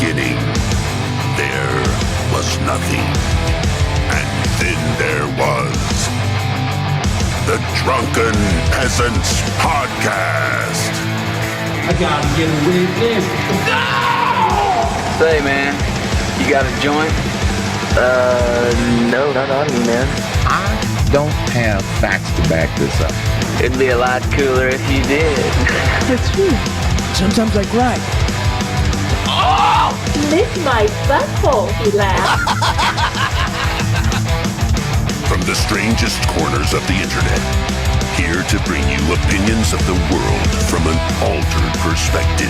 beginning, there was nothing. And then there was the Drunken Peasants Podcast. I gotta get a witness. No! Say, man, you got a joint? No, not on me, man. I don't have facts to back this up. It'd be a lot cooler if you did. That's true. Sometimes I cry. Oh! Lick my butthole, he laughed. From the strangest corners of the internet, here to bring you opinions of the world from an altered perspective.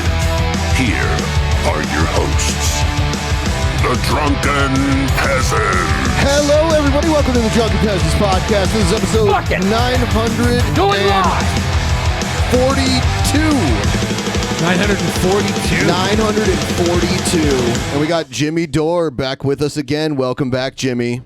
Here are your hosts, the Drunken Peasants. Hello, everybody. Welcome to the Drunken Peasants Podcast. This is episode 942. 942. And we got Jimmy Dore back with us again. Welcome back, Jimmy.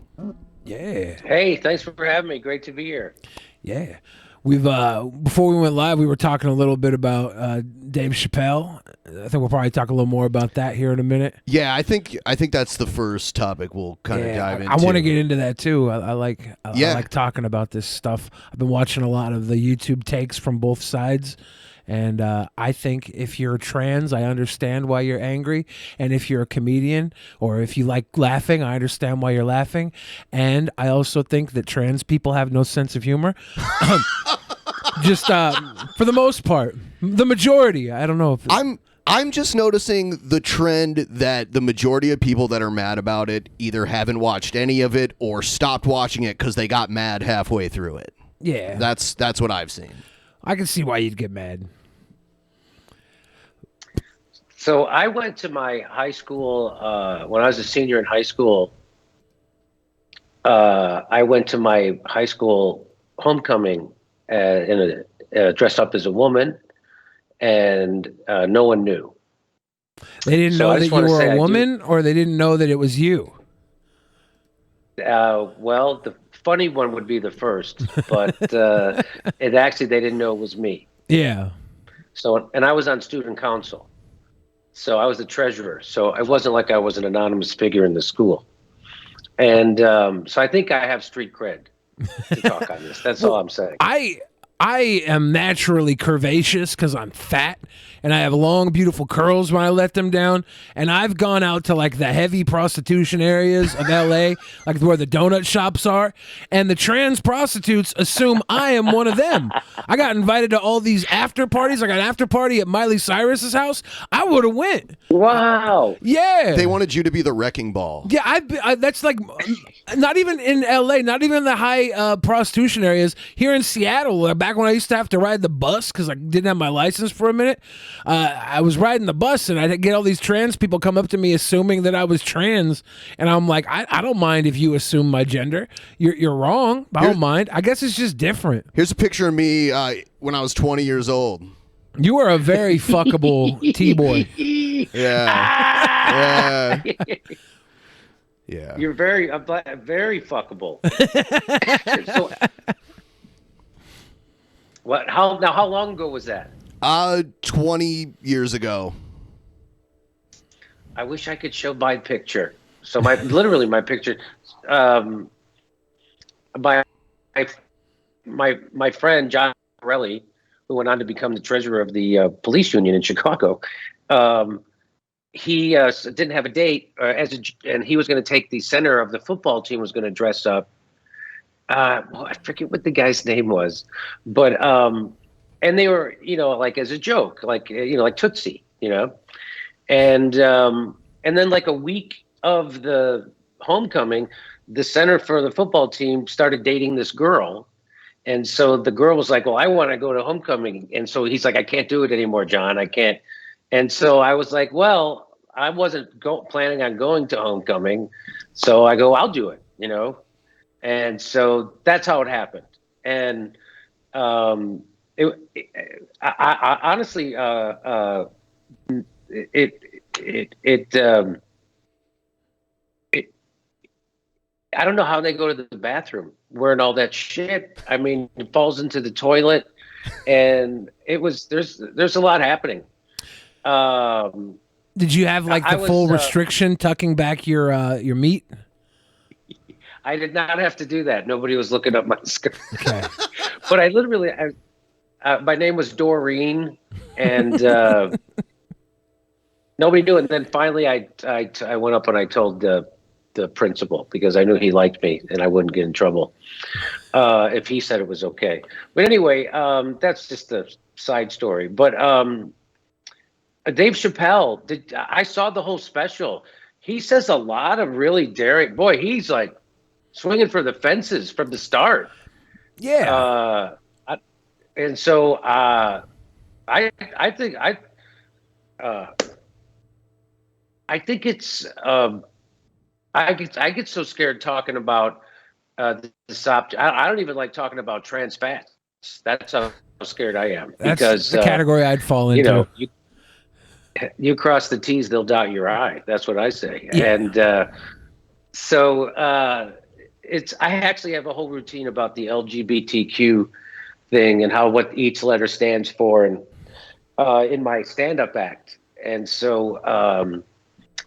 Yeah. Hey, thanks for having me. Great to be here. Yeah. We've before we went live, we were talking a little bit about Dave Chappelle. I think we'll probably talk a little more about that here in a minute. Yeah, I think that's the first topic we'll kind of dive into. I want to get into that too. I like talking about this stuff. I've been watching a lot of the YouTube takes from both sides. And I think if you're trans, I understand why you're angry. And if you're a comedian or if you like laughing, I understand why you're laughing. And I also think that trans people have no sense of humor. Just for the most part, the majority. I don't know if I'm just noticing the trend that the majority of people that are mad about it either haven't watched any of it or stopped watching it because they got mad halfway through it. Yeah, that's what I've seen. I can see why you'd get mad. So I went to my high school when I was a senior in high school. I went to my high school homecoming dressed up as a woman, and no one knew. They didn't know that you were a woman, or they didn't know that it was you? Well, the funny one would be the first, but they didn't know it was me. Yeah. So, and I was on student council. So I was the treasurer. So it wasn't like I was an anonymous figure in the school. And so I think I have street cred to talk on this. That's all I'm saying. I am naturally curvaceous because I'm fat and I have long, beautiful curls when I let them down. And I've gone out to like the heavy prostitution areas of LA, like where the donut shops are. And the trans prostitutes assume I am one of them. I got invited to all these after parties. I got an after party at Miley Cyrus's house. I would have went. Wow. Yeah. They wanted you to be the wrecking ball. Yeah, I that's like not even in LA, not even in the high prostitution areas. Here in Seattle, back when I used to have to ride the bus because I didn't have my license for a minute, I was riding the bus and I'd get all these trans people come up to me assuming that I was trans, and I'm like, I don't mind if you assume my gender. You're wrong, but I don't mind. I guess it's just different. Here's a picture of me when I was 20 years old. You are a very fuckable T-boy. Yeah. Yeah. You're very fuckable. So, what? How long ago was that? 20 years ago. I wish I could show my picture. So my picture. My friend John Corelli, who went on to become the treasurer of the police union in Chicago, he didn't have a date, and he was going to take the center of the football team was going to dress up. I forget what the guy's name was, but and they were, like as a joke, like Tootsie, and then like a week of the homecoming, the center for the football team started dating this girl. And so the girl was like, well, I want to go to homecoming. And so he's like, I can't do it anymore, John. I can't. And so I was like, well, I wasn't planning on going to homecoming. So I go, I'll do it, And so that's how it happened. And I honestly, I don't know how they go to the bathroom wearing all that shit. I mean, it falls into the toilet, and there's a lot happening. Did you have like the full restriction tucking back your meat? I did not have to do that. Nobody was looking up my skirt. Okay. But I literally, my name was Doreen, and nobody knew. And then finally, I went up and I told the principal, because I knew he liked me and I wouldn't get in trouble if he said it was okay. But anyway, that's just a side story. But Dave Chappelle, I saw the whole special. He says a lot of really daring. Boy, he's like swinging for the fences from the start. Yeah. And so I think it's I get so scared talking about this object. I don't even like talking about trans fats. That's how scared I am. That's because the category I'd fall into. You know, you cross the T's, they'll dot your I. That's what I say. Yeah. And so I actually have a whole routine about the LGBTQ thing and what each letter stands for, and in my stand-up act. And so,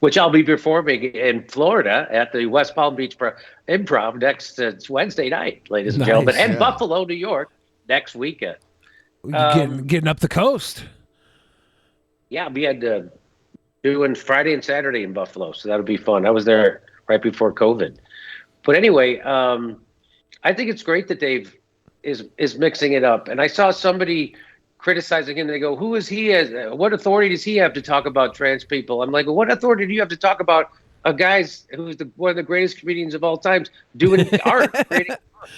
which I'll be performing in Florida at the West Palm Beach Improv next Wednesday night, ladies and gentlemen, and Buffalo, New York next weekend. Getting up the coast. Yeah, we had doing Friday and Saturday in Buffalo, so that'll be fun. I was there right before COVID. But anyway, I think it's great that Dave is mixing it up. And I saw somebody criticizing him. They go, "Who is he? What authority does he have to talk about trans people?" I'm like, well, what authority do you have to talk about a guy who's one of the greatest comedians of all times doing art, creating art?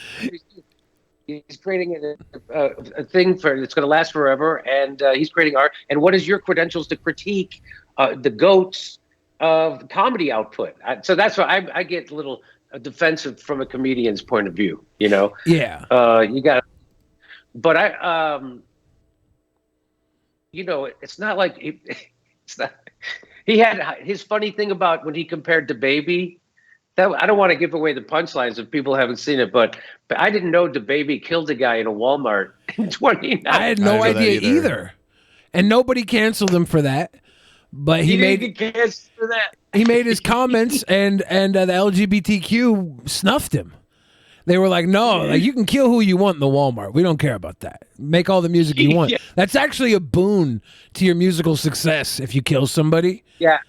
He's creating a thing that's going to last forever, and he's creating art. And what is your credentials to critique the goats of comedy output? So that's why I get a little defensive from a comedian's point of view. You know? Yeah. You got. But you know, it's not like it's not. He had his funny thing about when he compared to Baby. That I don't want to give away the punchlines if people haven't seen it, but I didn't know DaBaby killed a guy in a Walmart in 2019. I had no idea either. And nobody canceled him for that. But he made his comments, and the LGBTQ snuffed him. They were like, no, like, you can kill who you want in the Walmart. We don't care about that. Make all the music you want. Yeah. That's actually a boon to your musical success if you kill somebody. Yeah,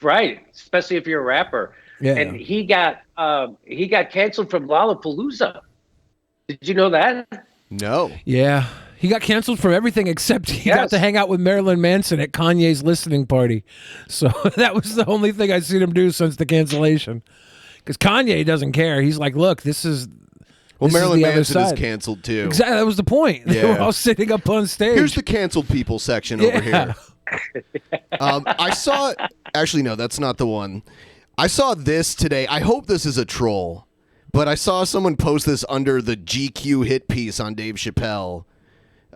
right. Especially if you're a rapper. Yeah. And he got canceled from Lollapalooza. Did you know that? No. Yeah. He got canceled from everything except he got to hang out with Marilyn Manson at Kanye's listening party. So that was the only thing I've seen him do since the cancellation. Because Kanye doesn't care. He's like, look, this is. Well, Marilyn Manson is side. canceled too. Exactly. That was the point. They were all sitting up on stage. Here's the canceled people section over here. I saw. Actually, no, that's not the one. I saw this today. I hope this is a troll, but I saw someone post this under the GQ hit piece on Dave Chappelle.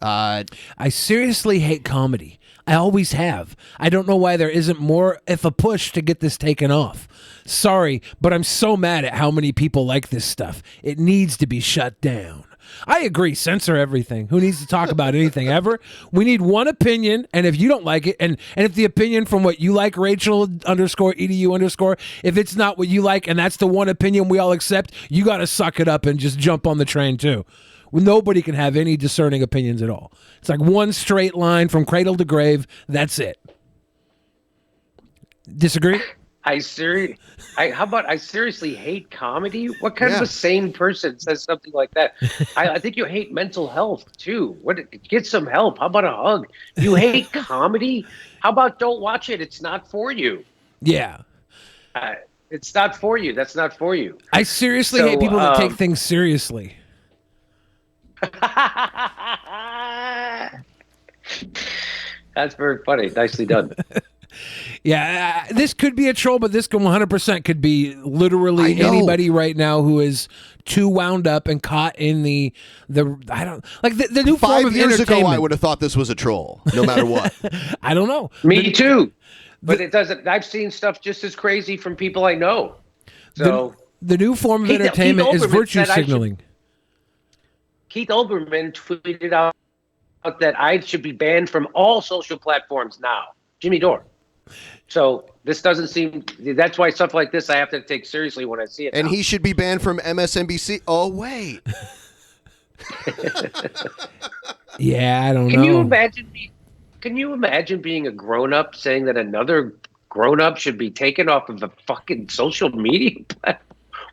I seriously hate comedy. I always have. I don't know why there isn't more if a push to get this taken off. Sorry, but I'm so mad at how many people like this stuff. It needs to be shut down. I agree. Censor everything. Who needs to talk about anything ever? We need one opinion, and if you don't like it, and if the opinion from what you like, Rachel_EDU_, if it's not what you like, and that's the one opinion we all accept, you got to suck it up and just jump on the train too. Nobody can have any discerning opinions at all. It's like one straight line from cradle to grave. That's it. Disagree? I seriously hate comedy. What kind of a sane person says something like that? I think you hate mental health too. Get some help. How about a hug? You hate comedy? How about don't watch it? It's not for you. Yeah. It's not for you. That's not for you. I seriously hate people that take things seriously. That's very funny. Nicely done. Yeah, this could be a troll, but this 100% could be literally anybody right now who is too wound up and caught in the I don't like the new form of 5 years entertainment. ago, I would have thought this was a troll, no matter what. I don't know. Me too. But it doesn't. I've seen stuff just as crazy from people I know. So the new form of entertainment is virtue signaling. Keith Olbermann tweeted out that I should be banned from all social platforms now. Jimmy Dore. So this doesn't seem. That's why stuff like this I have to take seriously when I see it. And now. he should be banned from MSNBC. Oh wait. Yeah, I don't know. Can you imagine being a grown-up saying that another grown-up should be taken off of the fucking social media platform?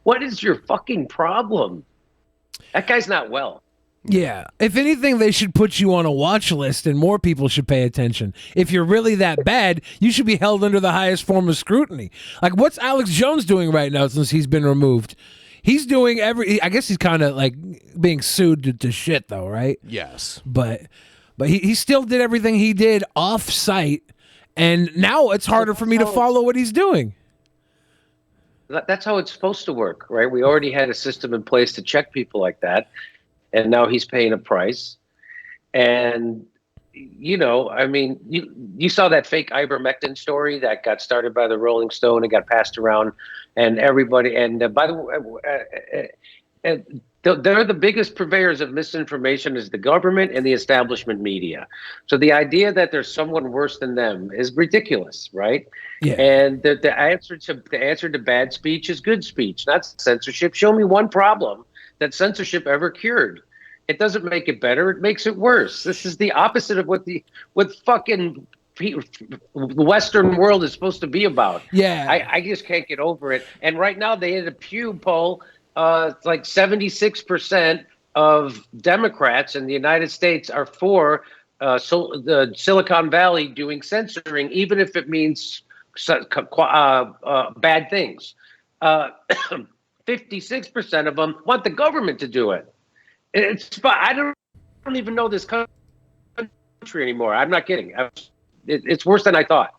What is your fucking problem? That guy's not well. Yeah. If anything, they should put you on a watch list and more people should pay attention. If you're really that bad, you should be held under the highest form of scrutiny. Like, what's Alex Jones doing right now since he's been removed? He's doing I guess he's kind of like being sued to shit, though, right? Yes. But he still did everything he did off-site, and now it's harder for me to follow what he's doing. That's how it's supposed to work, right? We already had a system in place to check people like that, and now he's paying a price. And, I mean, you saw that fake ivermectin story that got started by the Rolling Stone and got passed around, and everybody. And by the way, they're the biggest purveyors of misinformation is the government and the establishment media. So the idea that there's someone worse than them is ridiculous, right? Yeah. And the answer to bad speech is good speech, not censorship. Show me one problem that censorship ever cured. It doesn't make it better. It makes it worse. This is the opposite of what fucking the Western world is supposed to be about. Yeah. I just can't get over it. And right now they had a Pew poll. Like 76% of Democrats in the United States are for the Silicon Valley doing censoring, even if it means bad things. 56% of them want the government to do it. I don't even know this country anymore. I'm not kidding. It's worse than I thought.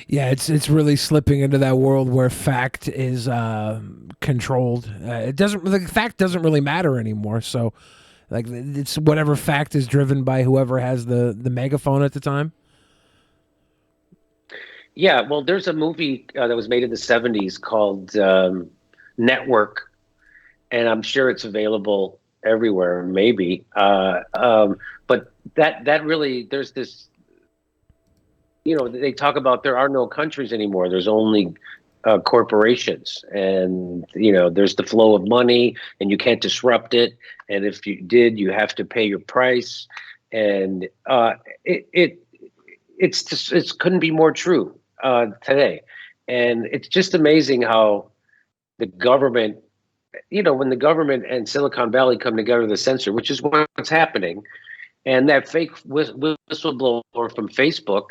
Yeah, it's really slipping into that world where fact is controlled. The fact doesn't really matter anymore. So, like, it's whatever fact is driven by whoever has the megaphone at the time. Yeah, well, there's a movie that was made in the 70s called Network, and I'm sure it's available everywhere, maybe. But that really, there's this. They talk about there are no countries anymore. There's only corporations, and there's the flow of money, and you can't disrupt it. And if you did, you have to pay your price. And it couldn't be more true today. And it's just amazing how the government, when the government and Silicon Valley come together to censor, which is what's happening, and that fake whistleblower from Facebook.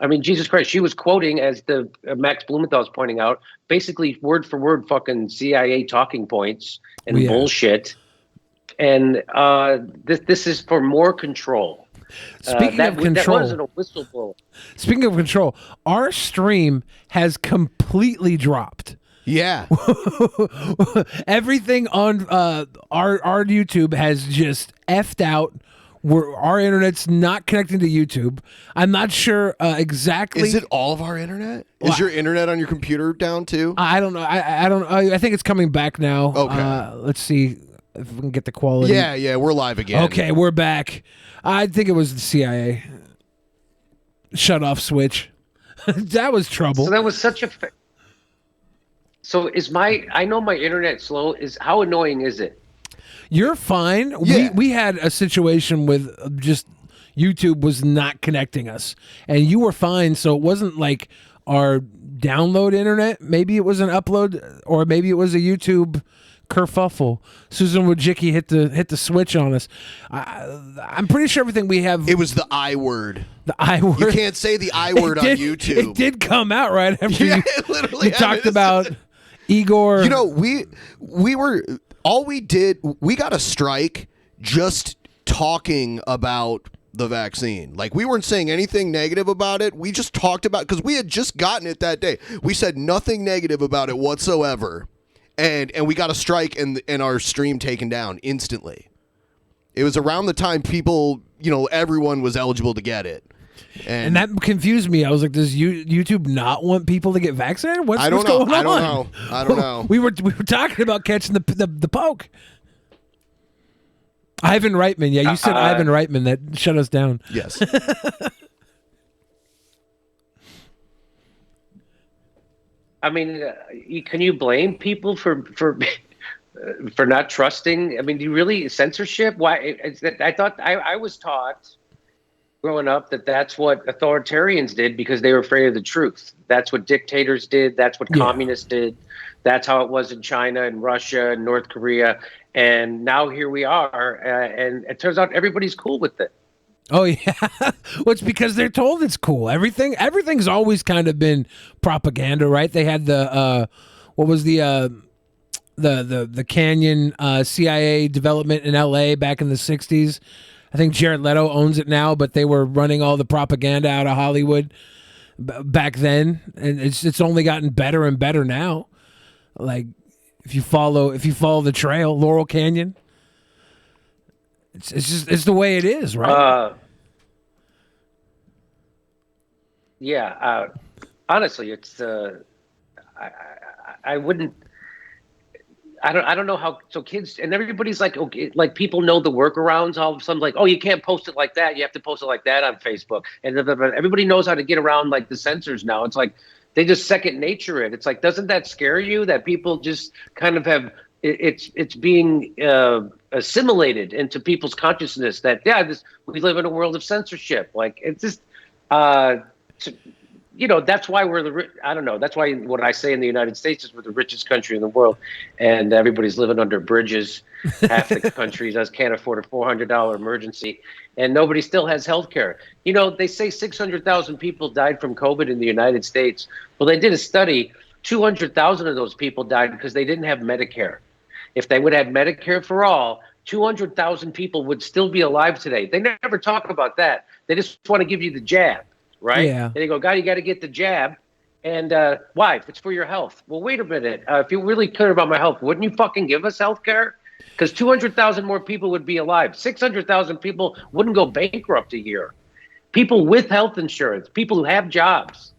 I mean, Jesus Christ, she was quoting, as the Max Blumenthal was pointing out, basically word for word fucking CIA talking points and bullshit. And this is for more control. Speaking of control, that wasn't a whistleblower. Speaking of control, our stream has completely dropped. Yeah. Everything on our YouTube has just effed out. Our internet's not connecting to YouTube. I'm not sure exactly. Is it all of our internet? Is your internet on your computer down too? I don't know. I don't. I think it's coming back now. Okay. Let's see if we can get the quality. Yeah, we're live again. Okay, we're back. I think it was the CIA shut off switch. That was trouble. So that was such a. So I know my internet's slow. How annoying is it? You're fine. Yeah. We had a situation with just YouTube was not connecting us, and you were fine. So it wasn't like our download internet. Maybe it was an upload, or maybe it was a YouTube kerfuffle. Susan Wojcicki hit the switch on us. I'm pretty sure everything we have. It was the I word. The I word. You can't say the I word on YouTube. It did come out right after you literally talked about Igor. We were. All we did, we got a strike just talking about the vaccine. Like, we weren't saying anything negative about it. We just talked about, because we had just gotten it that day. We said nothing negative about it whatsoever. And we got a strike and our stream taken down instantly. It was around the time people, everyone was eligible to get it. And that confused me. I was like, does YouTube not want people to get vaccinated? What's going on? I don't know. We were talking about catching the poke. Ivan Reitman. Yeah, you said Ivan Reitman. That shut us down. Yes. I mean, can you blame people for not trusting? I mean, do you really censorship? Why? I thought I was taught growing up that that's what authoritarians did because they were afraid of the truth. That's what dictators did. That's what communists did. That's how it was in China and Russia and North Korea. And now here we are, and it turns out everybody's cool with it. Oh yeah, well, it's because they're told it's cool. Everything's always kind of been propaganda, right? They had the what was the Canyon CIA development in L.A. back in the '60s. I think Jared Leto owns it now, but they were running all the propaganda out of Hollywood back then, and it's only gotten better and better now. Like if you follow the trail, Laurel Canyon. It's the way it is, right? Yeah. Honestly, it's I wouldn't. I don't know how. So kids and everybody's like, okay, like people know the workarounds. All of a sudden, like, oh, you can't post it like that. You have to post it like that on Facebook, and everybody knows how to get around like the censors now. It's like they just second nature it. It's like, doesn't that scare you that people just kind of have? It's being assimilated into people's consciousness that we live in a world of censorship. Like it's just, that's why I don't know. That's why what I say in the United States is we're the richest country in the world, and everybody's living under bridges. Half the country can't afford a $400 emergency, and nobody still has health care. They say 600,000 people died from COVID in the United States. Well, they did a study. 200,000 of those people died because they didn't have Medicare. If they would have Medicare for all, 200,000 people would still be alive today. They never talk about that. They just want to give you the jab, right? Yeah. And they go, God, you got to get the jab. And why? If it's for your health. Well, wait a minute. If you really care about my health, wouldn't you fucking give us health care? Because 200,000 more people would be alive. 600,000 people wouldn't go bankrupt a year. People with health insurance, people who have jobs.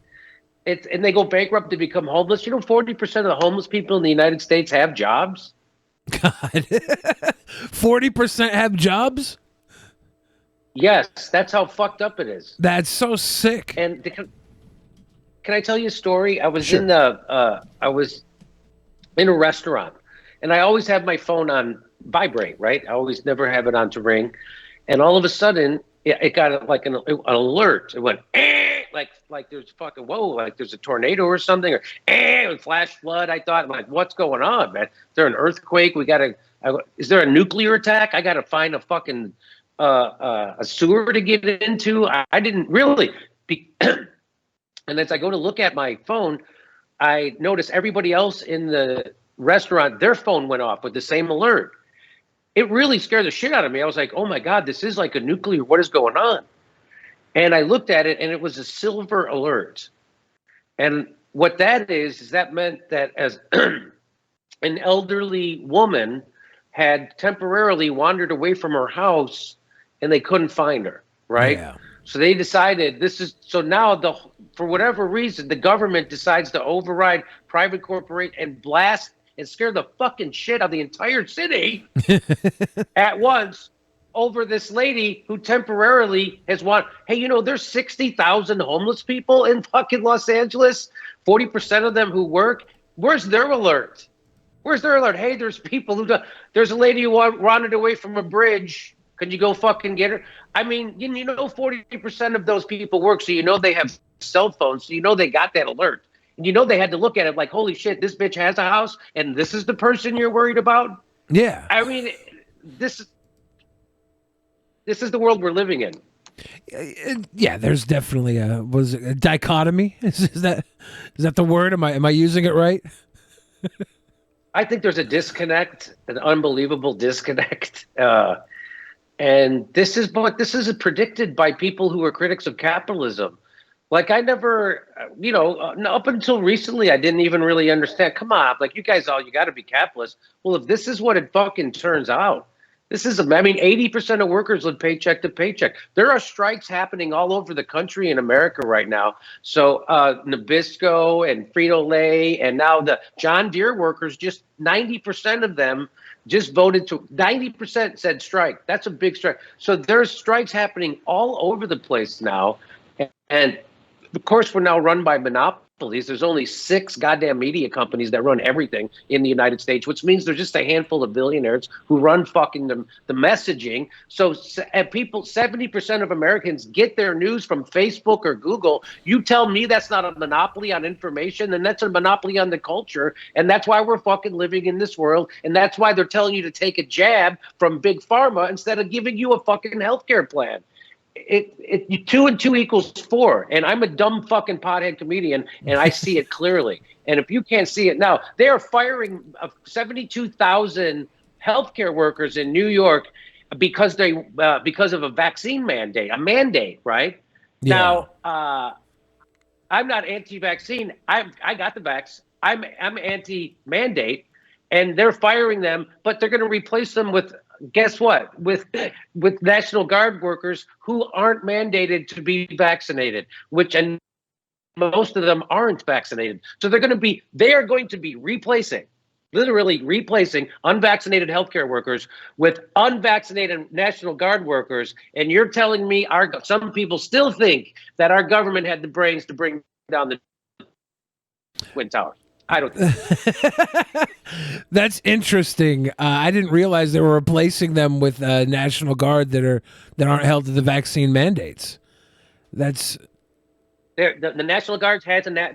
And they go bankrupt to become homeless. 40% of the homeless people in the United States have jobs. God, 40% have jobs? Yes, that's how fucked up it is. That's so sick. And can I tell you a story? I was Sure. I was in a restaurant, and I always have my phone on vibrate, right? I always never have it on to ring, and all of a sudden it got like an alert. It went like there's fucking like there's a tornado or something, or flash flood. I thought, I'm like, what's going on, man? Is there an earthquake? Is there a nuclear attack? I gotta find a fucking a sewer to get into. I didn't really. And as I go to look at my phone, I notice everybody else in the restaurant, their phone went off with the same alert. It really scared the shit out of me. I was like, oh my God, this is like a nuclear. What is going on? And I looked at it, and it was a silver alert. And what that is that meant that as an elderly woman had temporarily wandered away from her house, and they couldn't find her, right? Yeah. So they decided now for whatever reason, the government decides to override private corporate and blast and scare the fucking shit out of the entire city at once over this lady who temporarily has hey, there's 60,000 homeless people in fucking Los Angeles, 40% of them who work. Where's their alert? Hey, there's people there's a lady who wandered away from a bridge. Can you go fucking get her? I mean, 40% of those people work, so they have cell phones, so they got that alert. And they had to look at it like, holy shit, this bitch has a house, and this is the person you're worried about? Yeah. I mean, this is the world we're living in. Yeah, there's definitely a dichotomy? Is that the word? Am I using it right? I think there's a disconnect, an unbelievable disconnect. And this is predicted by people who are critics of capitalism. Like I never, up until recently, I didn't even really understand. Come on, like you guys you got to be capitalist. Well, if this is what it fucking turns out, 80% of workers live paycheck to paycheck. There are strikes happening all over the country in America right now. So Nabisco and Frito-Lay and now the John Deere workers, just 90% of them just voted 90% said strike. That's a big strike. So there's strikes happening all over the place now. And of course, we're now run by monopolies. monopolies. There's only 6 goddamn media companies that run everything in the United States, which means there's just a handful of billionaires who run fucking the messaging. So people, 70% of Americans get their news from Facebook or Google. You tell me that's not a monopoly on information, then that's a monopoly on the culture. And that's why we're fucking living in this world. And that's why they're telling you to take a jab from Big Pharma instead of giving you a fucking healthcare plan. 2 and 2 equals 4, and I'm a dumb fucking pothead comedian, and I see it clearly. And if you can't see it now, they are firing 72,000 healthcare workers in New York because of a vaccine mandate, right? Yeah. Now, I'm not anti-vaccine. I got the vax. I'm anti-mandate, and they're firing them, but they're going to replace them with, guess what? With National Guard workers who aren't mandated to be vaccinated, and most of them aren't vaccinated. So they are going to be literally replacing unvaccinated healthcare workers with unvaccinated National Guard workers. And you're telling me some people still think that our government had the brains to bring down the Twin Towers. I don't think. That's interesting. I didn't realize they were replacing them with National Guard that aren't held to the vaccine mandates. That's the National Guard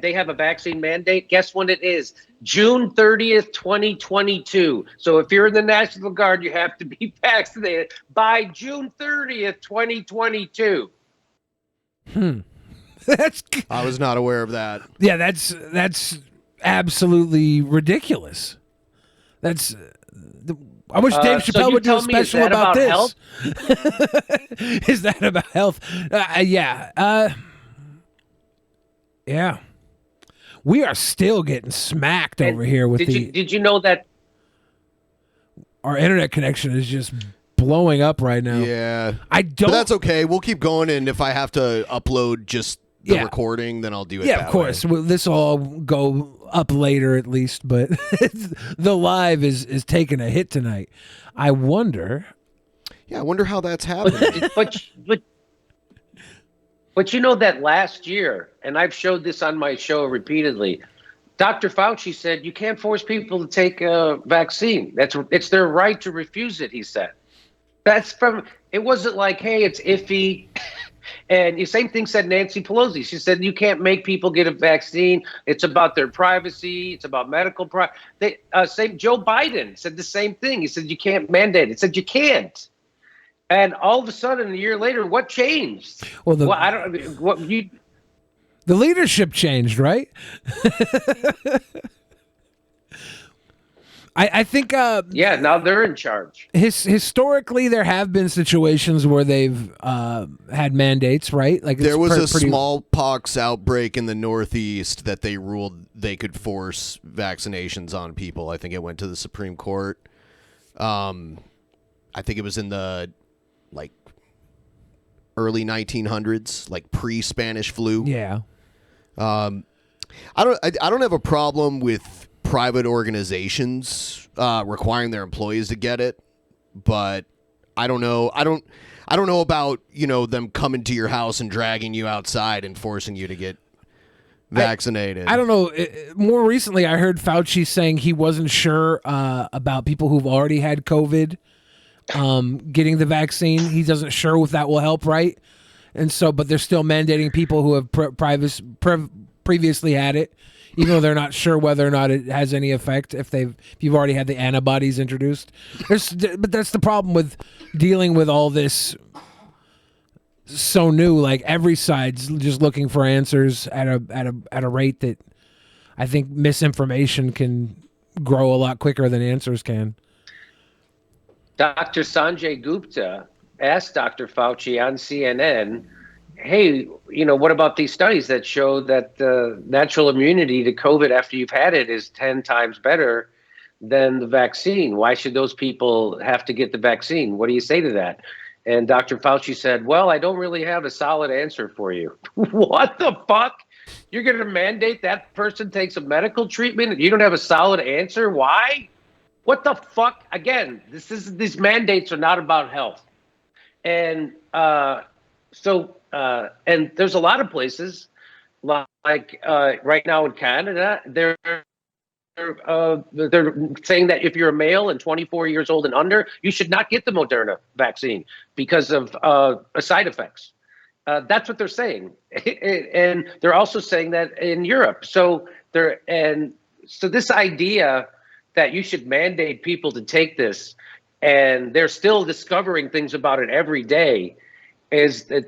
they have a vaccine mandate. Guess when it is? June 30th, 2022. So if you're in the National Guard, you have to be vaccinated by June 30th, 2022. I was not aware of that. Yeah, that's absolutely ridiculous. I wish Dave Chappelle would do a special about this. Health? Is that about health? Yeah. Yeah. We are still getting smacked over here with Did you know that our internet connection is just blowing up right now? Yeah. But that's okay. We'll keep going, and if I have to upload just the recording, then I'll do it that way. Yeah, of course. Well, this will all go up later at least, but the live is taking a hit tonight. I wonder. Yeah, I wonder how that's happening. But you know that last year, and I've showed this on my show repeatedly, Dr. Fauci said you can't force people to take a vaccine. It's their right to refuse it, he said. It wasn't like, hey, it's iffy. And the same thing said Nancy Pelosi. She said you can't make people get a vaccine. It's about their privacy. It's about medical privacy. Joe Biden said the same thing. He said you can't mandate it. He said you can't. And all of a sudden, a year later, what changed? Well, the leadership changed, right? I think. Now they're in charge. Historically, there have been situations where they've had mandates, right? Like there was a smallpox outbreak in the Northeast that they ruled they could force vaccinations on people. I think it went to the Supreme Court. I think it was in the early 1900s, like pre-Spanish flu. Yeah. I don't have a problem with private organizations requiring their employees to get it, but I don't know about them coming to your house and dragging you outside and forcing you to get vaccinated. I don't know. More recently, I heard Fauci saying he wasn't sure about people who've already had COVID getting the vaccine. He doesn't sure if that will help, right? And so, but they're still mandating people who have previously had it, even though they're not sure whether or not it has any effect if you've already had the antibodies introduced. But that's the problem with dealing with all this so new. Like every side's just looking for answers at a rate that I think misinformation can grow a lot quicker than answers can. Dr. Sanjay Gupta asked Dr. Fauci on CNN, hey, what about these studies that show that the natural immunity to COVID after you've had it is 10 times better than the vaccine? Why should those people have to get the vaccine? What do you say to that? And Dr. Fauci said, well, I don't really have a solid answer for you. What the fuck? You're going to mandate that person takes a medical treatment and you don't have a solid answer? Why? What the fuck? Again, these mandates are not about health. And and there's a lot of places like right now in Canada, they're saying that if you're a male and 24 years old and under, you should not get the Moderna vaccine because of side effects. That's what they're saying, and they're also saying that in Europe. So this idea that you should mandate people to take this, and they're still discovering things about it every day, is that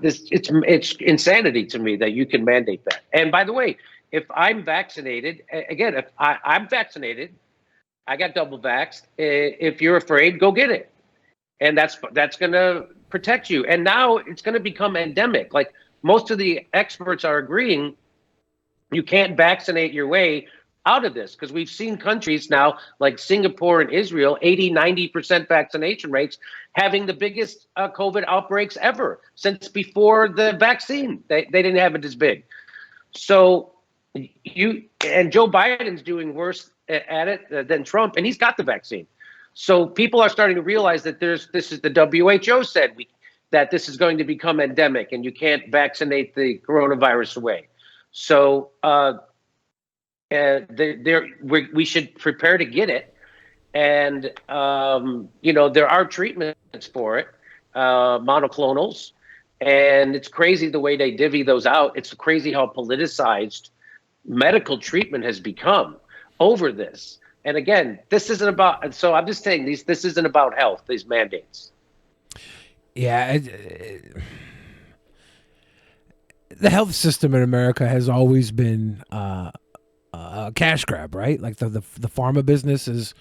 it's insanity to me that you can mandate that. And by the way, if I'm vaccinated, again, if I'm vaccinated, I got double vaxxed. If you're afraid, go get it, and that's going to protect you. And now it's going to become endemic. Like most of the experts are agreeing, you can't vaccinate your way out of this, because we've seen countries now like Singapore and Israel, 80-90% vaccination rates, having the biggest COVID outbreaks ever since before the vaccine. They didn't have it as big. So Joe Biden's doing worse at it than Trump, and he's got the vaccine. So people are starting to realize that this is the WHO said that this is going to become endemic, and you can't vaccinate the coronavirus away. So we should prepare to get it, and there are treatments for it, monoclonals, and it's crazy the way they divvy those out. It's crazy how politicized medical treatment has become over this. And again, this isn't about. So I'm just saying this isn't about health. These mandates. Yeah, the health system in America has always been a cash grab, right? Like the pharma business is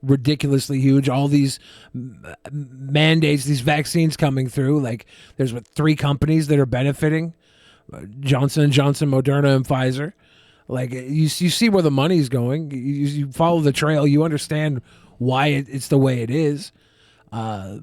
ridiculously huge. All these mandates, these vaccines coming through. Like there's 3 companies that are benefiting: Johnson & Johnson, Moderna, and Pfizer. Like you see where the money's going. You follow the trail. You understand why it's the way it is. I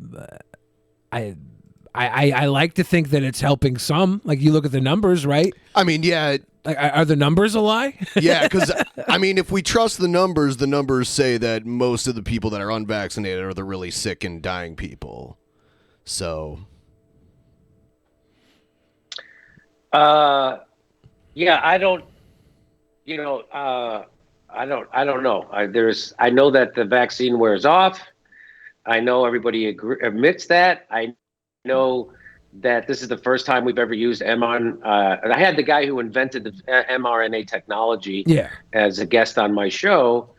like to think that it's helping some. Like you look at the numbers, right? I mean, yeah. Like, are the numbers a lie? Yeah, because I mean, if we trust the numbers say that most of the people that are unvaccinated are the really sick and dying people. So, yeah, I don't. I don't know. I know that the vaccine wears off. I know everybody admits that. I know that this is the first time we've ever used mRNA. I had the guy who invented the mRNA technology as a guest on my show.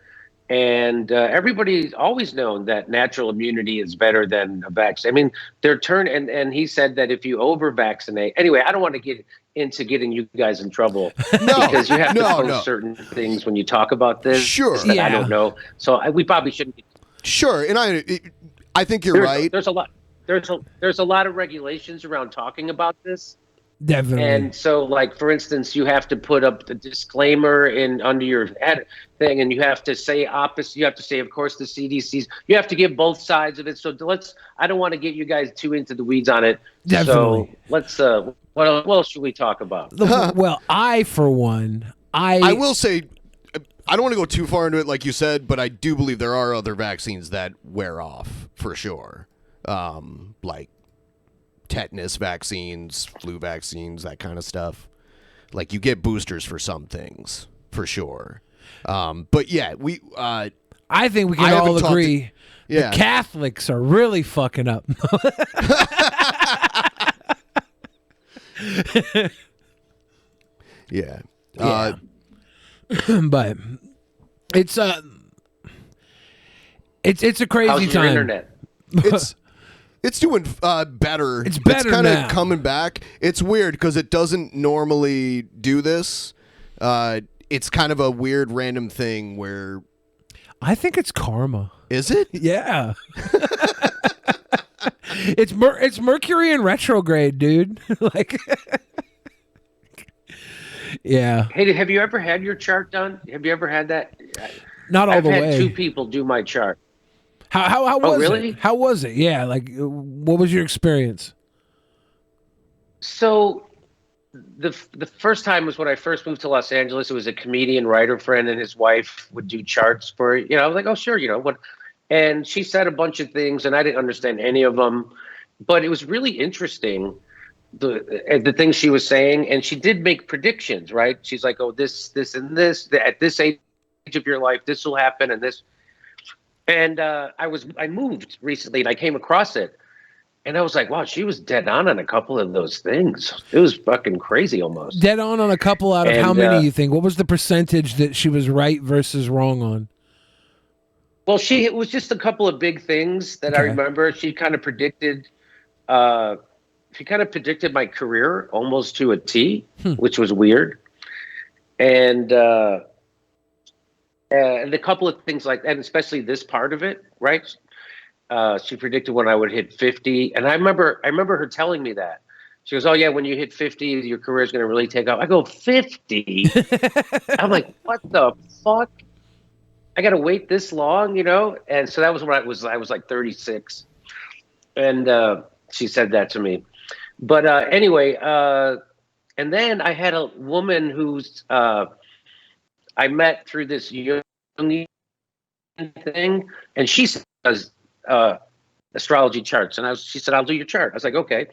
And everybody's always known that natural immunity is better than a vaccine. I mean, and he said that if you over-vaccinate. Anyway, I don't want to get into getting you guys in trouble because you have to post certain things when you talk about this. Sure. That I don't know. So we probably shouldn't. Sure. And I think you're right. There's a lot. There's a lot of regulations around talking about this. Definitely. And so, like, for instance, you have to put up the disclaimer under your head thing, and you have to say opposite. You have to say, of course, the CDC's. You have to give both sides of it. So I don't want to get you guys too into the weeds on it. Definitely. So let's. What else should we talk about? Well, for one, I will say, I don't want to go too far into it, like you said, but I do believe there are other vaccines that wear off for sure, like tetanus vaccines, flu vaccines, that kind of stuff. Like you get boosters for some things for sure. But yeah, I think we can all agree the Catholics are really fucking up. Yeah. But it's a crazy How's your time. internet? It's doing better. It's better It's kind now. of coming back. It's weird because it doesn't normally do this. It's kind of a weird random thing where I think it's karma. Is it? Yeah. It's Mercury in retrograde, dude. Like yeah. Hey, have you ever had your chart done? Have you ever had that? Not all I've the had way. 2 people do my chart. How was really? it? How was it? Yeah, like what was your experience? So the first time was when I first moved to Los Angeles. It was a comedian writer friend and his wife would do charts for, I was like, oh sure, what, and she said a bunch of things and I didn't understand any of them, but it was really interesting the things she was saying, and she did make predictions, right? She's like, oh, this, and this, at this age of your life, this will happen, and this. And I moved recently, and I came across it, and I was like, wow, she was dead on a couple of those things. It was fucking crazy, almost. Dead on a couple out of how many you think? What was the percentage that she was right versus wrong on? Well, it was just a couple of big things that I remember. She kind of predicted. She kind of predicted my career almost to a T, which was weird. And a couple of things like that, and especially this part of it, right? She predicted when I would hit 50. And I remember her telling me that. She goes, oh, yeah, when you hit 50, your career is going to really take off. I go, 50? I'm like, what the fuck? I got to wait this long, you know? And so that was when I was like 36. And she said that to me. But anyway, and then I had a woman who's I met through this young thing, and she does astrology charts. And she said, I'll do your chart. I was like, okay.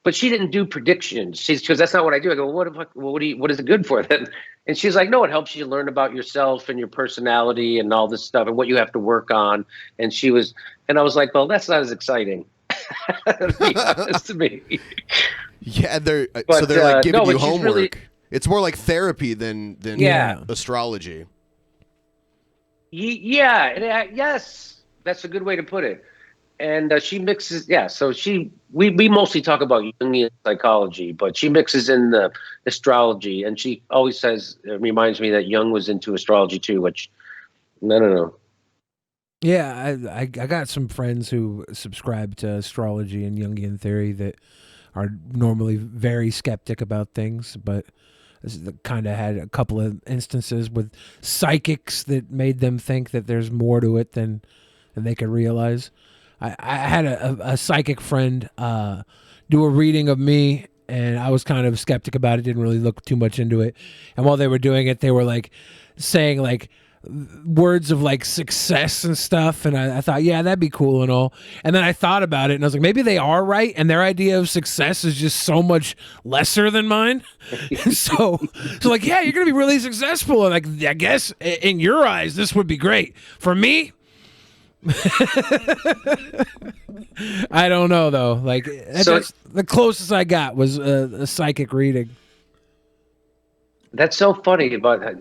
But she didn't do predictions. Because that's not what I do. I go, what is it good for then? And she's like, no, it helps you learn about yourself and your personality and all this stuff and what you have to work on. And I was like, well, that's not as exciting. To be honest to me. Yeah, they're like giving you homework. Really, it's more like therapy than astrology. Yeah, yes, that's a good way to put it. And she mixes, so we mostly talk about Jungian psychology, but she mixes in the astrology, and she always says, it reminds me that Jung was into astrology too, which, no. Yeah, I got some friends who subscribe to astrology and Jungian theory that are normally very skeptic about things, but kind of had a couple of instances with psychics that made them think that there's more to it than they could realize. I had a psychic friend do a reading of me, and I was kind of skeptic about it, didn't really look too much into it. And while they were doing it, they were like saying like words of like success and stuff, and I thought, yeah, that'd be cool and all. And then I thought about it, and I was like, maybe they are right, and their idea of success is just so much lesser than mine. so like, yeah, you're gonna be really successful, and like, I guess in your eyes this would be great. For me, I don't know though. Like, that's the closest I got was a psychic reading. That's so funny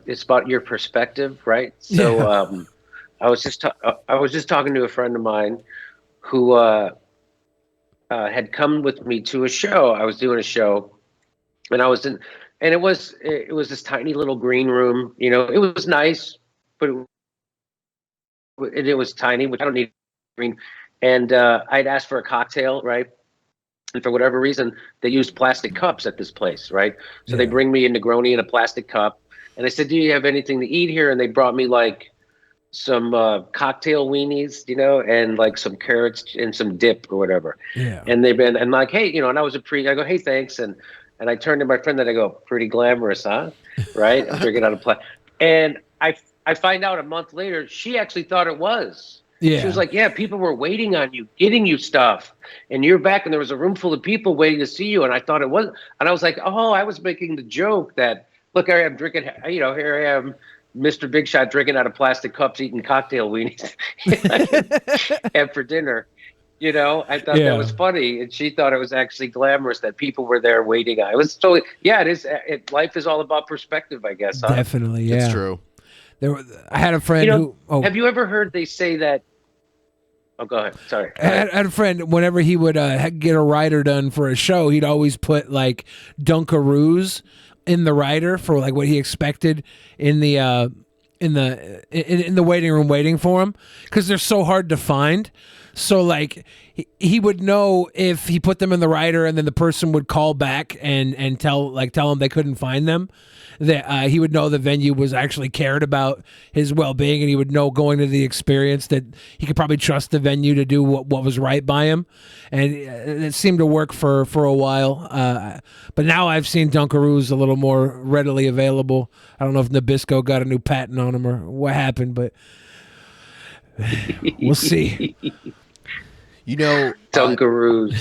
it's about your perspective, right? So I was just talking to a friend of mine who had come with me to a show. I was doing a show, and it was this tiny little green room. You know, it was nice, but it was tiny, which I don't need green. And I'd asked for a cocktail, right? And for whatever reason, they used plastic cups at this place, right? So they bring me a Negroni in a plastic cup. And I said, do you have anything to eat here? And they brought me like some cocktail weenies, you know, and like some carrots and some dip or whatever. Yeah. And and like, hey, you know, and I go, hey, thanks. And I turned to my friend and I go, pretty glamorous, huh? Right? I'm drinking out of plastic. And I find out a month later, she actually thought it was. Yeah. She was like, yeah, people were waiting on you, getting you stuff. And you're back, and there was a room full of people waiting to see you. And I thought it was. And I was like, oh, I was making the joke that, look, I am drinking, you know, here I am, Mr. Big Shot, drinking out of plastic cups, eating cocktail weenies and for dinner. You know, I thought that was funny. And she thought it was actually glamorous that people were there waiting. It was totally, it is. Life is all about perspective, I guess. Huh? Definitely, yeah. It's true. I had a friend have you ever heard they say that? Oh, go ahead. Sorry. I had a friend, whenever he would get a rider done for a show, he'd always put like Dunkaroos in the rider for like what he expected in the waiting room waiting for him, because they're so hard to find. So like he would know if he put them in the rider and then the person would call back and tell him they couldn't find them, that he would know the venue was actually cared about his well-being, and he would know going to the experience that he could probably trust the venue to do what was right by him. And it seemed to work for a while. But now I've seen Dunkaroos a little more readily available. I don't know if Nabisco got a new patent on them or what happened, but we'll see. You know, Dunkaroos.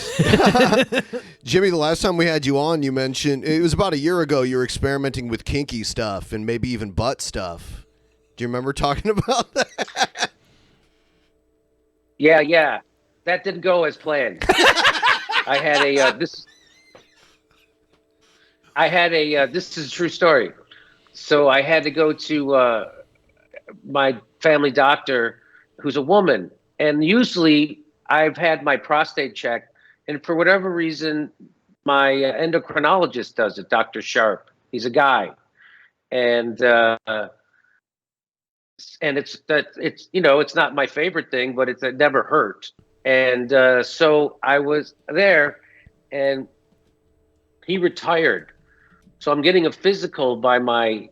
Jimmy, the last time we had you on, you mentioned it was about a year ago. You were experimenting with kinky stuff and maybe even butt stuff. Do you remember talking about that? Yeah. That didn't go as planned. I had a this is a true story. So I had to go to my family doctor, who's a woman, and usually I've had my prostate checked, and for whatever reason, my endocrinologist does it, Dr. Sharp. He's a guy, and it's it's not my favorite thing, but it never hurt. And so I was there, and he retired. So I'm getting a physical by my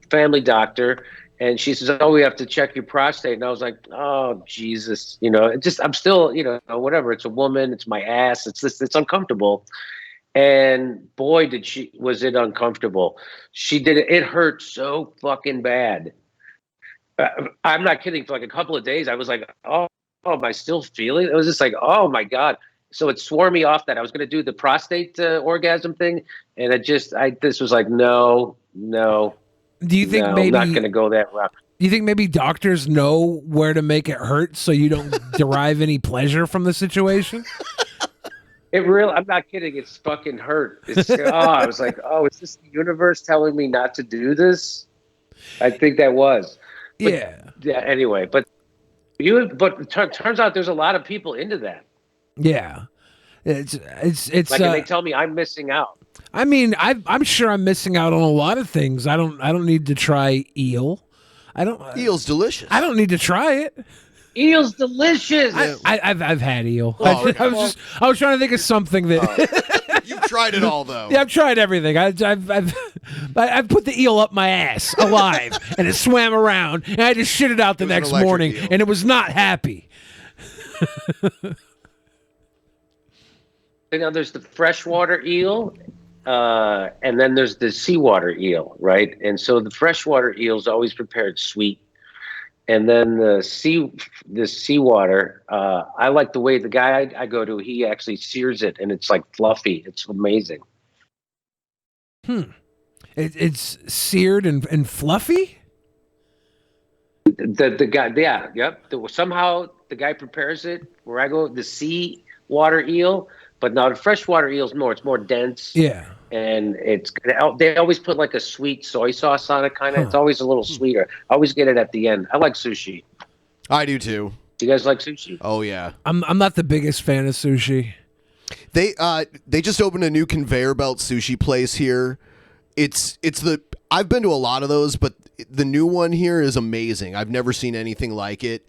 family doctor, and she says, "Oh, we have to check your prostate." And I was like, "Oh, Jesus, I'm still, whatever. It's a woman. It's my ass. It's uncomfortable." And boy, was it uncomfortable. She did it. It hurt so fucking bad. I'm not kidding. For like a couple of days, I was like, "Oh, am I still feeling?" It was just like, "Oh my God." So it swore me off that I was going to do the prostate orgasm thing, and this was like, no. Do you think I'm not going to go that route. Do you think maybe doctors know where to make it hurt so you don't derive any pleasure from the situation? I'm not kidding. It's fucking hurt. I was like, is this the universe telling me not to do this? I think that was. But, yeah. Anyway, but it turns out there's a lot of people into that. Yeah, it's like, and they tell me I'm missing out. I mean, I'm sure I'm missing out on a lot of things. I don't need to try eel. Eel's delicious. I don't need to try it. Eel's delicious. I've had eel. Oh, I was trying to think of something that. You've tried it all though. Yeah, I've tried everything. I've put the eel up my ass alive, and it swam around, and I just shit it out the next morning, and it was not happy. There's the freshwater eel, and then there's the seawater eel, right? And so the freshwater eel is always prepared sweet, and then the seawater. I like the way the guy I go to, he actually sears it, and it's like fluffy. It's amazing. It's seared and fluffy. The guy, yeah, yep. Somehow the guy prepares it. Where I go, the seawater eel. But now the freshwater eel's it's more dense. Yeah. And they always put like a sweet soy sauce on it, kind of. It's always a little sweeter. I always get it at the end. I like sushi. I do too. You guys like sushi? Oh yeah. I'm not the biggest fan of sushi. They just opened a new conveyor belt sushi place here. I've been to a lot of those, but the new one here is amazing. I've never seen anything like it.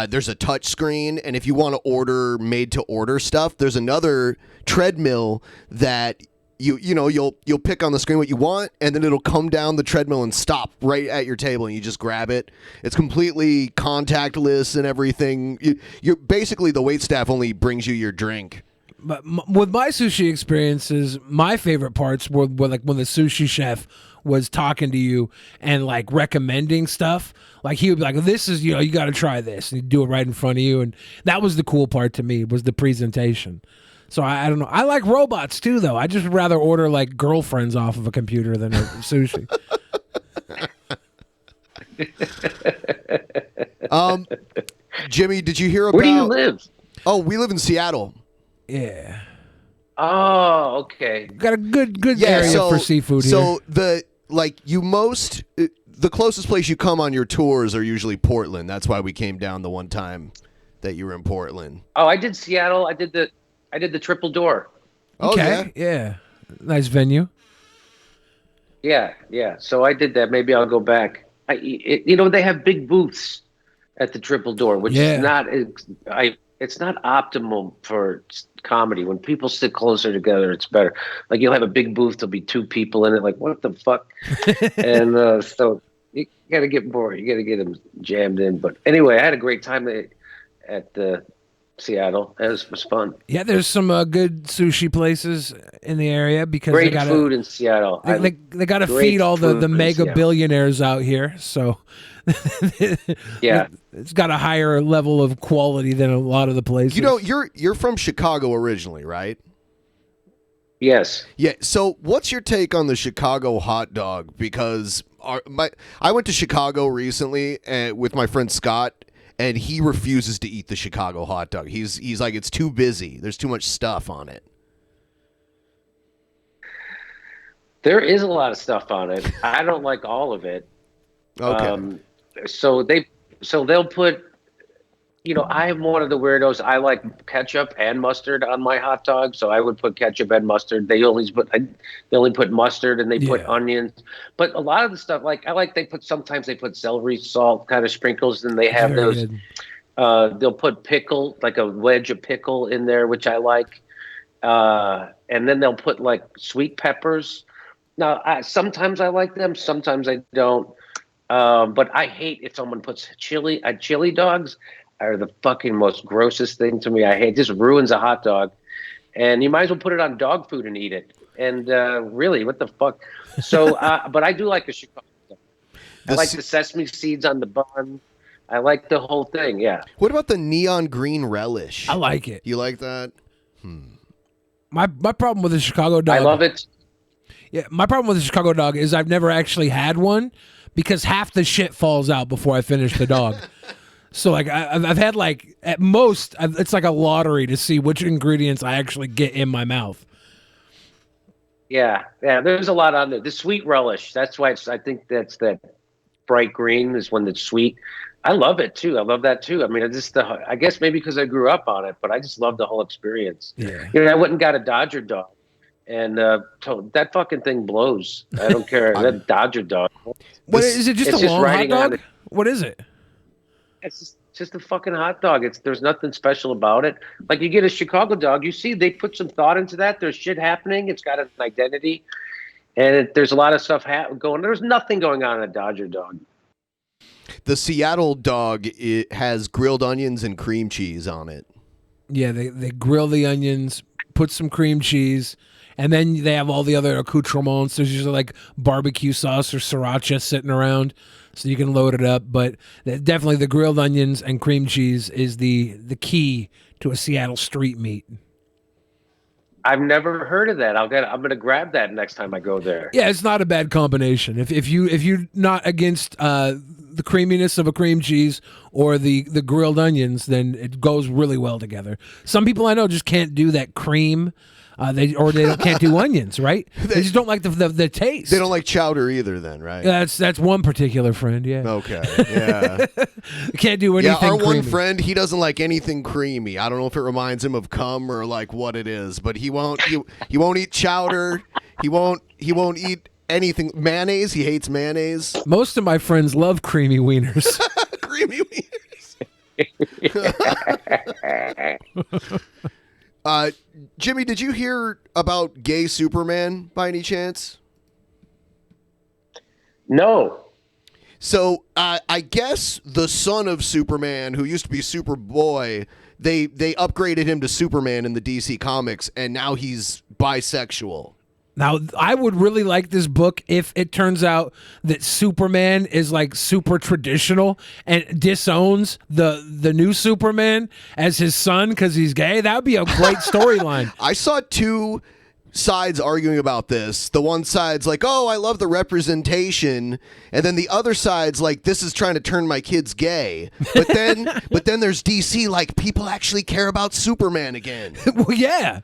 There's a touch screen, and if you want to order made-to-order stuff, there's another treadmill that you'll pick on the screen what you want, and then it'll come down the treadmill and stop right at your table, and you just grab it. It's completely contactless and everything. You're basically, the waitstaff only brings you your drink. But with my sushi experiences, my favorite parts were like when the sushi chef was talking to you and like recommending stuff. Like he would be like, "This is, you got to try this," and he'd do it right in front of you. And that was the cool part to me, was the presentation. So I don't know. I like robots too, though. I just rather order like girlfriends off of a computer than a sushi. Jimmy, did you hear about? Where do you live? Oh, we live in Seattle. Yeah. Oh, okay. Got a good area for seafood here. So the closest place you come on your tours are usually Portland. That's why we came down the one time that you were in Portland. Oh, I did Seattle. I did the Triple Door. Okay. Yeah. Nice venue. Yeah. So I did that. Maybe I'll go back. They have big booths at the Triple Door, which is not. It's not optimal for comedy. When people sit closer together, it's better. Like, you'll have a big booth, there'll be two people in it. Like, what the fuck? And so you got to get more. You got to get them jammed in. But anyway, I had a great time at the Seattle. It was fun. Yeah, there's some good sushi places in the area because Great they got food in Seattle. They got to Great feed all the food in mega Seattle. billionaires out here. So Yeah. it's got a higher level of quality than a lot of the places. You know, you're from Chicago originally, right? Yes. Yeah. So, what's your take on the Chicago hot dog? Because I went to Chicago recently with my friend Scott, and he refuses to eat the Chicago hot dog. He's like, it's too busy. There's too much stuff on it. There is a lot of stuff on it. I don't like all of it. Okay. So they'll put, I'm one of the weirdos. I like ketchup and mustard on my hot dog, so I would put ketchup and mustard. They only put mustard and they put onions. But a lot of the stuff, sometimes they put celery salt kind of sprinkles, and they have Very those. good. They'll put pickle, like a wedge of pickle in there, which I like. And then they'll put like sweet peppers. Now, sometimes I like them, sometimes I don't. But I hate if someone puts chili. Chili dogs are the fucking most grossest thing to me. I hate. It just ruins a hot dog. And you might as well put it on dog food and eat it. And really, what the fuck? So, but I do like the Chicago dog. I like the sesame seeds on the bun. I like the whole thing. Yeah. What about the neon green relish? I like it. You like that? My problem with the Chicago dog. I love it. Yeah, my problem with the Chicago dog is I've never actually had one because half the shit falls out before I finish the dog. So like I've had like at most it's like a lottery to see which ingredients I actually get in my mouth. Yeah. There's a lot on there. The sweet relish. That's why I think that's that bright green is one that's sweet. I love it too. I love that too. I mean, I guess maybe because I grew up on it, but I just love the whole experience. Yeah. I went and got a Dodger dog, and that fucking thing blows. I don't care. That Dodger dog. What is it? Just it's a long hot riding on dog? it. What is it? It's just a fucking hot dog. There's nothing special about it. Like you get a Chicago dog, you see they put some thought into that. There's shit happening. It's got an identity, and there's a lot of stuff going. There's nothing going on in a Dodger dog. The Seattle dog, it has grilled onions and cream cheese on it. Yeah, they grill the onions, put some cream cheese, and then they have all the other accoutrements. There's usually like barbecue sauce or sriracha sitting around, so you can load it up. But definitely the grilled onions and cream cheese is the key to a Seattle street meat. I've never heard of that. I'm gonna grab that next time I go there. Yeah, it's not a bad combination. If you're not against the creaminess of a cream cheese or the grilled onions, then it goes really well together. Some people I know just can't do that cream. They can't do onions, right? They just don't like the taste. They don't like chowder either, then, right? That's one particular friend. Yeah. Okay. Yeah. Can't do anything. Yeah, our creamy. one friend, he doesn't like anything creamy. I don't know if it reminds him of cum or like what it is, but he won't eat chowder. He won't eat anything. Mayonnaise. He hates mayonnaise. Most of my friends love creamy wieners. Creamy wieners. Jimmy, did you hear about gay Superman by any chance? No. So I guess the son of Superman, who used to be Superboy, they upgraded him to Superman in the DC Comics, and now he's bisexual. Now, I would really like this book if it turns out that Superman is like super traditional and disowns the new Superman as his son because he's gay. That would be a great storyline. I saw two sides arguing about this. The one side's like, oh, I love the representation. And then the other side's like, this is trying to turn my kids gay. But then there's DC, like, people actually care about Superman again. Well, yeah.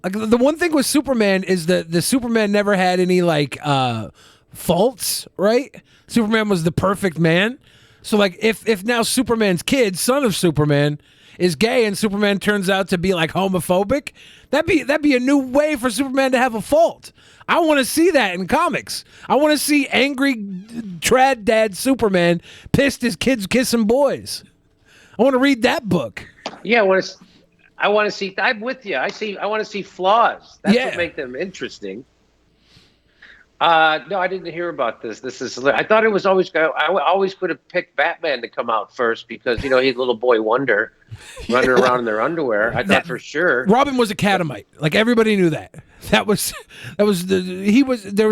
Like the one thing with Superman is that the Superman never had any like faults, right? Superman was the perfect man. So like if now Superman's kid, son of Superman, is gay and Superman turns out to be like homophobic, that'd be a new way for Superman to have a fault. I want to see that in comics. I want to see angry trad dad Superman pissed his kids kissing boys. I want to read that book. Yeah, I want to see. I'm with you. I want to see flaws. That's what makes them interesting. No, I didn't hear about this. I thought it was always. I always would have picked Batman to come out first because he's little boy wonder, running around in their underwear. I thought for sure. Robin was a catamite. Like everybody knew that. There was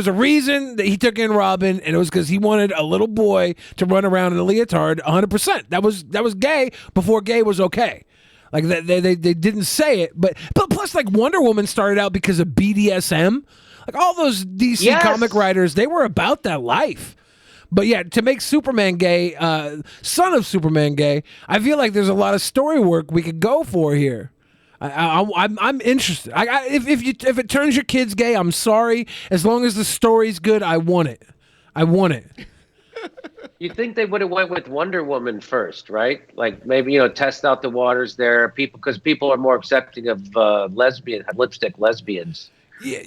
a reason that he took in Robin, and it was because he wanted a little boy to run around in a leotard 100%. That was gay before gay was okay. Like they didn't say it, but plus like Wonder Woman started out because of BDSM. Like all those DC comic writers, they were about that life. But yeah, to make Superman gay, son of Superman gay, I feel like there's a lot of story work we could go for here. I'm interested. If it turns your kids gay, I'm sorry. As long as the story's good, I want it. You'd think they would have went with Wonder Woman first, right? Like maybe test out the waters there, because people are more accepting of lipstick lesbians.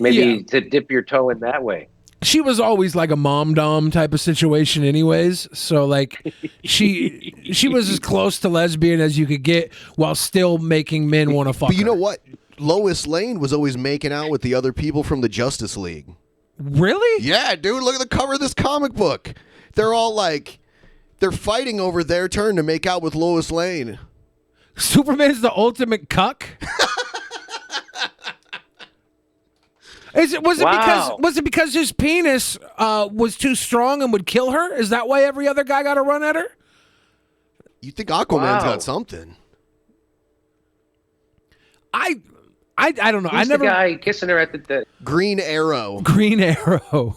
Maybe to dip your toe in that way. She was always like a mom dom type of situation anyways, so like she was as close to lesbian as you could get while still making men want to fuck But you her. know what? Lois Lane was always making out with the other people from the Justice League. Really? Yeah, dude, look at the cover of this comic book. They're all like, they're fighting over their turn to make out with Lois Lane. Superman's the ultimate cuck? Was it because his penis was too strong and would kill her? Is that why every other guy got to run at her? You think Aquaman's got something? I don't know. Who's the guy kissing her at the Green Arrow. Green Arrow.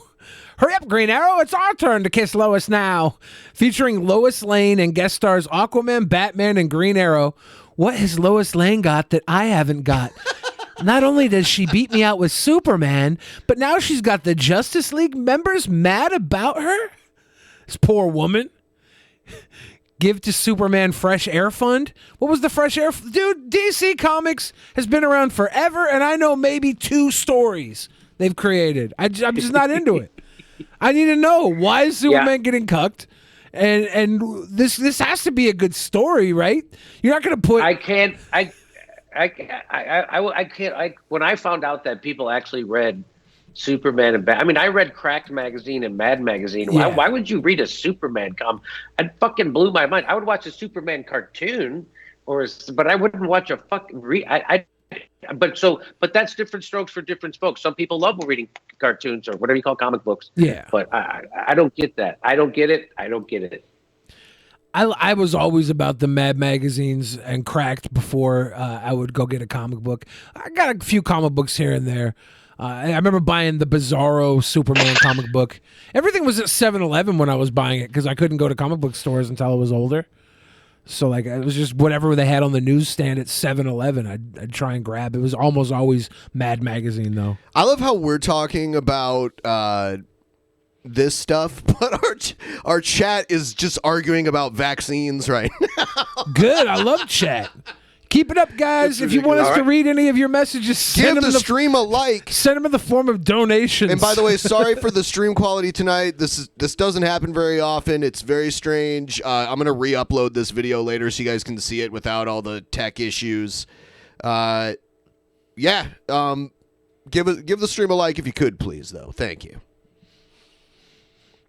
Hurry up, Green Arrow. It's our turn to kiss Lois now. Featuring Lois Lane and guest stars Aquaman, Batman, and Green Arrow. What has Lois Lane got that I haven't got? Not only does she beat me out with Superman, but now she's got the Justice League members mad about her? This poor woman. Give to Superman Fresh Air Fund. What was the Fresh Air? Dude, DC Comics has been around forever, and I know maybe 2 stories they've created. I'm just not into it. I need to know, why is Superman getting cucked? And this has to be a good story, right? You're not going to put... When I found out that people actually read Superman and Batman, I read Cracked magazine and Mad magazine. Yeah. Why would you read a Superman comic? It fucking blew my mind. I would watch a Superman cartoon, but I wouldn't watch a fucking But that's different strokes for different folks. Some people love reading cartoons or whatever you call comic books. Yeah, but I don't get that. I don't get it. I was always about the Mad magazines and Cracked before I would go get a comic book. I got a few comic books here and there. I remember buying the Bizarro Superman comic book. Everything was at 7-Eleven when I was buying it because I couldn't go to comic book stores until I was older. So like it was just whatever they had on the newsstand at 7-Eleven, I'd try and grab. It was almost always Mad magazine though. I love how we're talking about this stuff, but our chat is just arguing about vaccines right now. Good, I love chat. Keep it up, guys. If you want us to read any of your messages, send give them the stream a like. Send them in the form of donations. And by the way, sorry for the stream quality tonight. This doesn't happen very often. It's very strange. I'm gonna re-upload this video later so you guys can see it without all the tech issues. Give the stream a like if you could, please. Though, thank you.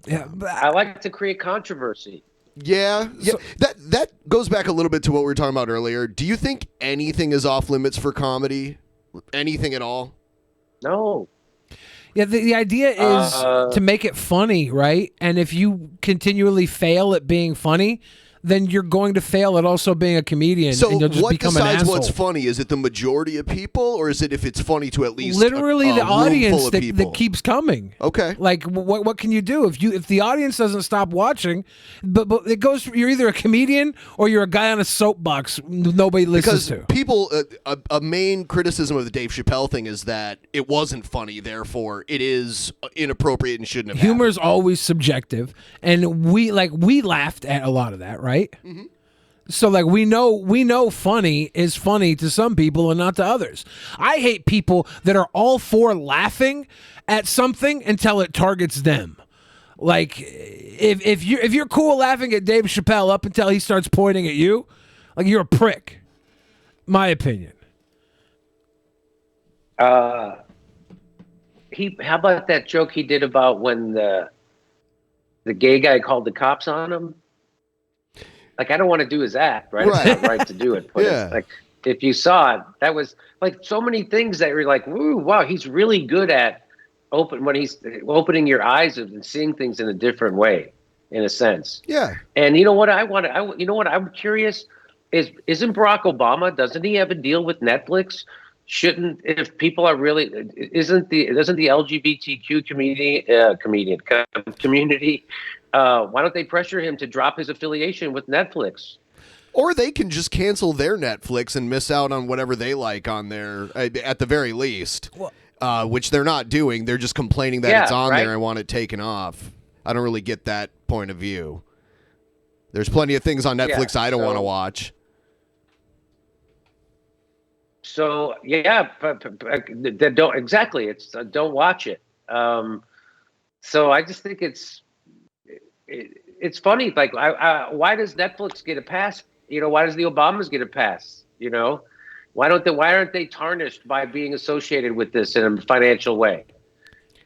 Yeah, I like to create controversy. Yeah. That goes back a little bit to what we were talking about earlier. Do you think anything is off limits for comedy? Anything at all? No. Yeah, the idea is to make it funny, right? And if you continually fail at being funny, then you're going to fail at also being a comedian. So and you'll just what become an decides asshole. what's funny? Is it the majority of people, or is it if it's funny to at least literally a the room audience full of people? that keeps coming? Okay. Like what can you do if the audience doesn't stop watching? But it goes. You're either a comedian or you're a guy on a soapbox nobody listens Because to. people, a main criticism of the Dave Chappelle thing is that it wasn't funny, therefore it is inappropriate and shouldn't have Humor is always subjective, and we laughed at a lot of that, right? Mm-hmm. So like we know funny is funny to some people and not to others. I hate people that are all for laughing at something until it targets them. Like if you're cool laughing at Dave Chappelle up until he starts pointing at you, like you're a prick. My opinion. how about that joke he did about when the gay guy called the cops on him? Like, I don't want to do his act, right? It's not right to do it. But Yeah. it's like, if you saw it, that was like so many things that you're like, woo, wow, he's really good at when he's opening your eyes and seeing things in a different way, in a sense. Yeah. And you know what you know what I'm curious isn't Barack Obama, doesn't he have a deal with Netflix? If people are really, doesn't the LGBTQ community, why don't they pressure him to drop his affiliation with Netflix? Or they can just cancel their Netflix and miss out on whatever they like on there, at the very least, which they're not doing. They're just complaining that it's on there and want it taken off. I don't really get that point of view. There's plenty of things on Netflix I don't want to watch. So yeah, don't exactly. It's don't watch it. So I just think it's funny. Like, why does Netflix get a pass? You know, why does the Obamas get a pass? You know, why aren't they tarnished by being associated with this in a financial way?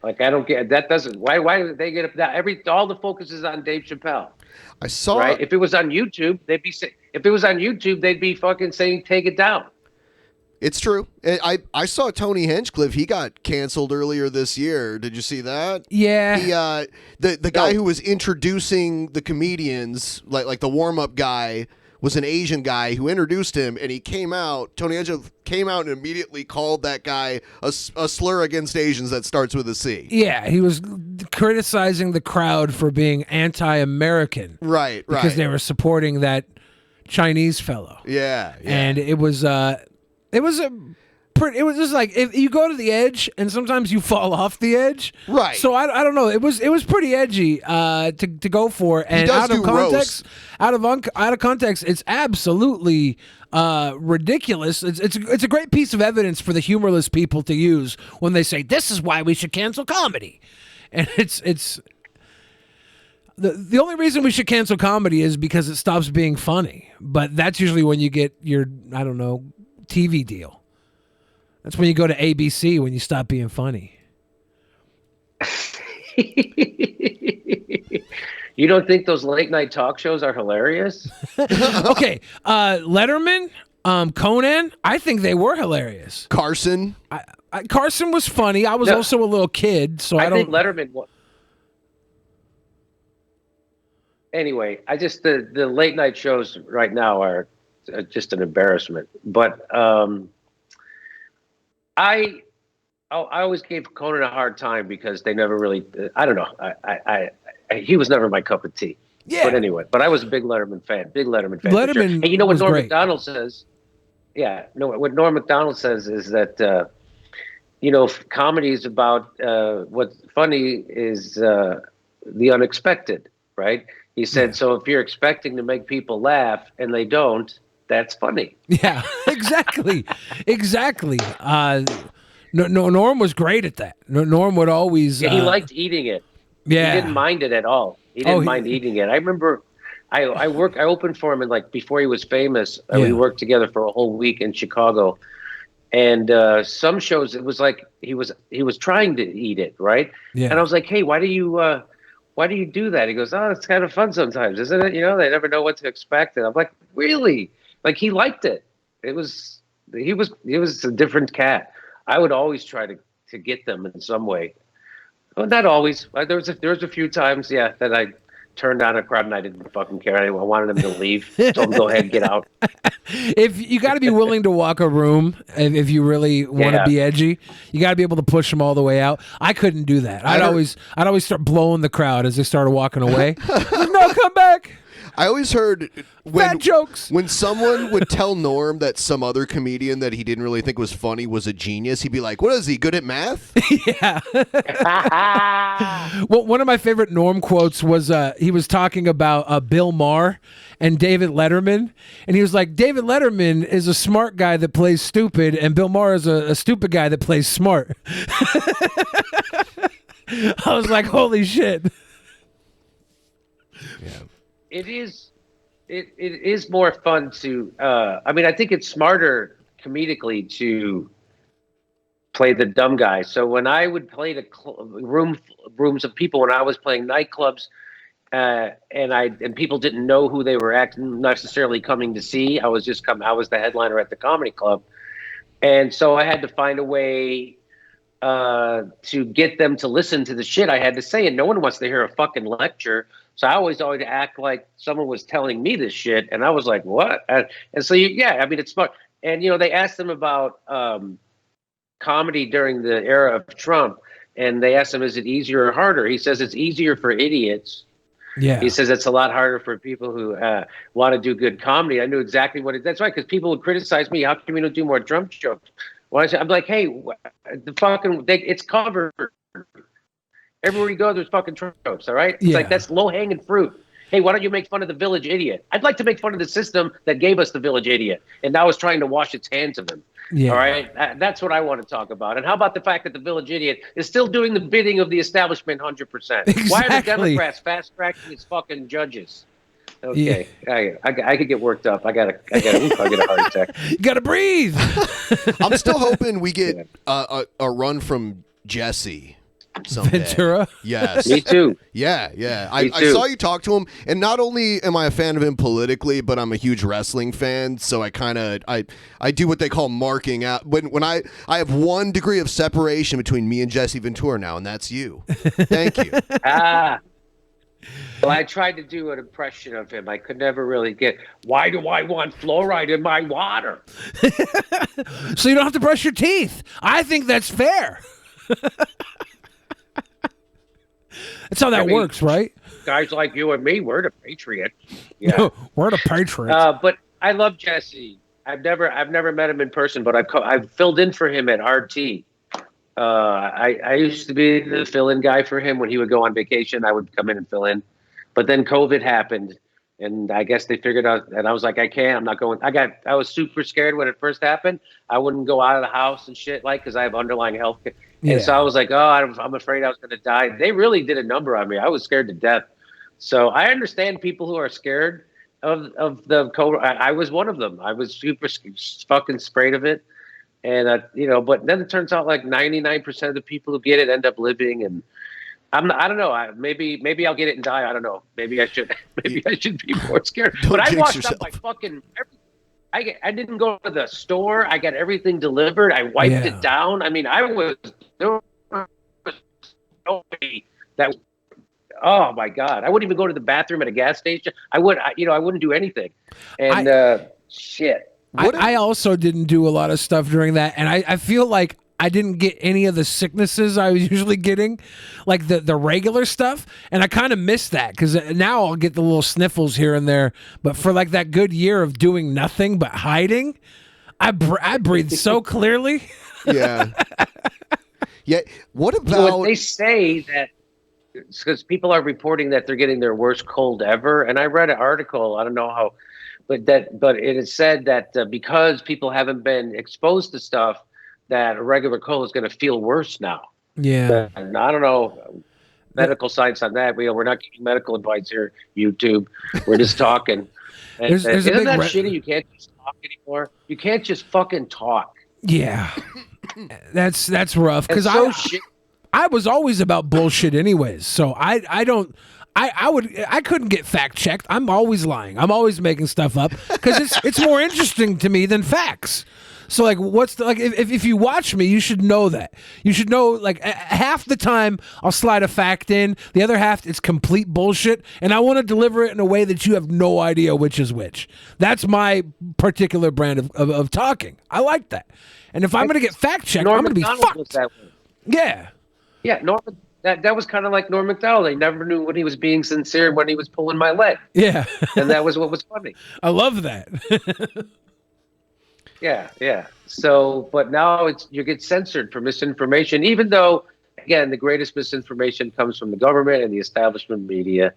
Like, I don't get that. Why do they get all the focus is on Dave Chappelle? I saw right. If it was on YouTube, they'd be fucking saying take it down. It's true. I saw Tony Hinchcliffe. He got canceled earlier this year. Did you see that? Yeah. The guy who was introducing the comedians, like the warm up guy, was an Asian guy who introduced him, and he came out. Tony Hinchcliffe came out and immediately called that guy a slur against Asians that starts with a C. Yeah, he was criticizing the crowd for being anti-American. Right. Because they were supporting that Chinese fellow. Yeah. And it was just like, if you go to the edge and sometimes you fall off the edge. Right. So I don't know. It was pretty edgy to go for, and out of context, out of context, it's absolutely ridiculous. It's a great piece of evidence for the humorless people to use when they say this is why we should cancel comedy, and it's. The only reason we should cancel comedy is because it stops being funny. But that's usually when you get your, I don't know, TV deal. That's when you go to ABC when you stop being funny. You don't think those late night talk shows are hilarious? Okay, Letterman, Conan, I think they were hilarious. Carson. Carson was funny. I was also a little kid, so I don't think Letterman was. Anyway, the late night shows right now are just an embarrassment. But I always gave Conan a hard time because they never really. I don't know. He was never my cup of tea. Yeah. But anyway, I was a big Letterman fan. Letterman Sure. And you know what Norm great. Macdonald says? Yeah. No. What Norm Macdonald says is that comedy is about what's funny is the unexpected, right? He said, so if you're expecting to make people laugh and they don't, that's funny. Yeah, exactly. Exactly. Norm was great at that. Norm would always... he liked eating it. Yeah. He didn't mind it at all. He didn't mind eating it. I remember I opened for him, and before he was famous, we worked together for a whole week in Chicago. And some shows, it was like he was trying to eat it, right? Yeah. And I was like, hey, why do you do that? He goes, oh, it's kind of fun sometimes, isn't it? They never know what to expect. And I'm like, really? Like, he liked it. He was a different cat. I would always try to get them in some way. Well, not always. There was a few times, that I turned down a crowd and I didn't fucking care. I wanted them to leave. Told them, go ahead, get out. If you got to be willing to walk a room, if you really want to be edgy, you got to be able to push them all the way out. I couldn't do that. I'd always start blowing the crowd as they started walking away. No, come back. I always heard bad jokes. When someone would tell Norm that some other comedian that he didn't really think was funny was a genius, he'd be like, what is he, good at math? Yeah. Well, one of my favorite Norm quotes was he was talking about Bill Maher and David Letterman. And he was like, David Letterman is a smart guy that plays stupid, and Bill Maher is a stupid guy that plays smart. I was like, holy shit. Yeah. It is more fun to I think it's smarter comedically to play the dumb guy. So when I would play the rooms of people when I was playing nightclubs, and people didn't know who they were necessarily coming to see. I was the headliner at the comedy club, and so I had to find a way to get them to listen to the shit I had to say, and no one wants to hear a fucking lecture. So I always act like someone was telling me this shit, and I was like, what? And so I mean, it's smart. And they asked them about comedy during the era of Trump, and they asked him, is it easier or harder? He says it's easier for idiots. Yeah. He says it's a lot harder for people who want to do good comedy. I knew exactly that's right, because people would criticize me. How come you don't do more Trump jokes? I'm like, hey, it's covered. Everywhere you go, there's fucking Trump jokes, all right? It's like, that's low-hanging fruit. Hey, why don't you make fun of the village idiot? I'd like to make fun of the system that gave us the village idiot and now is trying to wash its hands of him. Yeah. All right? That's what I want to talk about. And how about the fact that the village idiot is still doing the bidding of the establishment 100%? Exactly. Why are the Democrats fast-tracking its fucking judges? Okay, yeah. I could get worked up. I get a heart attack. You gotta breathe. I'm still hoping we get a run from Jesse someday. Ventura? Yes. Me too. Yeah. I saw you talk to him, and not only am I a fan of him politically, but I'm a huge wrestling fan, so I do what they call marking out. When I have 1 degree of separation between me and Jesse Ventura now, and that's you. Thank you. Well, I tried to do an impression of him. I could never really get, why do I want fluoride in my water? So you don't have to brush your teeth. I think that's fair. That's how that works, right? Guys like you and me, we're the patriots. Yeah, no, we're the patriots. But I love Jesse. I've never met him in person, but I've filled in for him at RT. I used to be the fill-in guy for him when he would go on vacation. I would come in and fill in, but then COVID happened, and I guess they figured out. And I was like, I'm not going. I was super scared when it first happened. I wouldn't go out of the house and shit, because I have underlying health. And so I was like, I'm afraid I was going to die. They really did a number on me. I was scared to death. So I understand people who are scared of the COVID. I was one of them. I was super fucking sprayed of it. And, but then it turns out like 99% of the people who get it end up living. And I don't know. Maybe I'll get it and die. I don't know. Maybe I should be more scared. But I washed up my fucking I didn't go to the store. I got everything delivered. I wiped it down. I mean, there was nobody that. Oh my God! I wouldn't even go to the bathroom at a gas station. I wouldn't do anything. And shit. I also didn't do a lot of stuff during that, and I feel like I didn't get any of the sicknesses I was usually getting, like the regular stuff, and I kind of missed that because now I'll get the little sniffles here and there. But for like that good year of doing nothing but hiding, I breathed so clearly. Yeah. Yeah. What about? They say that because people are reporting that they're getting their worst cold ever, and I read an article. I don't know how, but it is said that because people haven't been exposed to stuff, that a regular cold is going to feel worse now. Yeah. And I don't know medical science on that. We're not giving medical advice here, YouTube. We're just talking. There's isn't that shitty? You can't just talk anymore. You can't just fucking talk. Yeah. That's rough because I was always about bullshit anyways. So I couldn't get fact checked. I'm always lying. I'm always making stuff up because it's more interesting to me than facts. So like, if you watch me, you should know that. You should know like half the time I'll slide a fact in, the other half it's complete bullshit, and I want to deliver it in a way that you have no idea which is which. That's my particular brand of talking. I like that. And if I'm going to get fact checked, I'm going to be fucked. Yeah. Yeah, Norm. That was kind of like Norm Macdonald. I never knew when he was being sincere and when he was pulling my leg. Yeah. And that was what was funny. I love that. Yeah. So, but now you get censored for misinformation, even though, again, the greatest misinformation comes from the government and the establishment media,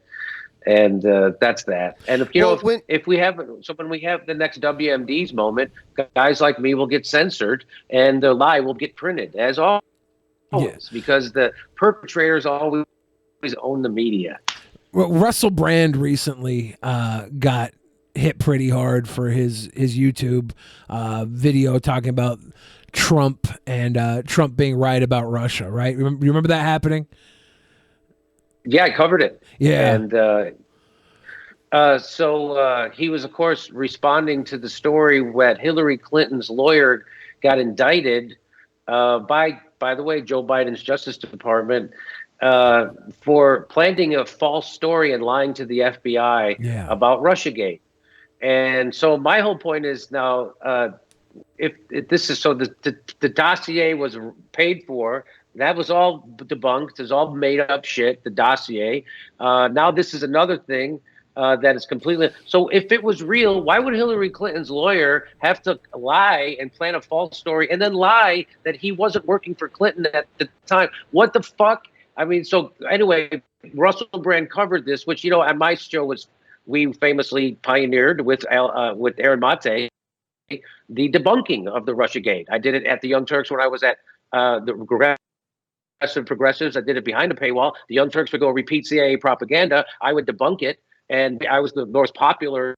and that's that. And if we have the next WMD's moment, guys like me will get censored, and the lie will get printed as always, because the perpetrators always own the media. Well, Russell Brand recently got hit pretty hard for his YouTube video talking about Trump and Trump being right about Russia, right? You remember that happening? Yeah, I covered it. Yeah. And so he was, of course, responding to the story that Hillary Clinton's lawyer got indicted by the way, Joe Biden's Justice Department for planting a false story and lying to the FBI about Russiagate. And so my whole point is now, if this is so, the dossier was paid for. That was all debunked. It's all made up shit. The dossier. Now this is another thing that is completely. So if it was real, why would Hillary Clinton's lawyer have to lie and plan a false story and then lie that he wasn't working for Clinton at the time? What the fuck? I mean, so anyway, Russell Brand covered this, which, you know, at my show we famously pioneered with Aaron Mate, the debunking of the Russiagate. I did it at the Young Turks when I was at the Progressives. I did it behind the paywall. The Young Turks would go repeat CIA propaganda. I would debunk it. And I was the most popular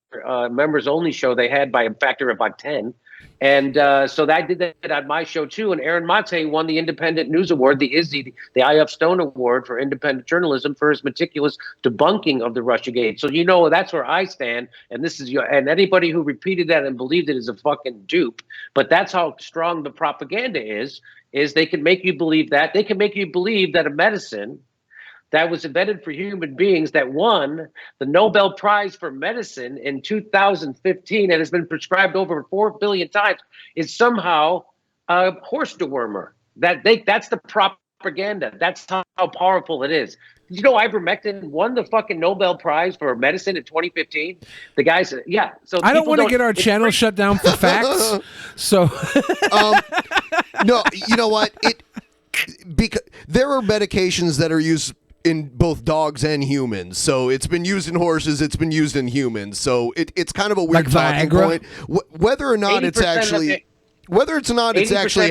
members only show they had by a factor of about 10. And so I did that on my show too. And Aaron Mate won the Independent News Award, the ISI, the IF Stone Award for independent journalism for his meticulous debunking of the Russiagate. So, you know, that's where I stand. And this is and anybody who repeated that and believed it is a fucking dupe. But that's how strong the propaganda is they can make you believe that. They can make you believe that a medicine that was invented for human beings that won the Nobel Prize for Medicine in 2015 and has been prescribed over 4 billion times is somehow a horse dewormer. That's the propaganda. That's how powerful it is. Did you know ivermectin won the fucking Nobel Prize for Medicine in 2015? The guys, yeah. So I don't want to get our channel shut down for facts. So, no, you know what? Because there are medications that are used in both dogs and humans. So it's been used in horses, it's been used in humans. So it's kind of a weird talking point. Whether or not it's actually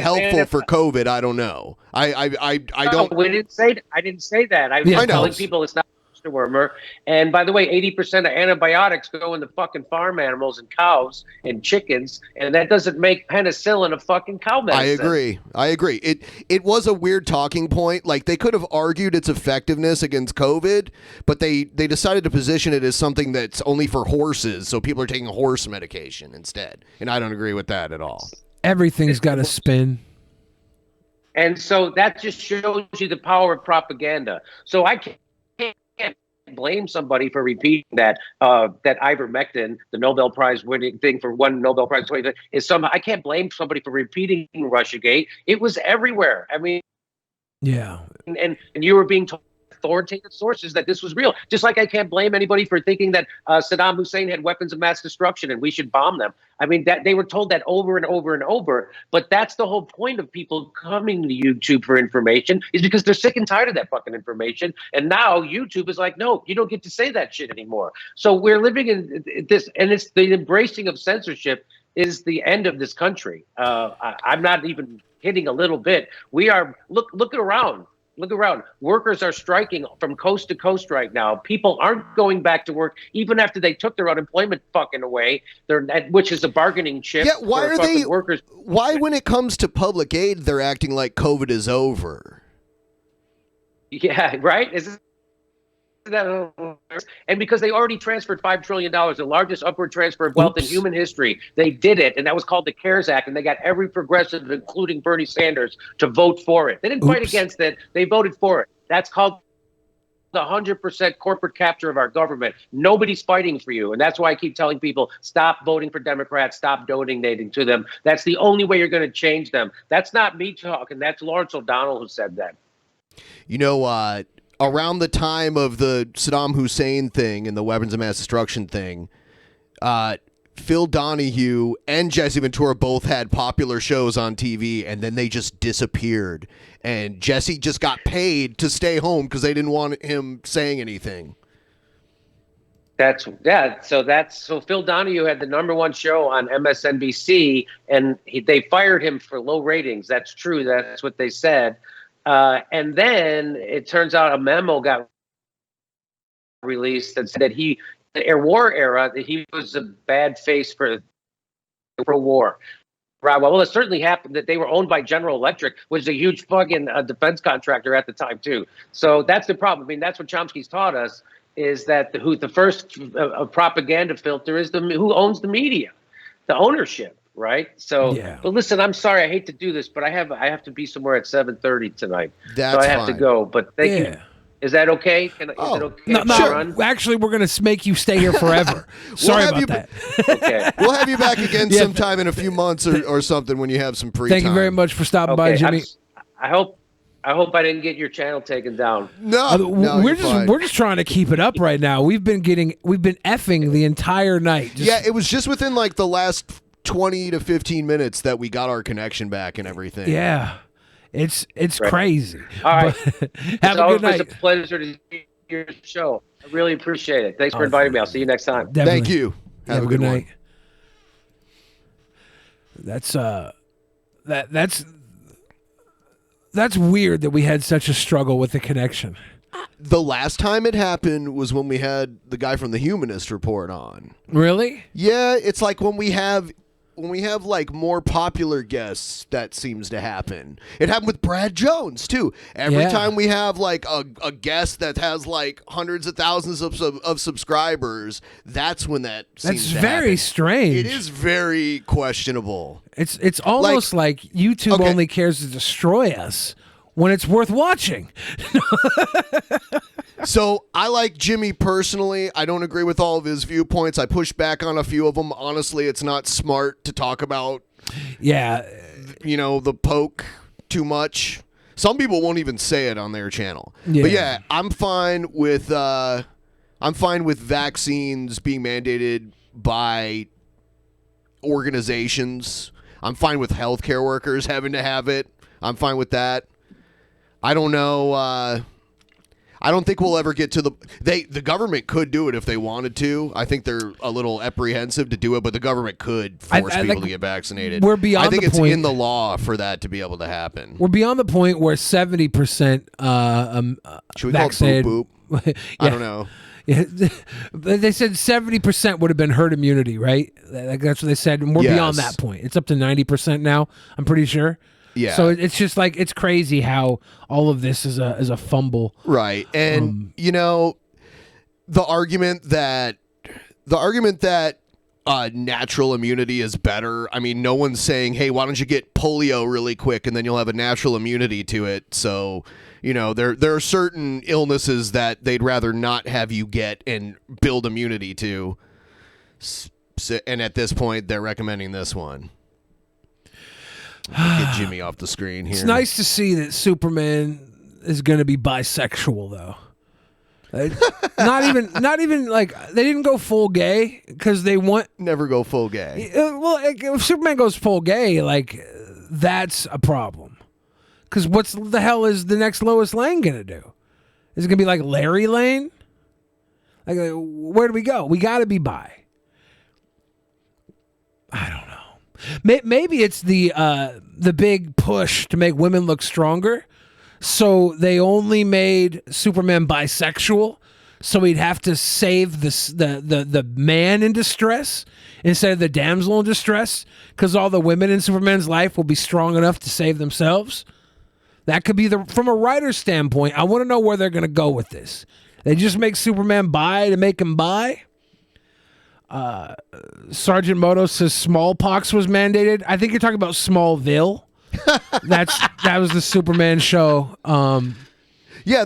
helpful for COVID, I don't know. I don't. We didn't say. I didn't say that. I'm telling people it's not a wormer. And by the way, 80% of antibiotics go in the fucking farm animals and cows and chickens, and that doesn't make penicillin a fucking cow medicine. I agree. It was a weird talking point. Like, they could have argued its effectiveness against COVID, but they decided to position it as something that's only for horses, so people are taking horse medication instead. And I don't agree with that at all. Everything's got a spin. And so that just shows you the power of propaganda. So I can't blame somebody for repeating that ivermectin, the Nobel Prize winning thing for one Nobel Prize is I can't blame somebody for repeating Russiagate. It was everywhere. I mean, yeah. And you were being told authoritative sources that this was real. Just like I can't blame anybody for thinking that Saddam Hussein had weapons of mass destruction and we should bomb them. I mean, that they were told that over and over and over. But that's the whole point of people coming to YouTube for information, is because they're sick and tired of that fucking information. And now YouTube is like, no, you don't get to say that shit anymore. So we're living in this, and it's the embracing of censorship is the end of this country. I'm not even hitting a little bit. We are look around. Look around. Workers are striking from coast to coast right now. People aren't going back to work even after they took their unemployment fucking away, which is a bargaining chip. Yeah, why for are they workers? Why, when it comes to public aid, they're acting like COVID is over? Yeah, right. And because they already transferred $5 trillion, the largest upward transfer of wealth in human history, they did it, and that was called the CARES Act, and they got every progressive, including Bernie Sanders, to vote for it. They didn't fight against it; they voted for it. That's called the 100% corporate capture of our government. Nobody's fighting for you, and that's why I keep telling people: stop voting for Democrats, stop donating to them. That's the only way you're going to change them. That's not me talking. That's Lawrence O'Donnell who said that. You know, around the time of the Saddam Hussein thing and the weapons of mass destruction thing, Phil Donahue and Jesse Ventura both had popular shows on TV, and then they just disappeared. And Jesse just got paid to stay home because they didn't want him saying anything. So Phil Donahue had the #1 show on MSNBC, and they fired him for low ratings. That's true. That's what they said. And then it turns out a memo got released that said that the war era, that he was a bad face for war. Right. Well, it certainly happened that they were owned by General Electric, which is a huge fucking defense contractor at the time too. So that's the problem. I mean, that's what Chomsky's taught us is that the first propaganda filter is who owns the media, the ownership. Right. So, but listen, I'm sorry, I hate to do this, but I have to be somewhere at 7:30 tonight. That's so I have fine. to go. But thank you. Is that okay? Is it okay? No, actually, we're going to make you stay here forever. Sorry about that. Okay. We'll have you back again sometime in a few months or something when you have some free time. Thank you very much for stopping by, Jimmy. I hope I didn't get your channel taken down. No, we're just trying to keep it up right now. We've been effing the entire night. It was just within like the last 20 to 15 minutes that we got our connection back and everything. Yeah. It's crazy. All right. Have a good night. It's a pleasure to see your show. I really appreciate it. Thanks for inviting me. I'll see you next time. Definitely. Thank you. Have a good night. That's weird that we had such a struggle with the connection. The last time it happened was when we had the guy from the Humanist Report on. Really? Yeah, it's like when we have like more popular guests, that seems to happen. It happened with Brad Jones too. Every time we have like a guest that has like hundreds of thousands of subscribers, that's when that seems to happen. That's very strange. It is very questionable. It's almost like YouTube only cares to destroy us when it's worth watching. So I like Jimmy personally. I don't agree with all of his viewpoints. I push back on a few of them. Honestly, it's not smart to talk about, the poke too much. Some people won't even say it on their channel. Yeah. But I'm fine with vaccines being mandated by organizations. I'm fine with healthcare workers having to have it. I'm fine with that. I don't know. I don't think we'll ever get to the government could do it if they wanted to. I think they're a little apprehensive to do it, but the government could force people to get vaccinated. We're beyond I think the it's point. in the law for that to be able to happen. We're beyond the point where 70% Should we vaccinated. Call it boop boop? I don't know. Yeah, they said 70% would have been herd immunity, right? That's what they said. And we're beyond that point. It's up to 90% now, I'm pretty sure. Yeah. So it's just like, it's crazy how all of this is a fumble. Right. And the argument that natural immunity is better. I mean, no one's saying, hey, why don't you get polio really quick and then you'll have a natural immunity to it. So, there are certain illnesses that they'd rather not have you get and build immunity to. And at this point, they're recommending this one. Get Jimmy off the screen here. It's nice to see that Superman is going to be bisexual, though. Not even like they didn't go full gay because they want never go full gay. Well, if Superman goes full gay, like that's a problem. Because what's the hell is the next Lois Lane going to do? Is it going to be like Larry Lane? Like where do we go? We got to be bi. I don't know. Maybe it's the big push to make women look stronger. So they only made Superman bisexual, so he'd have to save the man in distress instead of the damsel in distress, because all the women in Superman's life will be strong enough to save themselves. That could be from a writer's standpoint. I want to know where they're going to go with this. They just make Superman bi to make him bi. Sergeant Moto says smallpox was mandated. I think you're talking about Smallville. That was the Superman show. Yeah,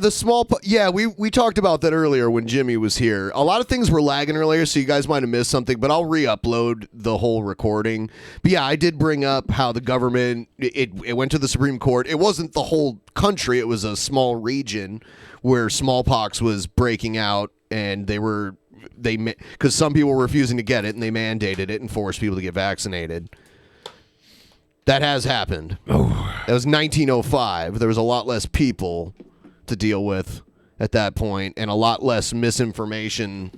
we talked about that earlier when Jimmy was here. A lot of things were lagging earlier, so you guys might have missed something, but I'll re-upload the whole recording. But yeah, I did bring up how the government, it went to the Supreme Court. It wasn't the whole country, it was a small region where smallpox was breaking out, and because some people were refusing to get it, and they mandated it and forced people to get vaccinated. That has happened. Oh. That was 1905. There was a lot less people to deal with at that point, and a lot less misinformation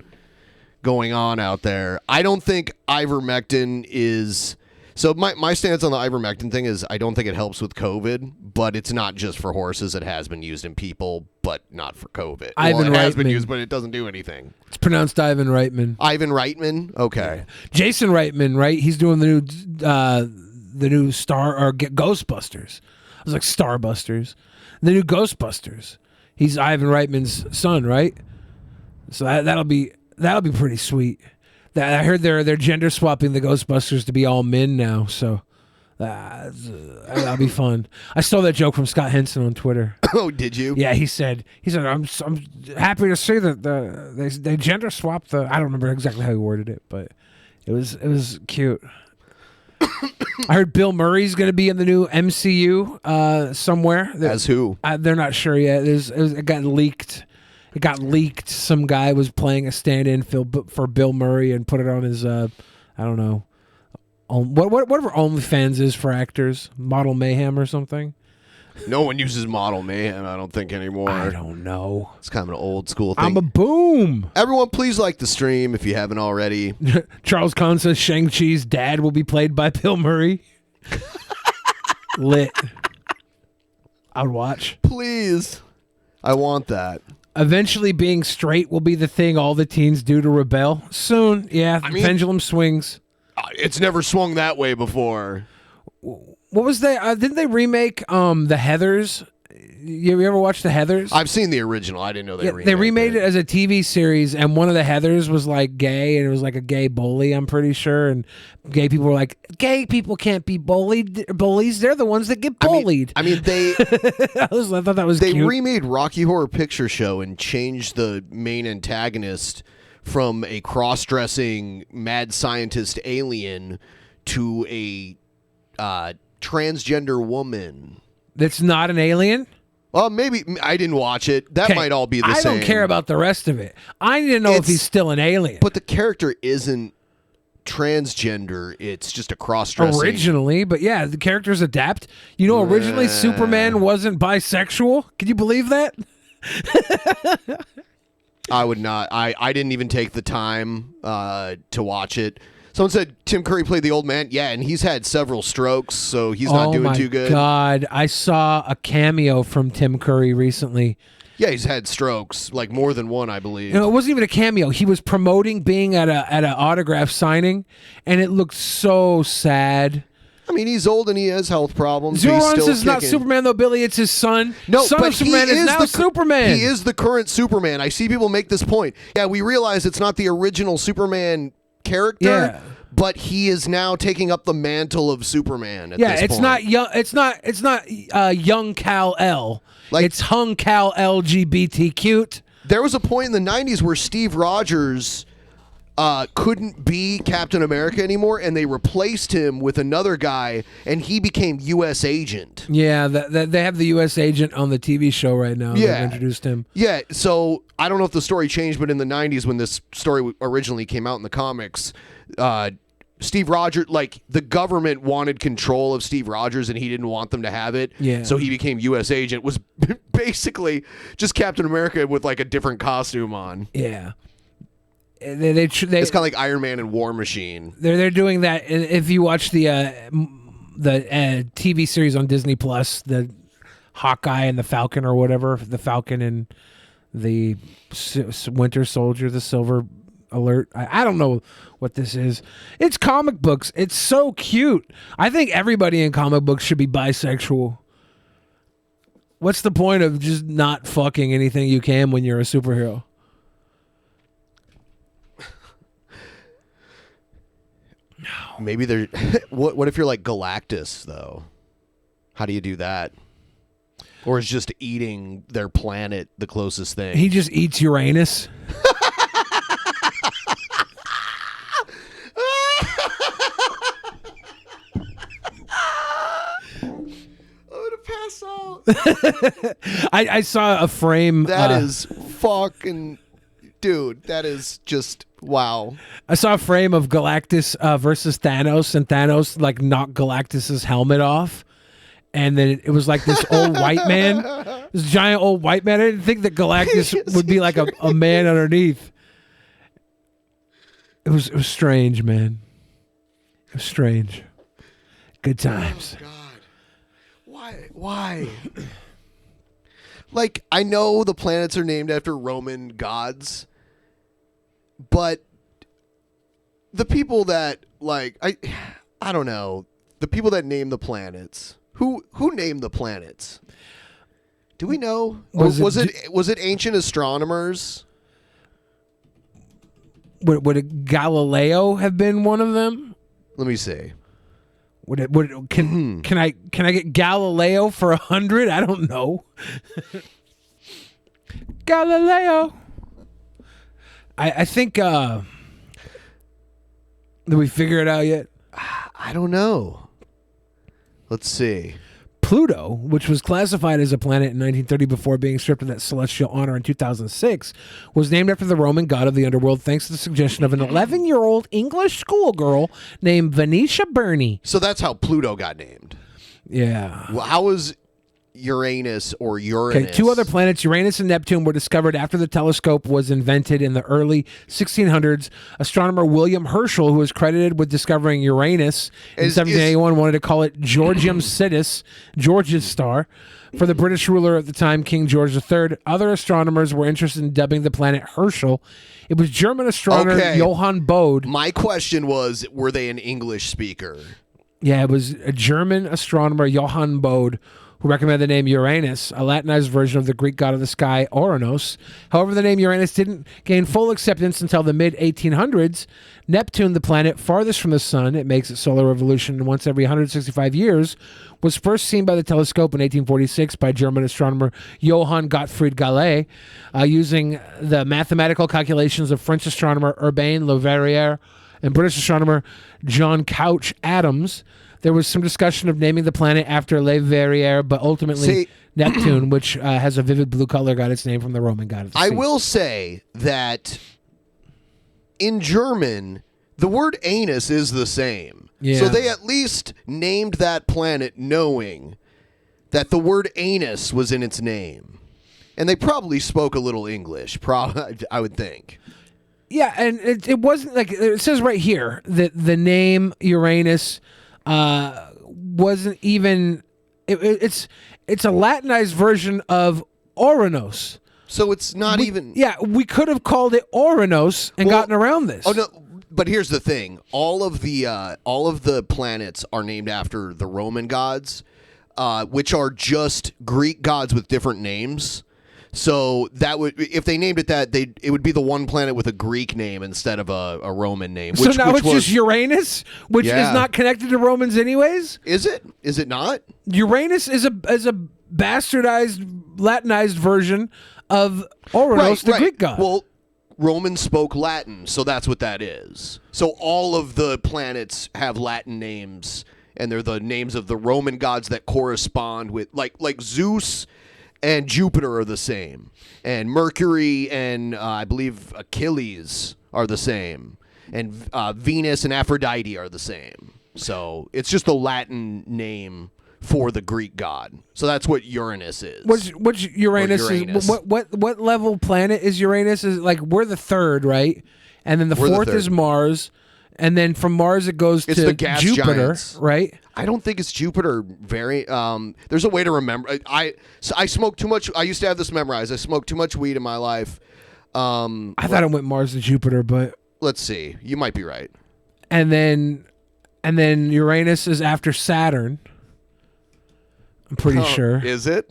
going on out there. I don't think ivermectin is... So my stance on the ivermectin thing is I don't think it helps with COVID, but it's not just for horses. It has been used in people, but not for COVID. It has been used, but it doesn't do anything. It's pronounced Ivan Reitman. Ivan Reitman? Okay. Yeah. Jason Reitman, right? He's doing the new the new Ghostbusters. I was like Starbusters, the new Ghostbusters. He's Ivan Reitman's son, right? So that'll be pretty sweet. I heard they're gender swapping the Ghostbusters to be all men now, so that'll be fun. I stole that joke from Scott Henson on Twitter. Oh, did you? Yeah, he said I'm happy to see that they gender swapped the. I don't remember exactly how he worded it, but it was cute. I heard Bill Murray's going to be in the new MCU somewhere. As who? They're not sure yet. It got leaked. It got leaked. Some guy was playing a stand-in for Bill Murray and put it on his, I don't know, whatever OnlyFans is for actors, Model Mayhem or something. No one uses Model Mayhem, I don't think, anymore. I don't know. It's kind of an old school thing. I'm a boom. Everyone, please like the stream if you haven't already. Charles Kahn says Shang-Chi's dad will be played by Bill Murray. Lit. I would watch. Please. I want that. Eventually being straight will be the thing all the teens do to rebel. Soon, yeah, the pendulum swings. It's never swung that way before. What was didn't they remake The Heathers? You ever watch The Heathers? I've seen the original. I didn't know they remade it. They remade it as a TV series, and one of the Heathers was like gay, and it was like a gay bully, I'm pretty sure. And gay people were like, gay people can't be bullies. They're the ones that get bullied. I mean they... I thought that was They cute. remade Rocky Horror Picture Show and changed the main antagonist from a cross-dressing mad scientist alien to a transgender woman. That's not an alien? Well, maybe I didn't watch it. That might all be the same. I don't care about the rest of it. I need to know if he's still an alien. But the character isn't transgender. It's just a cross-dressing. Originally, but yeah, the characters adapt. You know, originally Superman wasn't bisexual. Can you believe that? I would not. I didn't even take the time to watch it. Someone said Tim Curry played the old man. Yeah, and he's had several strokes, so he's not doing too good. Oh, my God. I saw a cameo from Tim Curry recently. Yeah, he's had strokes, like more than one, I believe. No, it wasn't even a cameo. He was promoting being at an autograph signing, and it looked so sad. I mean, he's old and he has health problems. Zero Runs is not Superman, though, Billy. It's his son. No, son but of Superman is now Superman. He is the current Superman. I see people make this point. Yeah, we realize it's not the original Superman character, but he is now taking up the mantle of Superman at this point. Not young. It's not young Kal-El. It's hung Kal-El LGBT cute. There was a point in the 90s where Steve Rogers couldn't be Captain America anymore, and they replaced him with another guy, and he became U.S. Agent. Yeah, they have the U.S. Agent on the TV show right now. Yeah. They've introduced him. Yeah, so I don't know if the story changed, but in the 90s when this story originally came out in the comics, Steve Rogers, like, the government wanted control of Steve Rogers, and he didn't want them to have it. Yeah. So he became U.S. Agent, was basically just Captain America with, like, a different costume on. Yeah. It's kind of like Iron Man and War Machine. They're doing that. If you watch the TV series on Disney Plus, the Hawkeye and the Falcon or whatever, the Falcon and the Winter Soldier, the Silver Alert. I don't know what this is. It's comic books. It's so cute. I think everybody in comic books should be bisexual. What's the point of just not fucking anything you can when you're a superhero? Maybe they're... What if you're like Galactus, though? How do you do that? Or is just eating their planet the closest thing? He just eats Uranus. Pass out. I saw a frame. That is fucking... Dude, that is just... Wow. I saw a frame of Galactus versus Thanos, and Thanos like knocked Galactus's helmet off, and then it was like this old white man, this giant old white man. I didn't think that Galactus would be like a man underneath. It was strange, man. It was strange. Good times. Oh, God. Why? Like, I know the planets are named after Roman gods, but the people that, like, I don't know, the people that name the planets. Who named the planets? Do we know? Was it ancient astronomers? Would Galileo have been one of them? Let me see. Can I get Galileo for 100? I don't know. Galileo. I think. Did we figure it out yet? I don't know. Let's see. Pluto, which was classified as a planet in 1930 before being stripped of that celestial honor in 2006, was named after the Roman god of the underworld thanks to the suggestion of an 11-year-old English schoolgirl named Venetia Burney. So that's how Pluto got named. Yeah. Well, how was Uranus or Uranus? Okay, two other planets, Uranus and Neptune, were discovered after the telescope was invented in the early 1600s. Astronomer William Herschel, who is credited with discovering Uranus in 1781, wanted to call it Georgium Sidus, George's star, for the British ruler at the time, King George III. Other astronomers were interested in dubbing the planet Herschel. It was German astronomer Johann Bode. My question was, were they an English speaker? Yeah, it was a German astronomer, Johann Bode, who recommended the name Uranus, a Latinized version of the Greek god of the sky, Oranos. However, the name Uranus didn't gain full acceptance until the mid-1800s. Neptune, the planet farthest from the sun, it makes its solar revolution once every 165 years, was first seen by the telescope in 1846 by German astronomer Johann Gottfried Galle, using the mathematical calculations of French astronomer Urbain Le Verrier and British astronomer John Couch Adams. There was some discussion of naming the planet after Le Verrier, but ultimately Neptune, which has a vivid blue color, got its name from the Roman god of the sea. I will say that in German, the word anus is the same. Yeah. So they at least named that planet knowing that the word anus was in its name. And they probably spoke a little English, I would think. Yeah, and it wasn't like it says right here that the name Uranus wasn't even. It's a Latinized version of Oranos. So it's not even. Yeah, we could have called it Oranos and gotten around this. Oh no. But here's the thing: all of the planets are named after the Roman gods, which are just Greek gods with different names. So that would, if they named it that, it would be the one planet with a Greek name instead of a Roman name. So now it's just Uranus, which is not connected to Romans anyways. Is it? Is it not? Uranus is a bastardized, Latinized version of Oranos, the Greek god. Well, Romans spoke Latin, so that's what that is. So all of the planets have Latin names, and they're the names of the Roman gods that correspond with, like Zeus and Jupiter are the same, and Mercury and I believe Achilles are the same, and Venus and Aphrodite are the same. So it's just the Latin name for the Greek god. So that's what Uranus is. What's Uranus? Is what level planet is Uranus? Is like we're the third, right? And then the fourth is Mars. And then from Mars it goes to the gas Jupiter, giants. Right? I don't think it's Jupiter. There's a way to remember. I smoked too much. I used to have this memorized. I smoked too much weed in my life. I thought it went Mars to Jupiter, but let's see. You might be right. And then Uranus is after Saturn. I'm pretty sure. Is it?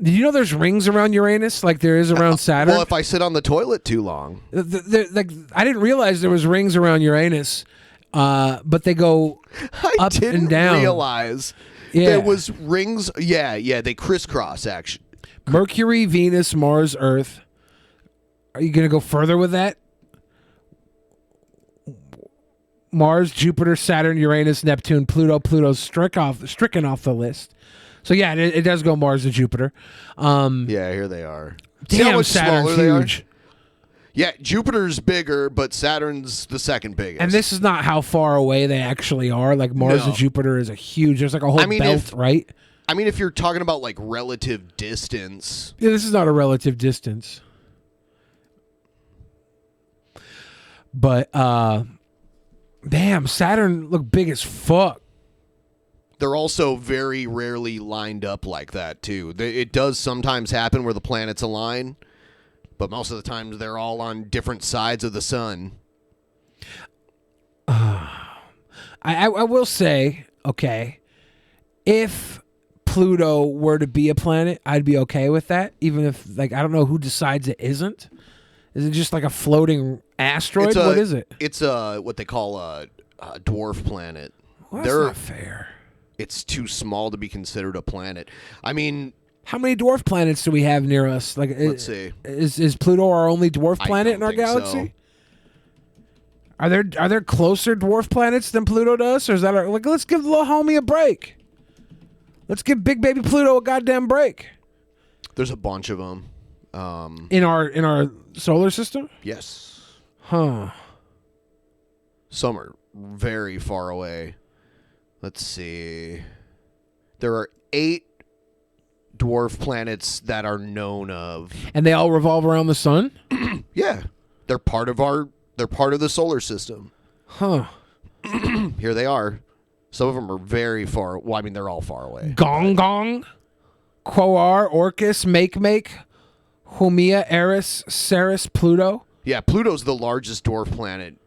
Did you know there's rings around Uranus like there is around Saturn? Well, if I sit on the toilet too long. Like I didn't realize there was rings around Uranus, but they go up and down. I didn't realize there was rings. Yeah, they crisscross, actually. Mercury, Venus, Mars, Earth. Are you going to go further with that? Mars, Jupiter, Saturn, Uranus, Neptune, Pluto. Pluto's stricken off the list. So yeah, it does go Mars to Jupiter. Yeah, here they are. Damn, Saturn's huge. Yeah, Jupiter's bigger, but Saturn's the second biggest. And this is not how far away they actually are. Like Mars to Jupiter is a huge. There's like a whole belt, right? I mean, if you're talking about like relative distance. Yeah, this is not a relative distance. But damn, Saturn look big as fuck. They're also very rarely lined up like that, too. It does sometimes happen where the planets align, but most of the time they're all on different sides of the sun. I will say, okay, if Pluto were to be a planet, I'd be okay with that. Even if, like, I don't know who decides it isn't. Is it just like a floating asteroid? What is it? It's what they call a dwarf planet. Well, that's not fair. It's too small to be considered a planet. I mean, how many dwarf planets do we have near us? Like, let's see. Is Pluto our only dwarf planet in our galaxy? So. Are there closer dwarf planets than Pluto to us, or is that like, let's give the little homie a break? Let's give big baby Pluto a goddamn break. There's a bunch of them. In our solar system? Yes. Huh. Some are very far away. Let's see. There are 8 dwarf planets that are known of. And they all revolve around the sun? Yeah. They're part of the solar system. Huh. Here they are. Some of them are very far. Well, I mean, they're all far away. Gong Gong, Quoar, Orcus, Make, Haumea, Eris, Ceres, Pluto. Yeah, Pluto's the largest dwarf planet.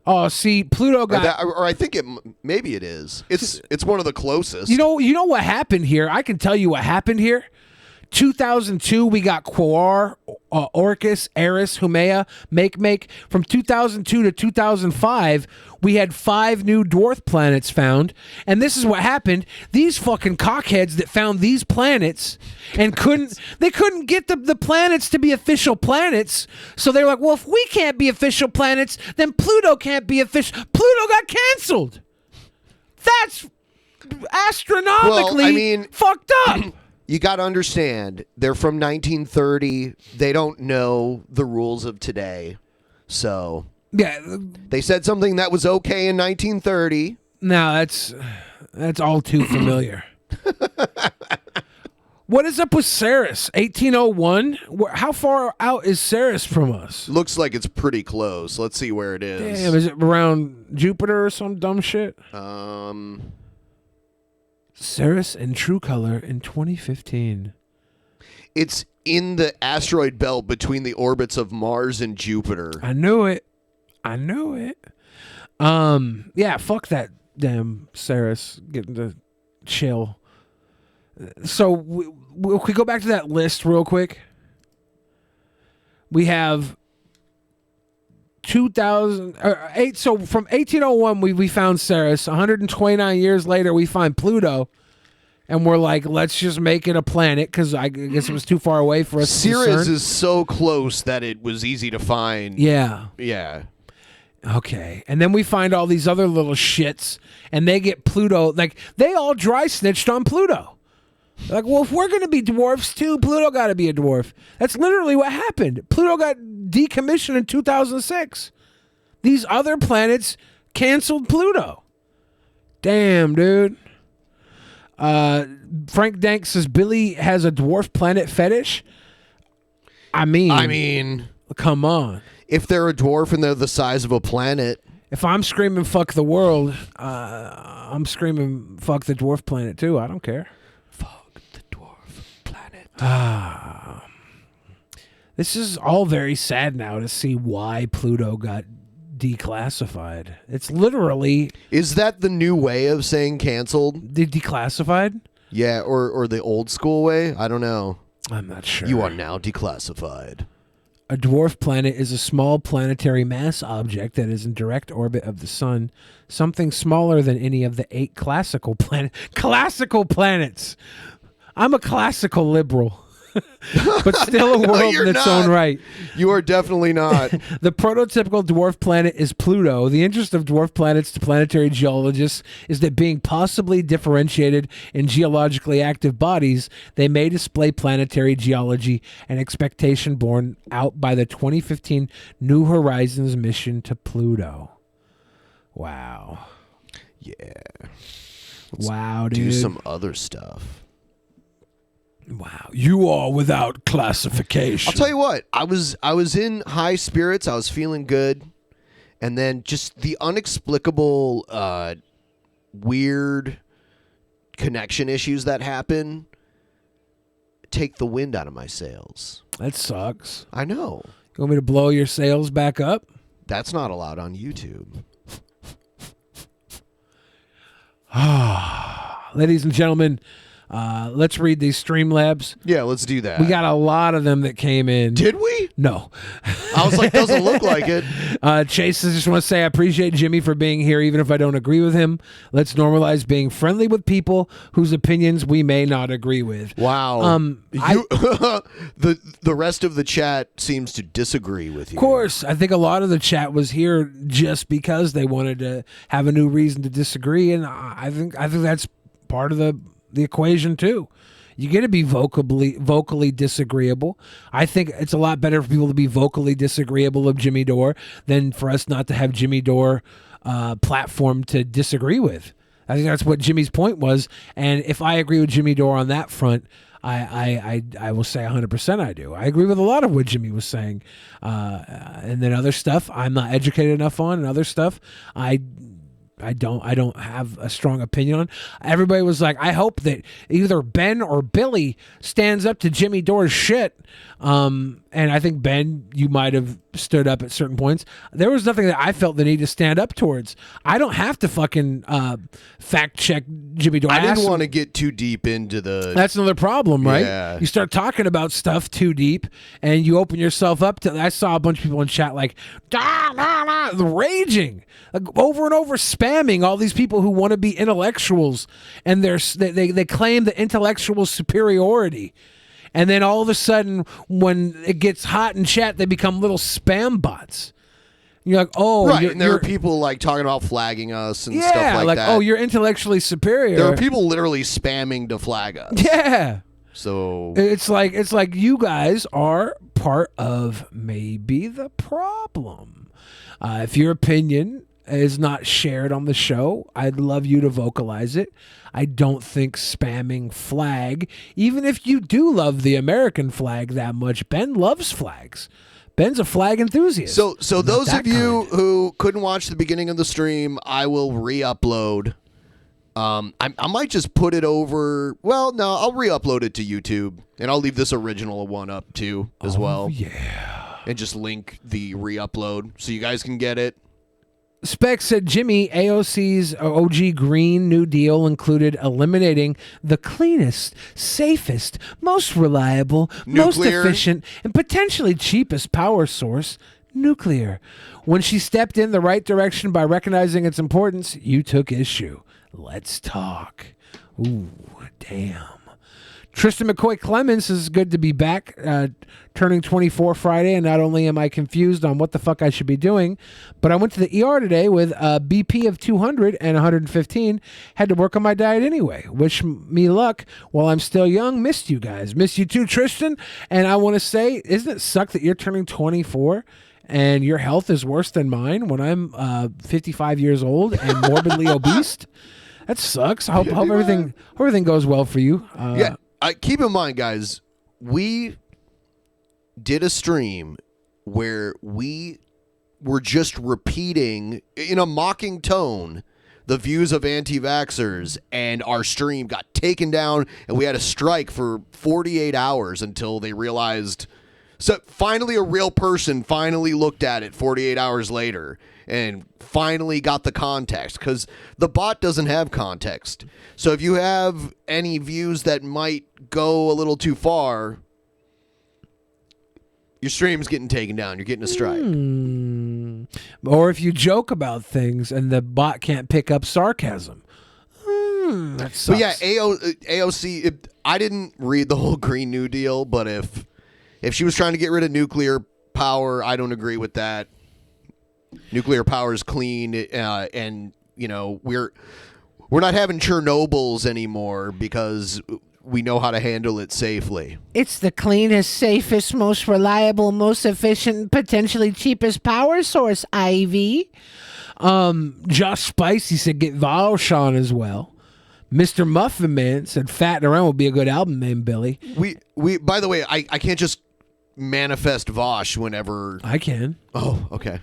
Oh, see, Pluto got... Or I think maybe it is. It's one of the closest. You know what happened here? I can tell you what happened here. 2002, we got Quoar, Orcus, Eris, Haumea, Make. From 2002 to 2005, we had 5 new dwarf planets found. And this is what happened. These fucking cockheads that found these planets and couldn't get the planets to be official planets. So they're like, well, if we can't be official planets, then Pluto can't be official. Pluto got canceled. That's astronomically fucked up. You got to understand, they're from 1930. They don't know the rules of today. So, yeah, they said something that was okay in 1930. No, that's all too familiar. What is up with Ceres? 1801? How far out is Ceres from us? Looks like it's pretty close. Let's see where it is. Damn, is it around Jupiter or some dumb shit? Ceres in true color in 2015. It's in the asteroid belt between the orbits of Mars and Jupiter. I knew it. Yeah, fuck that damn Ceres getting to chill. So we go back to that list real quick. We have 2008. So from 1801, we found Ceres. 129 years later, we find Pluto, and we're like, let's just make it a planet because I guess it was too far away for us. Ceres is so close that it was easy to find. Yeah. Okay, and then we find all these other little shits, and they get Pluto. Like they all dry snitched on Pluto. Like, well, if we're gonna be dwarfs too, Pluto got to be a dwarf. That's literally what happened. Pluto got decommissioned in 2006. These other planets canceled Pluto. Damn, dude. Frank Dank says Billy has a dwarf planet fetish. I mean, come on. If they're a dwarf and they're the size of a planet. If I'm screaming fuck the world, I'm screaming fuck the dwarf planet too. I don't care. Fuck the dwarf planet. This is all very sad now to see why Pluto got declassified. It's literally... Is that the new way of saying canceled? Declassified? Yeah, or the old school way? I don't know. I'm not sure. You are now declassified. A dwarf planet is a small planetary mass object that is in direct orbit of the sun, something smaller than any of the 8 classical planets. Classical planets! I'm a classical liberal. But still a world in its own right. You are definitely not. The prototypical dwarf planet is Pluto. The interest of dwarf planets to planetary geologists is that being possibly differentiated in geologically active bodies, they may display planetary geology, an expectation borne out by the 2015 New Horizons mission to Pluto. Wow. Yeah. Wow, dude. Do some other stuff. Wow, you are without classification. I'll tell you what, I was in high spirits. I was feeling good, and then just the inexplicable, weird connection issues that happen take the wind out of my sails. That sucks. I know. You want me to blow your sails back up? That's not allowed on YouTube. Ladies and gentlemen, let's read these Streamlabs. Yeah, let's do that. We got a lot of them that came in. Did we? No. I was like, doesn't look like it. Chase, I just want to say I appreciate Jimmy for being here, even if I don't agree with him. Let's normalize being friendly with people whose opinions we may not agree with. Wow. The rest of the chat seems to disagree with you. Of course. I think a lot of the chat was here just because they wanted to have a new reason to disagree, and I think that's part of the equation too. You get to be vocally disagreeable. I think it's a lot better for people to be vocally disagreeable of Jimmy Dore than for us not to have Jimmy Dore platform to disagree with. I think that's what Jimmy's point was. And if I agree with Jimmy Dore on that front, I will say 100% I do. I agree with a lot of what Jimmy was saying. And then other stuff I'm not educated enough on, and other stuff I don't have a strong opinion on. Everybody was like, I hope that either Ben or Billy stands up to Jimmy Dore's shit. And I think, Ben, you might have stood up at certain points. There was nothing that I felt the need to stand up towards. I don't have to fucking fact check Jimmy Dore. I didn't want to get too deep into the... That's another problem, right? Yeah. You start talking about stuff too deep, and you open yourself up to... I saw a bunch of people in chat like, raging, like, over and over spamming all these people who want to be intellectuals, and they claim the intellectual superiority. And then all of a sudden, when it gets hot in chat, they become little spam bots. And you're like, oh, right. And there are people like talking about flagging us and stuff like that. Oh, you're intellectually superior. There are people literally spamming to flag us. Yeah. So it's like you guys are part of maybe the problem. If your opinion is not shared on the show, I'd love you to vocalize it. I don't think spamming flag, even if you do love the American flag that much, Ben loves flags. Ben's a flag enthusiast. So those of you who couldn't watch the beginning of the stream, I will re-upload. I might just put it over. Well, no, I'll re-upload it to YouTube, and I'll leave this original one up too as well. Yeah, and just link the re-upload so you guys can get it. Spec said, Jimmy, AOC's OG Green New Deal included eliminating the cleanest, safest, most reliable, most efficient, and potentially cheapest power source, nuclear. When she stepped in the right direction by recognizing its importance, you took issue. Let's talk. Ooh, damn. Tristan McCoy Clemens is good to be back, turning 24 Friday, and not only am I confused on what the fuck I should be doing, but I went to the ER today with a BP of 200 and 115, had to work on my diet anyway. Wish me luck while I'm still young. Missed you guys. Miss you too, Tristan. And I want to say, isn't it suck that you're turning 24 and your health is worse than mine when I'm 55 years old and morbidly obese? That sucks. I hope everything goes well for you. Yeah. Keep in mind, guys, we did a stream where we were just repeating in a mocking tone the views of anti-vaxxers, and our stream got taken down, and we had a strike for 48 hours until they realized. So finally a real person finally looked at it 48 hours later and finally got the context, because the bot doesn't have context. So if you have any views that might go a little too far, your stream's getting taken down. You're getting a strike. Or if you joke about things and the bot can't pick up sarcasm. That sucks. But yeah, AOC, I didn't read the whole Green New Deal, but if she was trying to get rid of nuclear power, I don't agree with that. Nuclear power is clean, and you know we're not having Chernobyls anymore because we know how to handle it safely. It's the cleanest, safest, most reliable, most efficient, potentially cheapest power source, Ivy. Josh Spicy said get Valshan as well. Mr. Muffin Man said Fat and Around would be a good album name, Billy. We by the way, I can't just manifest Vosh whenever I can. Oh, okay.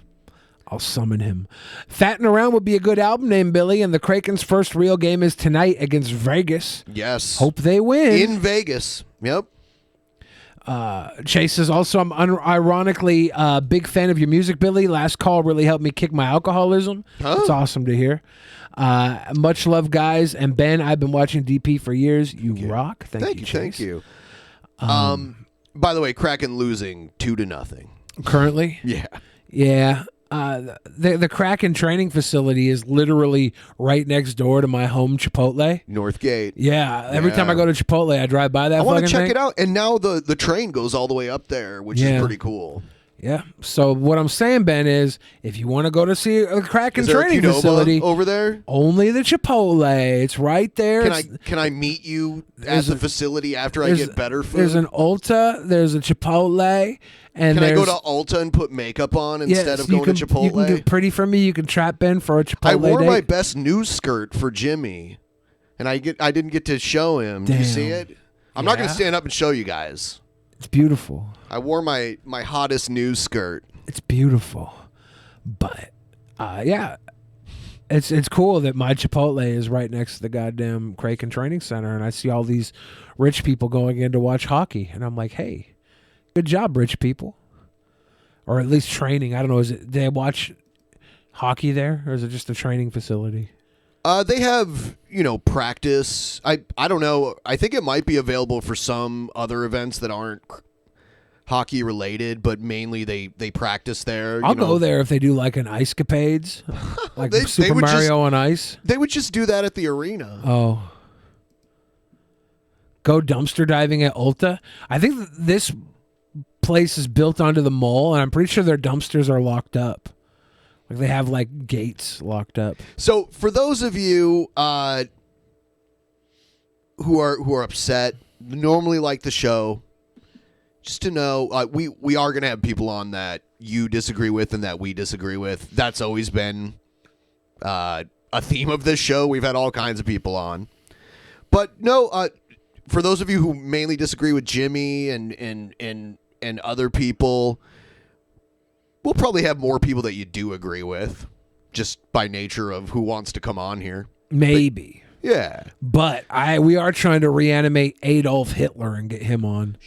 I'll summon him. Fattin' Around would be a good album name, Billy, and the Krakens' first real game is tonight against Vegas. Yes. Hope they win. In Vegas. Yep. Chase says also, I'm ironically a big fan of your music, Billy. Last call really helped me kick my alcoholism. It's awesome to hear. Much love, guys. And Ben, I've been watching DP for years. You rock. Thank you, Chase. Thank you. By the way, Kraken losing 2-0 currently. Yeah. The Kraken training facility is literally right next door to my home Chipotle. Northgate. Yeah. Every time I go to Chipotle, I drive by that. I want to check it out. And now the train goes all the way up there, which is pretty cool. Yeah. So what I'm saying, Ben, is if you want to go to see a Kraken is there training a Qdoba facility over there, only the Chipotle. It's right there. Can I meet you at the facility after I get better food? There's an Ulta. There's a Chipotle. And can I go to Ulta and put makeup on instead of going to Chipotle? You can get pretty for me. You can trap Ben for a Chipotle. I wore date. my best news skirt for Jimmy, and I didn't get to show him. Damn. Do you see it? I'm not going to stand up and show you guys. It's beautiful. I wore my hottest news skirt. It's beautiful, but it's cool that my Chipotle is right next to the goddamn Kraken Training Center, and I see all these rich people going in to watch hockey, and I'm like, hey, good job, rich people, or at least training. I don't know. Do they watch hockey there, or is it just a training facility? They have, practice. I don't know. I think it might be available for some other events that aren't hockey related, but mainly they practice there. I'll go there if they do like an ice capades, like Super Mario on Ice. They would just do that at the arena. Oh. Go dumpster diving at Ulta. I think this place is built onto the mall, and I'm pretty sure their dumpsters are locked up. Like they have like gates locked up. So for those of you who are upset, normally like the show, just to know, we are going to have people on that you disagree with and that we disagree with. That's always been a theme of this show. We've had all kinds of people on. But no, for those of you who mainly disagree with Jimmy and other people, we'll probably have more people that you do agree with, just by nature of who wants to come on here. Maybe. Yeah. But we are trying to reanimate Adolf Hitler and get him on.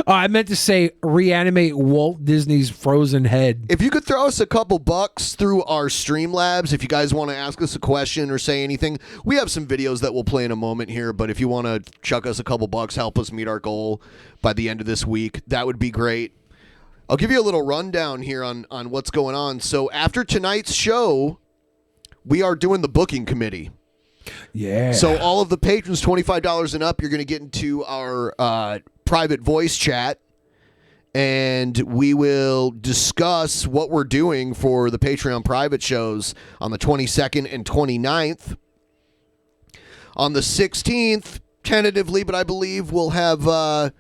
I meant to say reanimate Walt Disney's frozen head. If you could throw us a couple bucks through our Streamlabs, if you guys want to ask us a question or say anything, we have some videos that we'll play in a moment here, but if you want to chuck us a couple bucks, help us meet our goal by the end of this week, that would be great. I'll give you a little rundown here on what's going on. So after tonight's show, we are doing the booking committee. Yeah. So all of the patrons, $25 and up, you're going to get into our private voice chat, and we will discuss what we're doing for the Patreon private shows on the 22nd and 29th. On the 16th, tentatively, but I believe we'll have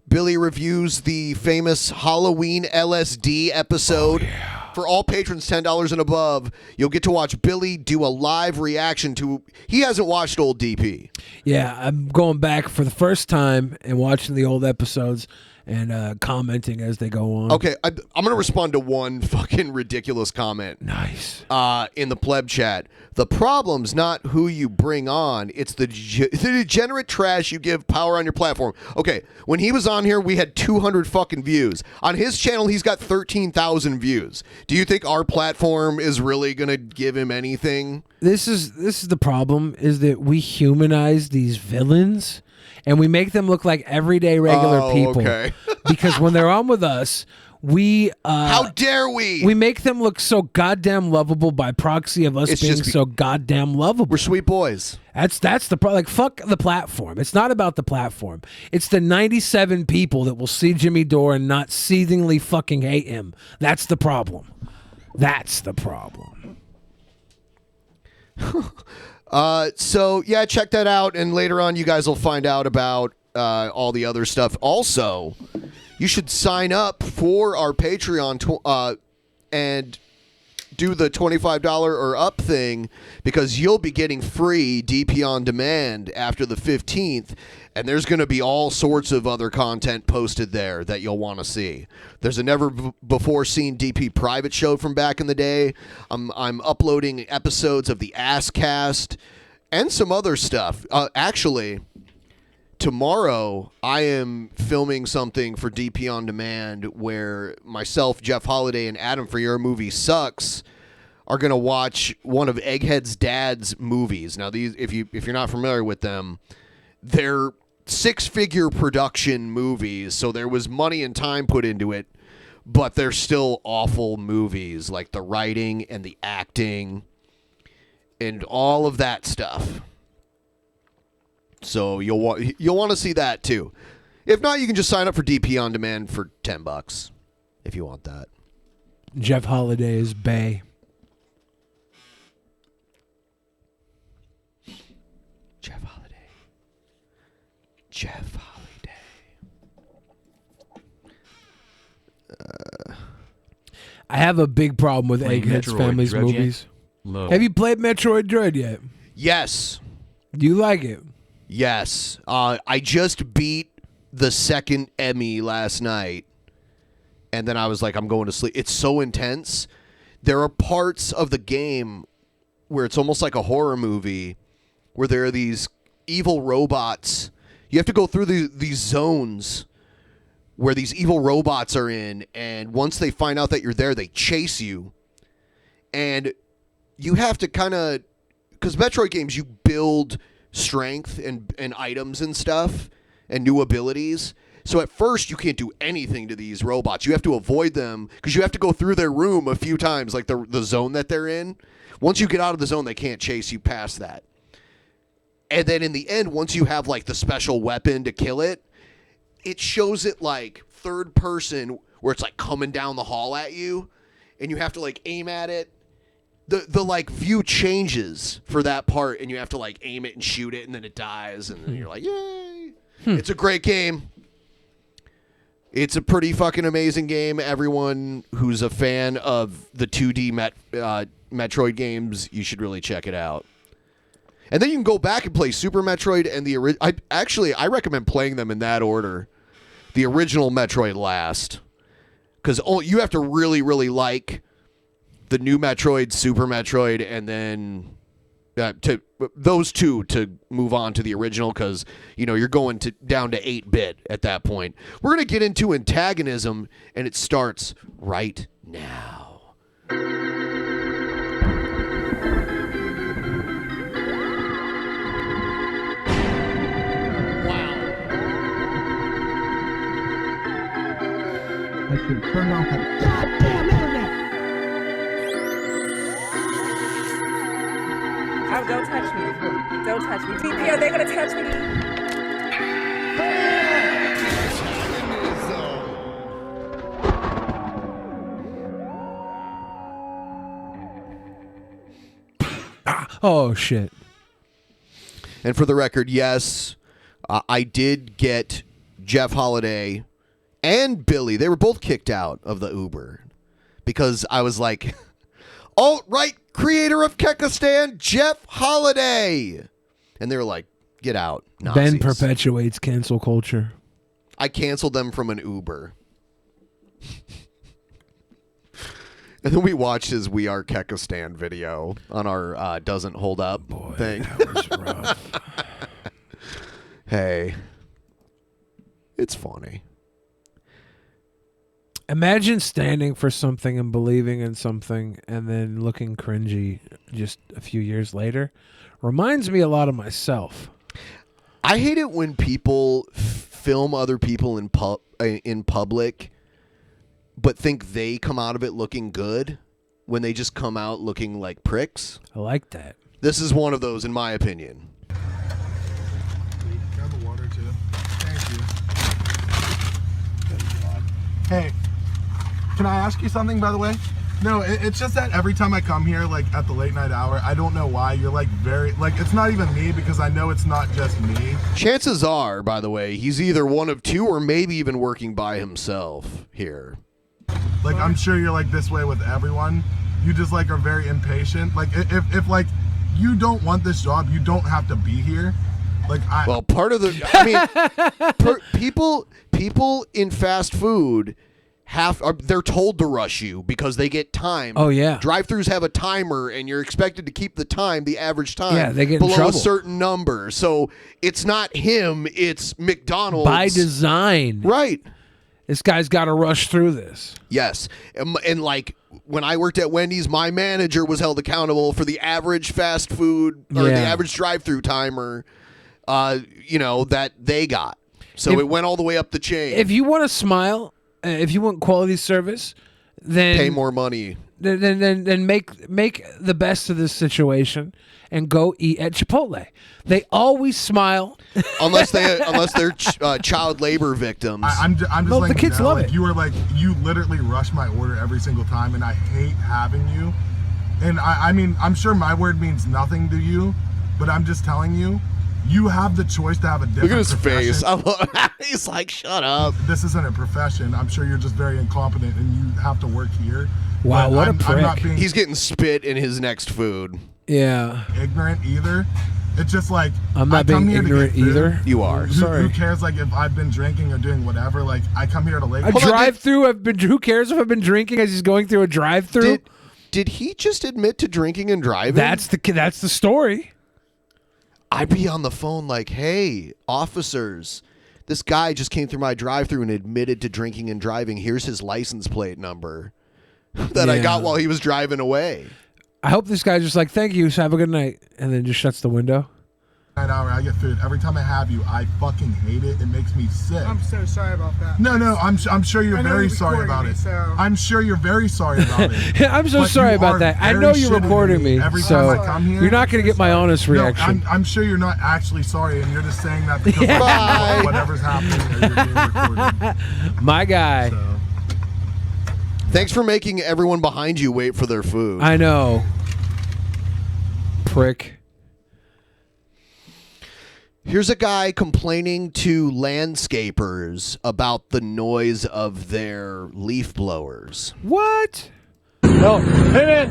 Billy reviews the famous Halloween LSD episode. Oh, yeah. For all patrons $10 and above, you'll get to watch Billy do a live reaction to... He hasn't watched old DP. Yeah, I'm going back for the first time and watching the old episodes and commenting as they go on. Okay, I'm going to respond to one fucking ridiculous comment. Nice. In the pleb chat. The problem's not who you bring on, it's the degenerate trash you give power on your platform. Okay, when he was on here, we had 200 fucking views. On his channel, he's got 13,000 views. Do you think our platform is really going to give him anything? This is the problem, is that we humanize these villains and we make them look like everyday regular people. Okay. Because when they're on with us, we how dare we? We make them look so goddamn lovable by proxy of us being so goddamn lovable. We're sweet boys. That's the problem. Like, fuck the platform. It's not about the platform. It's the 97 people that will see Jimmy Dore and not seethingly fucking hate him. That's the problem. That's the problem. So yeah, check that out, and later on you guys will find out about all the other stuff. Also, you should sign up for our Patreon and do the $25 or up thing, because you'll be getting free DP on demand after the 15th, and there's going to be all sorts of other content posted there that you'll want to see. There's a never before seen DP private show from back in the day. I'm uploading episodes of the Ass Cast and some other stuff. Actually, tomorrow I am filming something for DP On Demand where myself, Jeff Holiday, and Adam for Your Movie Sucks are going to watch one of Egghead's dad's movies. Now, these, if you're not familiar with them, they're 6-figure production movies, so there was money and time put into it, but they're still awful movies, like the writing and the acting and all of that stuff. So you'll want to see that too. If not, you can just sign up for DP On Demand for $10 if you want that. Jeff Holiday is Bay. Jeff Holiday. Jeff Holiday. I have a big problem with Playing Egghead's Metroid Family's Dread yet? movies. Low. Have you played Metroid Dread yet? Yes. Do you like it? Yes. I just beat the second Emmy last night, and then I was like, I'm going to sleep. It's so intense. There are parts of the game where it's almost like a horror movie, where there are these evil robots. You have to go through these zones where these evil robots are in, and once they find out that you're there, they chase you. And you have to kind of, because Metroid games, you build strength and items and stuff and new abilities. So at first you can't do anything to these robots. You have to avoid them because you have to go through their room a few times, like the zone that they're in. Once you get out of the zone, they can't chase you past that. And then in the end, once you have like the special weapon to kill it, it shows it like third person where it's like coming down the hall at you and you have to like aim at it. The like view changes for that part, and you have to like aim it and shoot it, and then it dies, and then you're like, yay! It's a great game. It's a pretty fucking amazing game. Everyone who's a fan of the 2D Metroid games, you should really check it out. And then you can go back and play Super Metroid and the original. I recommend playing them in that order. The original Metroid last, because you have to really, really like the new Metroid, Super Metroid, and then to those two to move on to the original, because you're going down to 8-bit at that point. We're going to get into antagonism, and it starts right now. Wow. I should turn off that goddamn internet. Oh, don't touch me. Don't touch me. DP, are they going to touch me? Oh, shit. And for the record, yes, I did get Jeff Holiday and Billy. They were both kicked out of the Uber because I was like, alt-right creator of Kekistan, Jeff Holiday. And they were like, get out, Nazis. Ben perpetuates cancel culture. I canceled them from an Uber. And then we watched his We Are Kekistan video on our Doesn't Hold Up thing. That was rough. Hey, it's funny. Imagine standing for something and believing in something and then looking cringy just a few years later. Reminds me a lot of myself. I hate it when people film other people in public but think they come out of it looking good when they just come out looking like pricks. I like that. This is one of those, in my opinion. Grab the water, too. Thank you. Hey, can I ask you something, by the way? No, it's just that every time I come here, like, at the late night hour, I don't know why, you're, like, very, like, it's not even me, because I know it's not just me. Chances are, by the way, he's either one of two or maybe even working by himself here. Like, I'm sure you're, like, this way with everyone. You just, like, are very impatient. Like, if like, you don't want this job, you don't have to be here. Like, Well, part of the... I mean, people in fast food they're told to rush you because they get time. Oh, yeah. Drive-thrus have a timer, and you're expected to keep the time, the average time, Yeah, they get in below trouble. a certain number. So it's not him, it's McDonald's. By design. Right. This guy's got to rush through this. Yes. And like when I worked at Wendy's, my manager was held accountable for the average fast food or the average drive-thru timer, that they got. So it went all the way up the chain. If you want to smile, if you want quality service, then pay more money. Then make the best of this situation and go eat at Chipotle. They always smile, unless they're child labor victims. I'm just well, like the kids love it. You literally rush my order every single time, and I hate having you. And I mean, I'm sure my word means nothing to you, but I'm just telling you. You have the choice to have a different Look at his profession. face. He's like, shut up. This isn't a profession. I'm sure you're just very incompetent and you have to work here. Wow, But what a I'm prick. not being He's getting spit in his next food. Yeah. ignorant either. It's just like I'm not I come being here to ignorant get food. either. You are. Who cares? Like if I've been drinking or doing whatever. Like I come here to Lake. A drive-through. Who cares if I've been drinking as he's going through a drive-through? Did he just admit to drinking and driving? That's the story. I'd be on the phone like, hey, officers, this guy just came through my drive-thru and admitted to drinking and driving. Here's his license plate number that I got while he was driving away. I hope this guy's just like, thank you, so have a good night, and then just shuts the window. Hour, I get food. Every time I have you, I fucking hate it. It makes me sick. I'm so sorry about that. No, I'm sure you're very sorry about it. I'm sure you're very sorry about it. I'm so sorry about that. I know you're recording me, every so time I come here. you're not going to get my honest reaction. I'm sure you're not actually sorry, and you're just saying that because of whatever's happening. Or you're being recorded. My guy. So. Thanks for making everyone behind you wait for their food. I know. Prick. Here's a guy complaining to landscapers about the noise of their leaf blowers. What? No. Hey, man,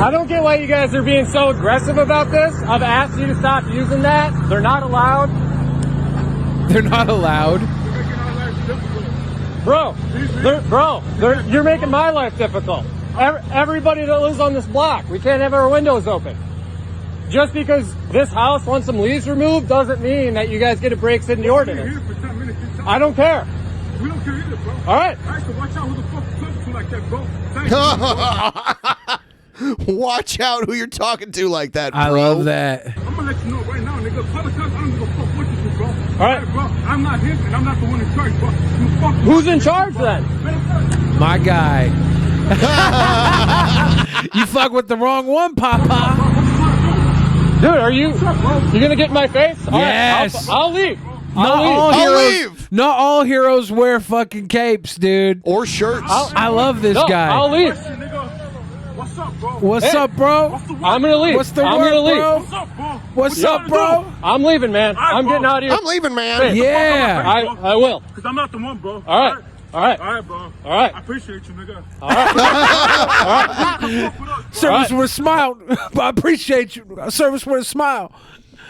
I don't get why you guys are being so aggressive about this. I've asked you to stop using that. They're not allowed. They're not allowed? You're making my life difficult. Everybody that lives on this block, we can't have our windows open. Just because this house wants some leaves removed doesn't mean that you guys get to break in the ordinance. I don't care. We don't care either, bro. All right. I used to watch out who the fuck you talking to like that, bro. Thank you. Watch out who you're talking to like that, bro. I love that. I'm gonna let you know right now, nigga. Apologize. I don't give a fuck what you do, bro. All right, bro. I'm not him, and I'm not the one in charge, bro. You fuck. Who's in charge then? My guy. You fuck with the wrong one, Papa. Dude, you gonna get in my face? Yes. Right, I'll leave. I'll leave. Not all heroes wear fucking capes, dude. Or shirts. I love this guy. I'll leave. What's up, bro? What's up, bro? I'm gonna leave. What's the I'm word, gonna leave. bro? What's up, bro? What's up, bro? I'm leaving, man. I'm getting out of here. I'm leaving, man. Yeah. I will. Because I'm not the one, bro. All right. All right. All right, bro. All right. I appreciate you, nigga. All right. Service with a smile. I appreciate you. Service with a smile.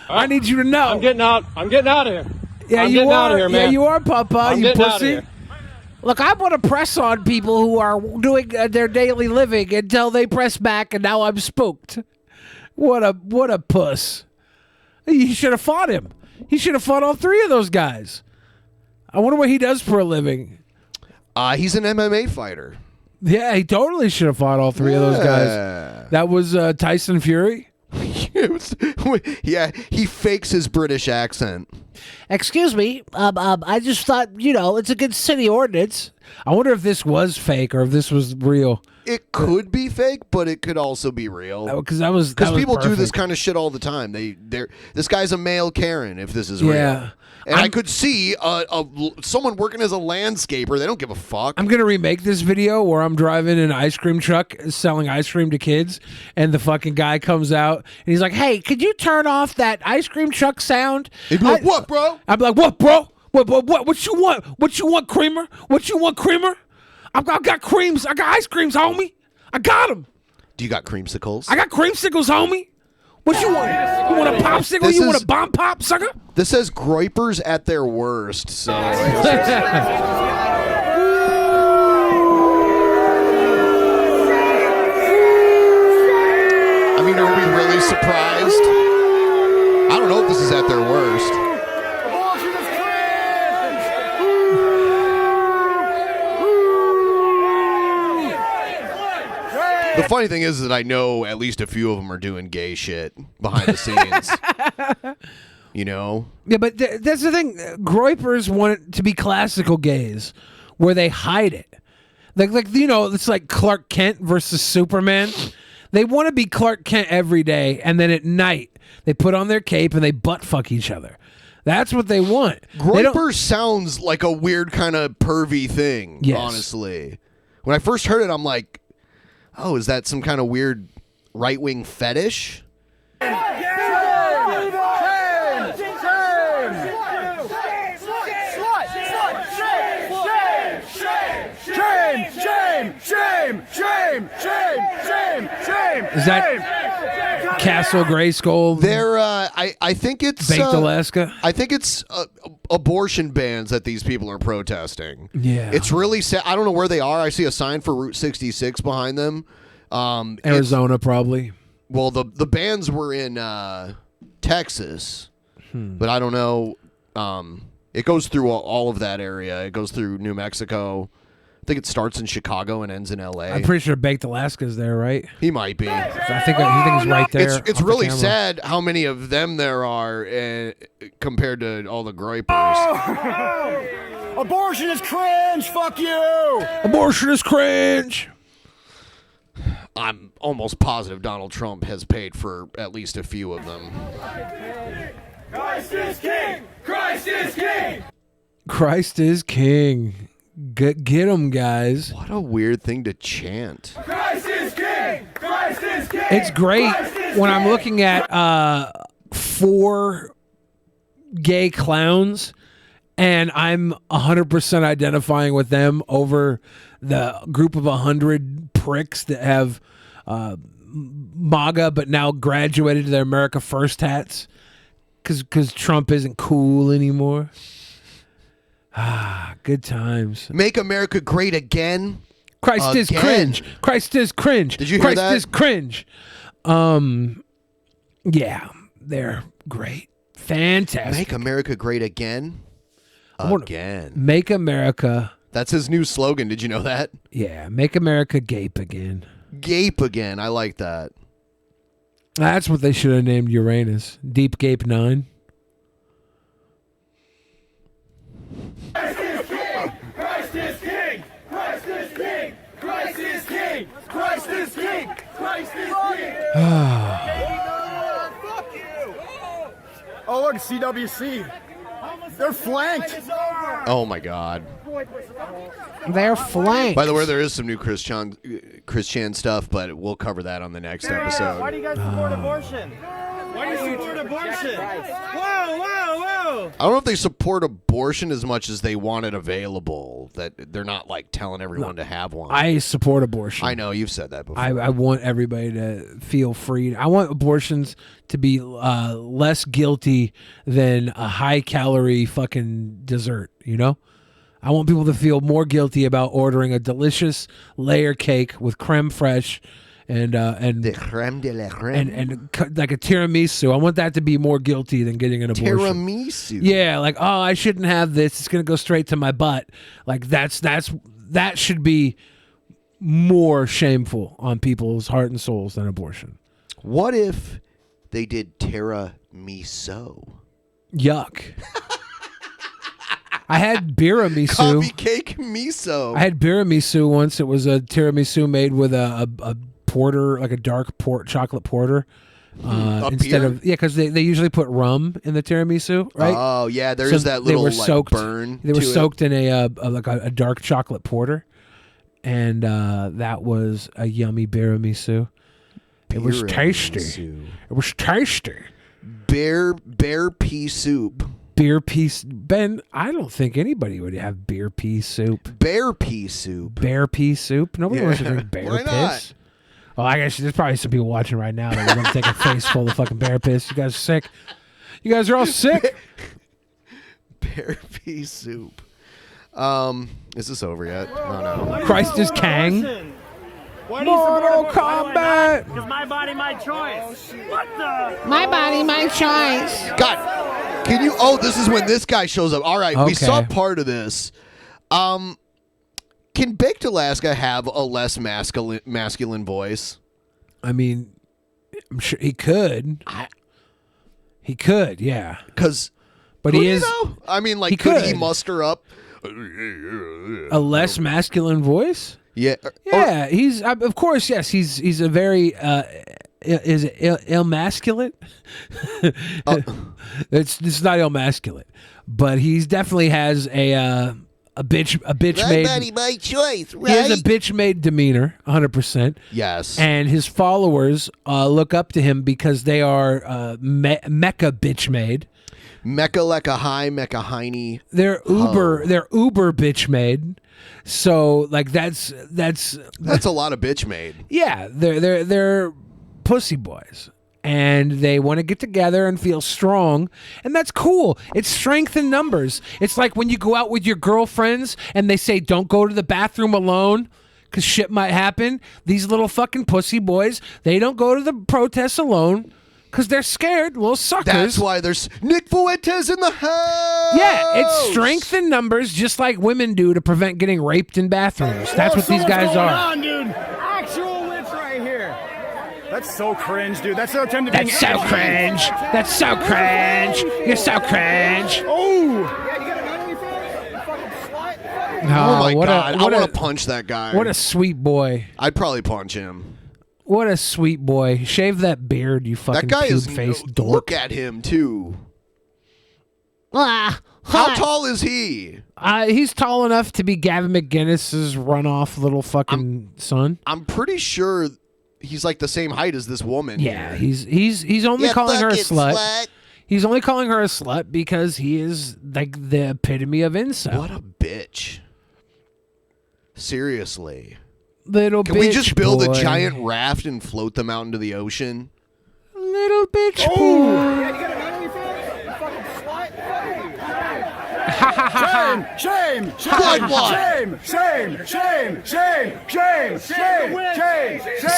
Right. I need you to know. I'm getting out. I'm getting out of here. Yeah, I'm you getting are. out of here, man. Yeah, you are, Papa. I'm you getting out of pussy. here. Look, I want to press on people who are doing their daily living until they press back, and now I'm spooked. What a puss. He should have fought him. He should have fought all three of those guys. I wonder what he does for a living. He's an MMA fighter. Yeah, he totally should have fought all three of those guys. That was Tyson Fury. Yeah, he fakes his British accent. Excuse me, I just thought, it's a good city ordinance. I wonder if this was fake or if this was real. It could be fake, but it could also be real. Because people do this kind of shit all the time. This guy's a male Karen. If this is real, and I could see someone working as a landscaper. They don't give a fuck. I'm gonna remake this video where I'm driving an ice cream truck selling ice cream to kids, and the fucking guy comes out and he's like, "Hey, could you turn off that ice cream truck sound?" He'd be like, "What, bro?" I'm like, "What, bro? What you want? What you want, creamer? What you want, creamer? I got creams. I got ice creams, homie. I got them. Do you got creamsicles? I got creamsicles, homie. What you want? You want a popsicle? You want a bomb pop, sucker?" This says groypers at their worst. So really surprised. I don't know if this is at their worst. The funny thing is that I know at least a few of them are doing gay shit behind the scenes. You know? Yeah, but that's the thing. Groypers want it to be classical gays, where they hide it. Like you know, it's like Clark Kent versus Superman. They want to be Clark Kent every day, and then at night they put on their cape and they butt fuck each other. That's what they want. Groyper sounds like a weird kind of pervy thing, Yes. honestly. When I first heard it, I'm like, oh, is that some kind of weird right-wing fetish? Is that Castle Grayskull? They're, I think it's Baked Alaska. I think it's abortion bans that these people are protesting. Yeah. It's really sad. I don't know where they are. I see a sign for Route 66 behind them. Arizona, probably. Well, the bans were in Texas, but I don't know. It goes through all of that area. It goes through New Mexico. I think it starts in Chicago and ends in L.A. I'm pretty sure Baked Alaska's there, right? He might be. I think he's right there. It's off the really camera. sad how many of them there are compared to all the groypers. Abortion is cringe. Fuck you. Abortion is cringe. I'm almost positive Donald Trump has paid for at least a few of them. Christ is king. Christ is king. Christ is king. Get him, guys. What a weird thing to chant. Christ is king. Christ is king. It's great when I'm looking at 4 gay clowns and I'm 100% identifying with them over the group of 100 pricks that have MAGA but now graduated to their America First hats because Trump isn't cool anymore. Good times. Make America great again. Christ is cringe. Christ is cringe. Did you hear Christ that? is cringe. Yeah, they're great. Fantastic. Make America great again. Again. Make America. That's his new slogan. Did you know that? Yeah, make America gape again. Gape again. I like that. That's what they should have named Uranus. Deep Gape 9. Christ is king. Christ is king. Christ is king. Christ is king. Christ is king. Christ is king. Fuck you. Oh, look, CWC. They're flanked. Oh my God. They're flanked. By the way, there is some new Christian stuff, but we'll cover that on the next episode. Why do you guys support abortion? Why do you support abortion? Whoa, whoa, whoa. I don't know if they support abortion as much as they want it available, that they're not like telling everyone to have one. I support abortion. I know, you've said that before. I want everybody to feel free. I want abortions to be less guilty than a high-calorie fucking dessert, you know? I want people to feel more guilty about ordering a delicious layer cake with creme fraiche and the creme de la creme. and like a tiramisu. I want that to be more guilty than getting an abortion. Tiramisu. Yeah, like, oh, I shouldn't have this. It's gonna go straight to my butt. Like that should be more shameful on people's heart and souls than abortion. What if they did tiramisu? Yuck. I had biramisu. Coffee cake miso. I had biramisu once. It was a tiramisu made with a porter, like a dark chocolate porter. Instead of because they usually put rum in the tiramisu, right? Oh yeah, there is that little burn. They were to soaked in a dark chocolate porter, and that was a yummy biramisu. It was tasty. It was tasty. Bear pea soup. Beer pea, Ben. I don't think anybody would have beer pea soup. Bear pea soup. Bear pea soup. Nobody wants to drink bear Why not? piss. Well, I guess there's probably some people watching right now that are going to take a face full of fucking bear piss. You guys are sick. You guys are all sick. Bear pea soup. Is this over yet? Oh no. Christ is Kang. Why do you support Mortal abortion? Kombat. Because my body, my choice. What the? My body, my choice. God, can you? Oh, this is when this guy shows up. All right, we saw part of this. Can Baked Alaska have a less masculine voice? I mean, I'm sure he could. He could, yeah. But he is. I mean, like, could he muster up a less masculine voice? Yeah. Yeah, he's of course, yes, he's a very is it emasculate? It's not emasculate, but he's definitely has a bitch my body, my choice, right? He has a bitch made demeanor, 100%. Yes. And his followers look up to him because they are mecha bitch made. Mecca like a high, Mecca hiney. They're uber bitch made. So like that's a lot of bitch made. Yeah, they're pussy boys. And they want to get together and feel strong. And that's cool. It's strength in numbers. It's like when you go out with your girlfriends and they say, don't go to the bathroom alone because shit might happen. These little fucking pussy boys, they don't go to the protests alone because they're scared, little suckers. That's why there's Nick Fuentes in the house. Yeah, it's strength in numbers just like women do to prevent getting raped in bathrooms. That's what these guys are. On, dude. Actual witch right here. That's so cringe, dude. That's so attempt to be. That's so cringe. That's so cringe. You're so cringe. Oh. Oh my God! I want to punch that guy. What a sweet boy. I'd probably punch him. What a sweet boy. Shave that beard, you fucking That guy is face dork. Look at him too. How tall is he? He's tall enough to be Gavin McGinnis's runoff little fucking son. I'm pretty sure he's like the same height as this woman. Yeah, here. he's only You calling her a fucking slut. He's only calling her a slut because he is like the epitome of incel. What a bitch. Seriously. Little Can bitch we just build boy. a giant raft and float them out into the ocean? Little bitch boy. Yeah, you got an OnlyFans? You fucking slut. Shame!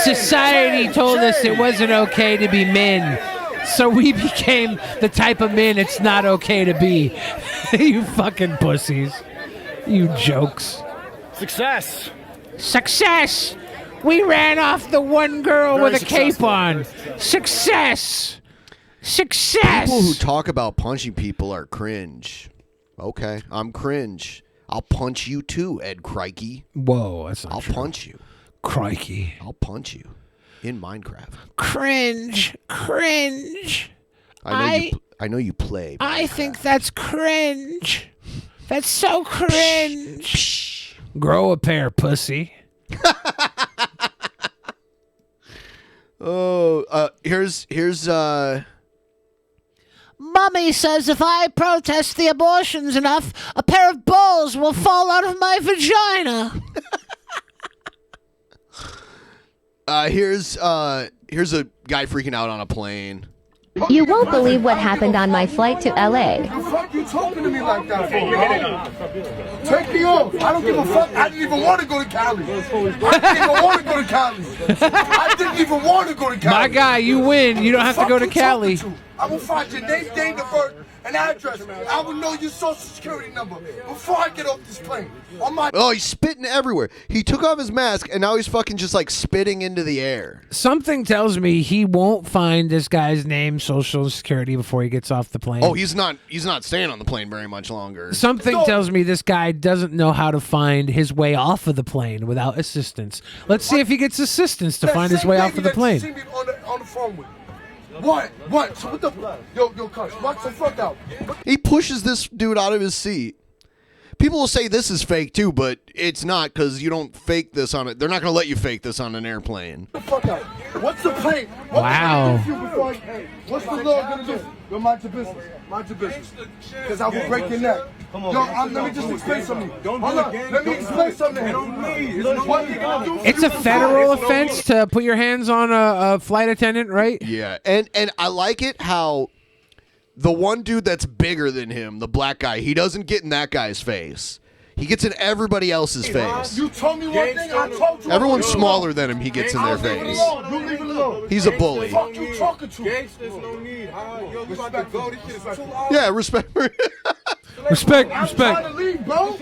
Society told us it wasn't okay to be men. So we became the type of men it's not okay to be. You fucking pussies. You jokes. Success! We ran off the one girl Very with a cape successful. on. Success! People who talk about punching people are cringe. Okay, I'm cringe. I'll punch you too, Ed Crikey. Whoa, that's not I'll true. punch you. Crikey. I'll punch you in Minecraft. Cringe. I know you play. I think that's cringe. That's so cringe. Grow a pair, pussy. Here's Mummy says if I protest the abortions enough, a pair of balls will fall out of my vagina. Here's a guy freaking out on a plane. You won't believe what happened on my flight to LA. The fuck you talking to me like that for, bro? Take me off. I don't give a fuck. I didn't even want to go to Cali. I didn't even want to go to Cali. My guy, you win. You don't have to go to Cali. I will find your name, date of birth, and address. I will know your social security number before I get off this plane. Oh, he's spitting everywhere. He took off his mask and now he's fucking just like spitting into the air. Something tells me he won't find this guy's name, social security before he gets off the plane. Oh, he's not staying on the plane very much longer. Something tells me this guy doesn't know how to find his way off of the plane without assistance. Let's see if he gets assistance to find his way off of the plane. See me on the phone with. What? So what the? Yo, Kush, watch the fuck out. He pushes this dude out of his seat. People will say this is fake too, but it's not because you don't fake this on it. They're not going to let you fake this on an airplane. The fuck out. What's the plane? Wow. What's the law gonna do? Yo, mind your business. Mind your business. Because I will break your neck. Yo, let me just explain something. Hold on. Let me explain something. What you gonna do? It's a federal offense to put your hands on a flight attendant, right? Yeah, and I like it how the one dude that's bigger than him, the black guy, he doesn't get in that guy's face. He gets in everybody else's face. You told me one thing, I told you. Everyone's smaller than him. He gets in their Leave it face. alone. You leave it alone. He's a bully. Fuck you talking to. There's no need. Yo, we about to go. This shit is 2 hours. Yeah, respect. Respect. I'm trying to leave, bro.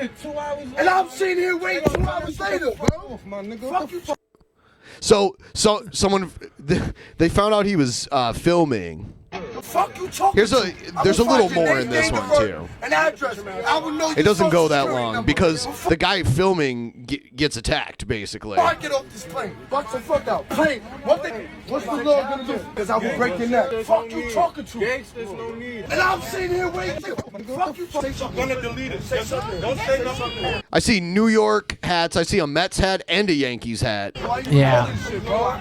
And I'm sitting here waiting 2 hours later, bro. Fuck you. So someone they found out he was filming. Fuck you talking There's a little more in this one too. An address. I would know It doesn't go that Social Security long number. because the guy filming gets attacked basically. Before I get off this plane, buck the fuck out. Plane, what's the law gonna do? Because I will break your neck. Fuck you talking to. There's no need. And I'm sitting here waiting. Fuck you talking. Say something. Gonna delete it. Say something. Don't say nothing. I see New York hats. I see a Mets hat and a Yankees hat. Yeah.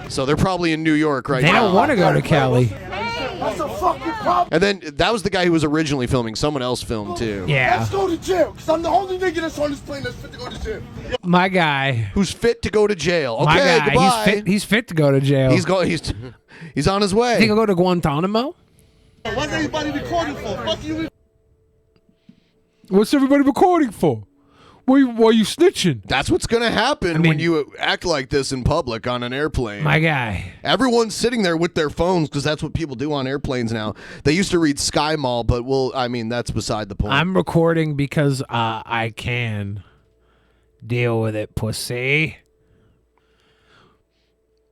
So they're probably in New York right They now. don't want to go to Cali. That's a fucking problem. And then that was the guy who was originally filming. Someone else filmed too. Yeah. Let's go to jail, because I'm the only nigga that's on this plane that's fit to go to jail. My guy. Who's fit to go to jail. Okay, My guy. goodbye. He's fit to go to jail. He's on his way. Think he'll go to Guantanamo? What's everybody recording for? Fuck you. What's everybody recording for? Why you snitching? That's what's going to happen when you act like this in public on an airplane. My guy. Everyone's sitting there with their phones because that's what people do on airplanes now. They used to read Sky Mall, but that's beside the point. I'm recording because I can. Deal with it, pussy.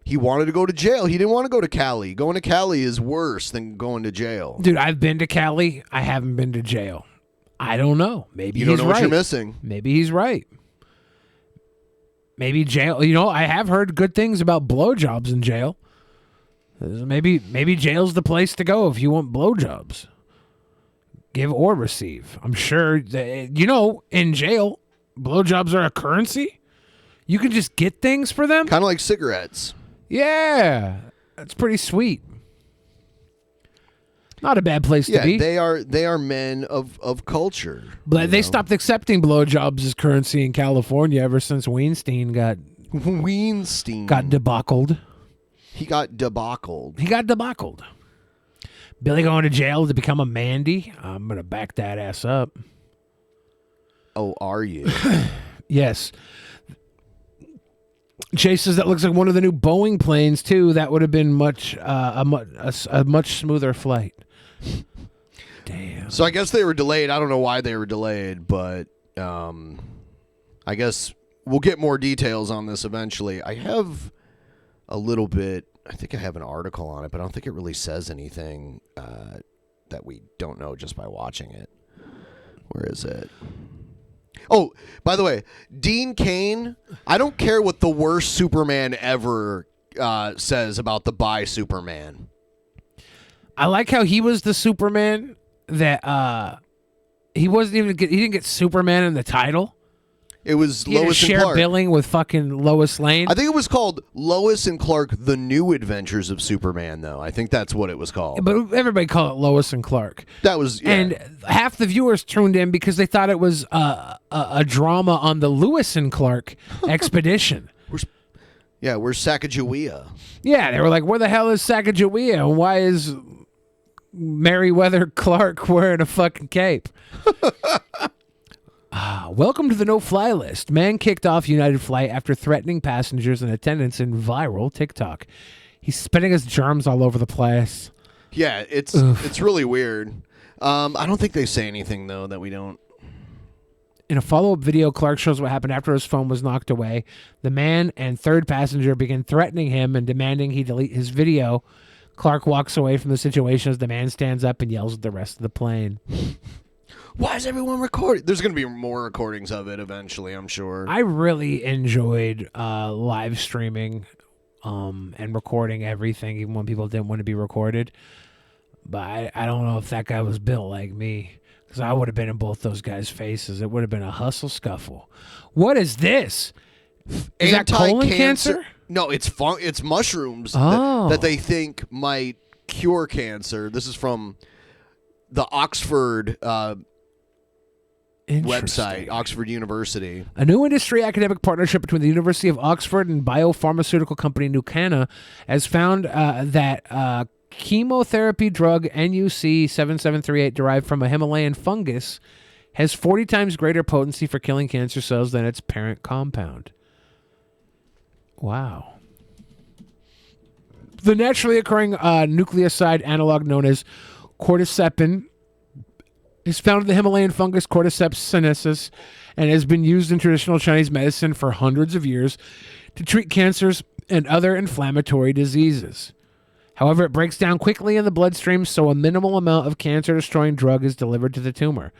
He wanted to go to jail. He didn't want to go to Cali. Going to Cali is worse than going to jail. Dude, I've been to Cali. I haven't been to jail. I don't know. Maybe you don't he's know right. what you're missing. Maybe he's right. Maybe jail. I have heard good things about blowjobs in jail. Maybe jail's the place to go if you want blowjobs. Give or receive. I'm sure that, in jail, blowjobs are a currency. You can just get things for them. Kind of like cigarettes. Yeah, that's pretty sweet. Not a bad place to be. They are men of culture. But they stopped accepting blowjobs as currency in California ever since Weinstein got debacled. He got debacled. Billy going to jail to become a Mandy. I'm gonna back that ass up. Oh, are you? Yes. Jay says that looks like one of the new Boeing planes too. That would have been a much smoother flight. Damn. So I guess they were delayed. I don't know why they were delayed, but I guess we'll get more details on this eventually. I have a little bit. I think I have an article on it, but I don't think it really says anything that we don't know just by watching it. Where is it? Oh, by the way, Dean Cain, I don't care what the worst Superman ever says about the bi Superman. I like how he was the Superman that he didn't get Superman in the title. It was He had to Lois and share Clark. billing with fucking Lois Lane. I think it was called Lois and Clark: The New Adventures of Superman, though. I think that's what it was called. But everybody called it Lois and Clark. That was, yeah. And half the viewers tuned in because they thought it was a drama on the Lewis and Clark expedition. Where's Sacagawea? Yeah, they were like, where the hell is Sacagawea? And why is Meriwether Clark wearing a fucking cape? Welcome to the no-fly list. Man kicked off United flight after threatening passengers and attendants in viral TikTok. He's spitting his germs all over the place. Yeah, it's really weird. I don't think they say anything, though, that we don't. In a follow-up video, Clark shows what happened after his phone was knocked away. The man and third passenger begin threatening him and demanding he delete his video. Clark walks away from the situation as the man stands up and yells at the rest of the plane. Why is everyone recording? There's going to be more recordings of it eventually, I'm sure. I really enjoyed live streaming and recording everything, even when people didn't want to be recorded. But I don't know if that guy was built like me, because I would have been in both those guys' faces. It would have been a hustle scuffle. What is this? Is that colon cancer? No, it's mushrooms Oh. that they think might cure cancer. This is from the Oxford website, Oxford University. A new industry academic partnership between the University of Oxford and biopharmaceutical company Nucana has found that chemotherapy drug NUC 7738 derived from a Himalayan fungus has 40 times greater potency for killing cancer cells than its parent compound. Wow. The naturally occurring nucleoside analog known as cordyceps is found in the Himalayan fungus Cordyceps sinensis and has been used in traditional Chinese medicine for hundreds of years to treat cancers and other inflammatory diseases. However, it breaks down quickly in the bloodstream, so a minimal amount of cancer-destroying drug is delivered to the tumor.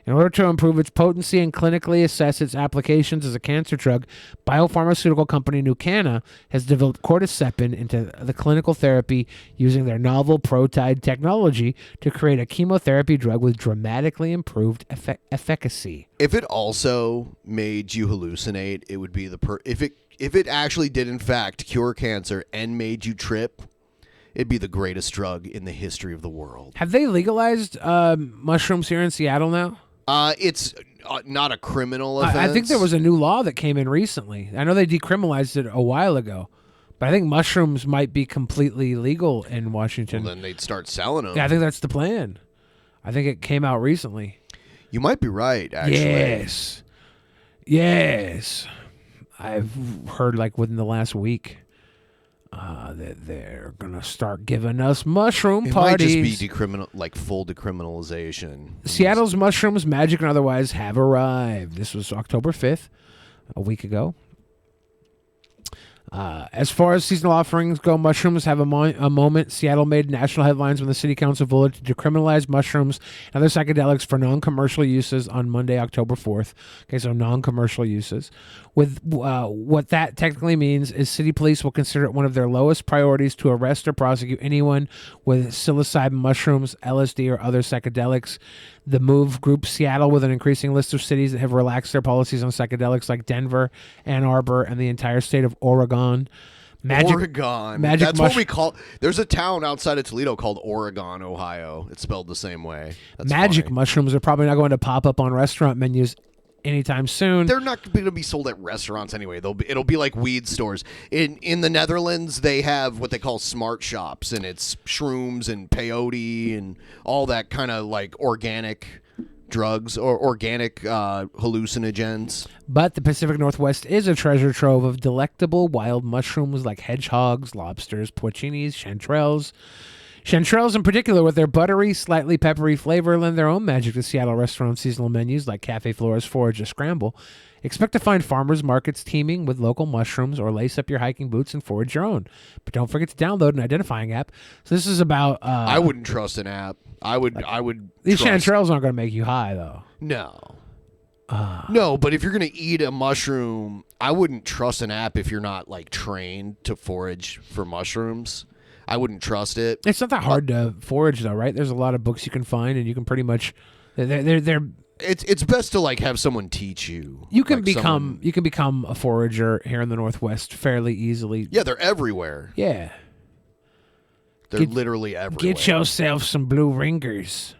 In order to improve its potency and clinically assess its applications as a cancer drug, biopharmaceutical company Nucana has developed cordycepin into the clinical therapy using their novel PROTIDE technology to create a chemotherapy drug with dramatically improved efficacy. If it also made you hallucinate, it would be if it actually did in fact cure cancer and made you trip, it'd be the greatest drug in the history of the world. Have they legalized mushrooms here in Seattle now? It's not a criminal offense. I think there was a new law that came in recently. I know they decriminalized it a while ago, but I think mushrooms might be completely legal in Washington. Well, then they'd start selling them. Yeah, I think that's the plan. I think it came out recently. You might be right, actually. Yes. I've heard like within the last week that they're gonna start giving us mushroom parties. It might just be full decriminalization. Seattle's mushrooms, magic and otherwise, have arrived. This was October 5th, a week ago. As far as seasonal offerings go, mushrooms have a moment. Seattle made national headlines when the city council voted to decriminalize mushrooms and other psychedelics for non-commercial uses on Monday, October 4th. Okay, so non-commercial uses. With what that technically means is city police will consider it one of their lowest priorities to arrest or prosecute anyone with psilocybin mushrooms, LSD, or other psychedelics. The move groups Seattle with an increasing list of cities that have relaxed their policies on psychedelics like Denver, Ann Arbor, and the entire state of Oregon. Oregon. That's what we call. There's a town outside of Toledo called Oregon, Ohio. It's spelled the same way. That's magic funny. mushrooms are probably not going to pop up on restaurant menus anytime soon. They're not going to be sold at restaurants anyway. It'll be like weed stores. In the Netherlands, they have what they call smart shops, and it's shrooms and peyote and all that kind of like organic drugs or organic hallucinogens. But the Pacific Northwest is a treasure trove of delectable wild mushrooms like hedgehogs, lobsters, porcinis, chanterelles. Chanterelles in particular, with their buttery, slightly peppery flavor, lend their own magic to Seattle restaurant seasonal menus like Cafe Flora's Forage or Scramble. Expect to find farmers markets teeming with local mushrooms, or lace up your hiking boots and forage your own. But don't forget to download an identifying app. So this is about... I wouldn't trust an app. I would. These chanterelles aren't going to make you high, though. No. No, but if you're going to eat a mushroom, I wouldn't trust an app if you're not like trained to forage for mushrooms. I wouldn't trust it. It's not that hard to forage, though, right? There's a lot of books you can find, and you can pretty much... They're It's best to like have someone teach you. You can become a forager here in the Northwest fairly easily. Yeah, they're everywhere. Yeah. They're literally everywhere. Get yourself some blue ringers.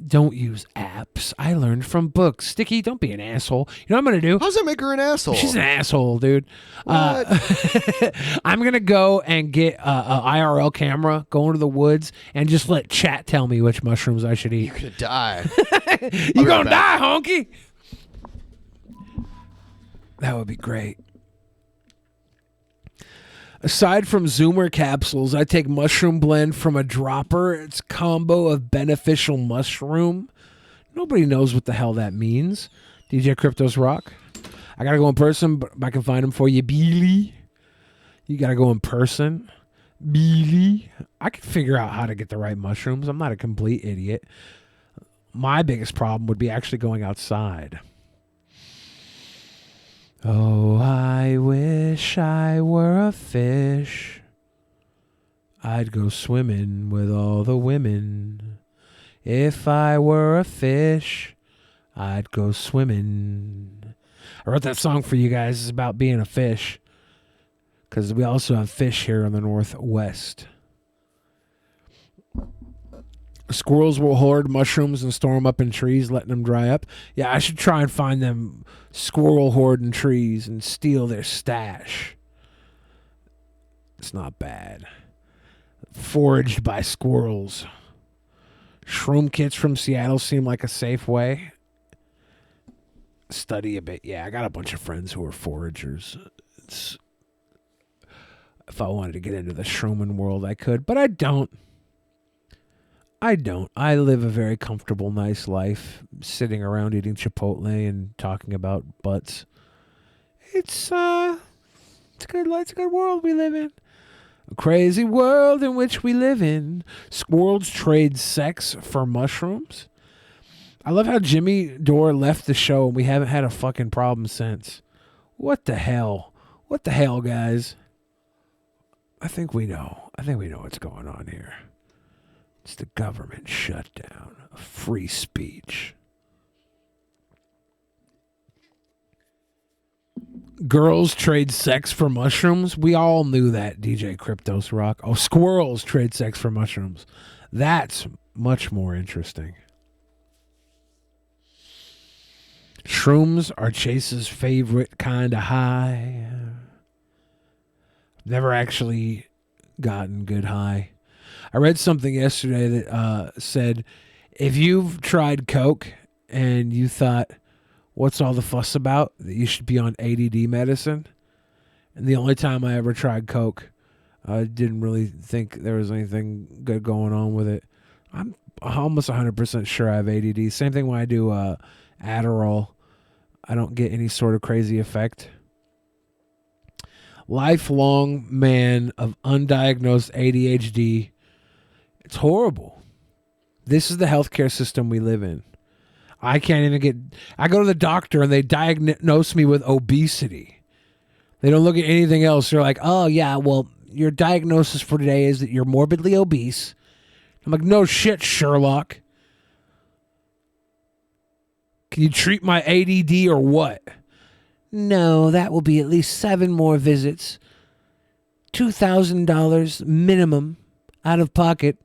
Don't use apps. I learned from books. Sticky, don't be an asshole. You know what I'm going to do? How's that make her an asshole? She's an asshole, dude. I'm going to go and get an IRL camera, go into the woods, and just let chat tell me which mushrooms I should eat. You're going to die. You're going to die, honky. That would be great. Aside from Zoomer capsules, I take mushroom blend from a dropper. It's a combo of beneficial mushroom. Nobody knows what the hell that means. DJ Cryptos Rock. I got to go in person, but I can find them for you, Beely. You got to go in person. Beely. I can figure out how to get the right mushrooms. I'm not a complete idiot. My biggest problem would be actually going outside. Oh, I wish I were a fish. I'd go swimming with all the women. If I were a fish, I'd go swimming. I wrote that song for you guys. It's about being a fish, because we also have fish here in the Northwest. Squirrels will hoard mushrooms and store them up in trees, letting them dry up. Yeah, I should try and find them squirrel hoarding trees and steal their stash. It's not bad. Foraged by squirrels. Shroom kits from Seattle seem like a safe way. Study a bit. Yeah, I got a bunch of friends who are foragers. If I wanted to get into the shroomin' world, I could, but I don't. I live a very comfortable, nice life, sitting around eating Chipotle and talking about butts. It's a good world we live in. A crazy world in which we live in. Squirrels trade sex for mushrooms. I love how Jimmy Dore left the show and we haven't had a fucking problem since. What the hell? What the hell, guys? I think we know what's going on here. It's the government shutdown of free speech. Girls trade sex for mushrooms. We all knew that, DJ Cryptos Rock. Oh, squirrels trade sex for mushrooms. That's much more interesting. Shrooms are Chase's favorite kind of high. Never actually gotten good high. I read something yesterday that said, if you've tried Coke and you thought, what's all the fuss about? That you should be on ADD medicine. And the only time I ever tried Coke, I didn't really think there was anything good going on with it. I'm almost 100% sure I have ADD. Same thing when I do Adderall. I don't get any sort of crazy effect. Lifelong man of undiagnosed ADHD. It's horrible. This is the healthcare system we live in. I can't even I go to the doctor and they diagnose me with obesity. They don't look at anything else. They're like, oh yeah, well, your diagnosis for today is that you're morbidly obese. I'm like, no shit, Sherlock. Can you treat my ADD or what? No, that will be at least 7 more visits. $2,000 minimum out of pocket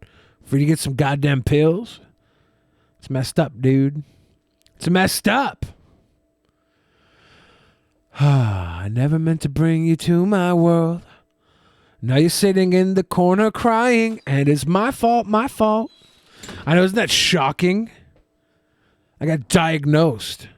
for you to get some goddamn pills. It's messed up, dude. It's messed up. I never meant to bring you to my world. Now you're sitting in the corner crying, and it's my fault, my fault. I know, isn't that shocking? I got diagnosed.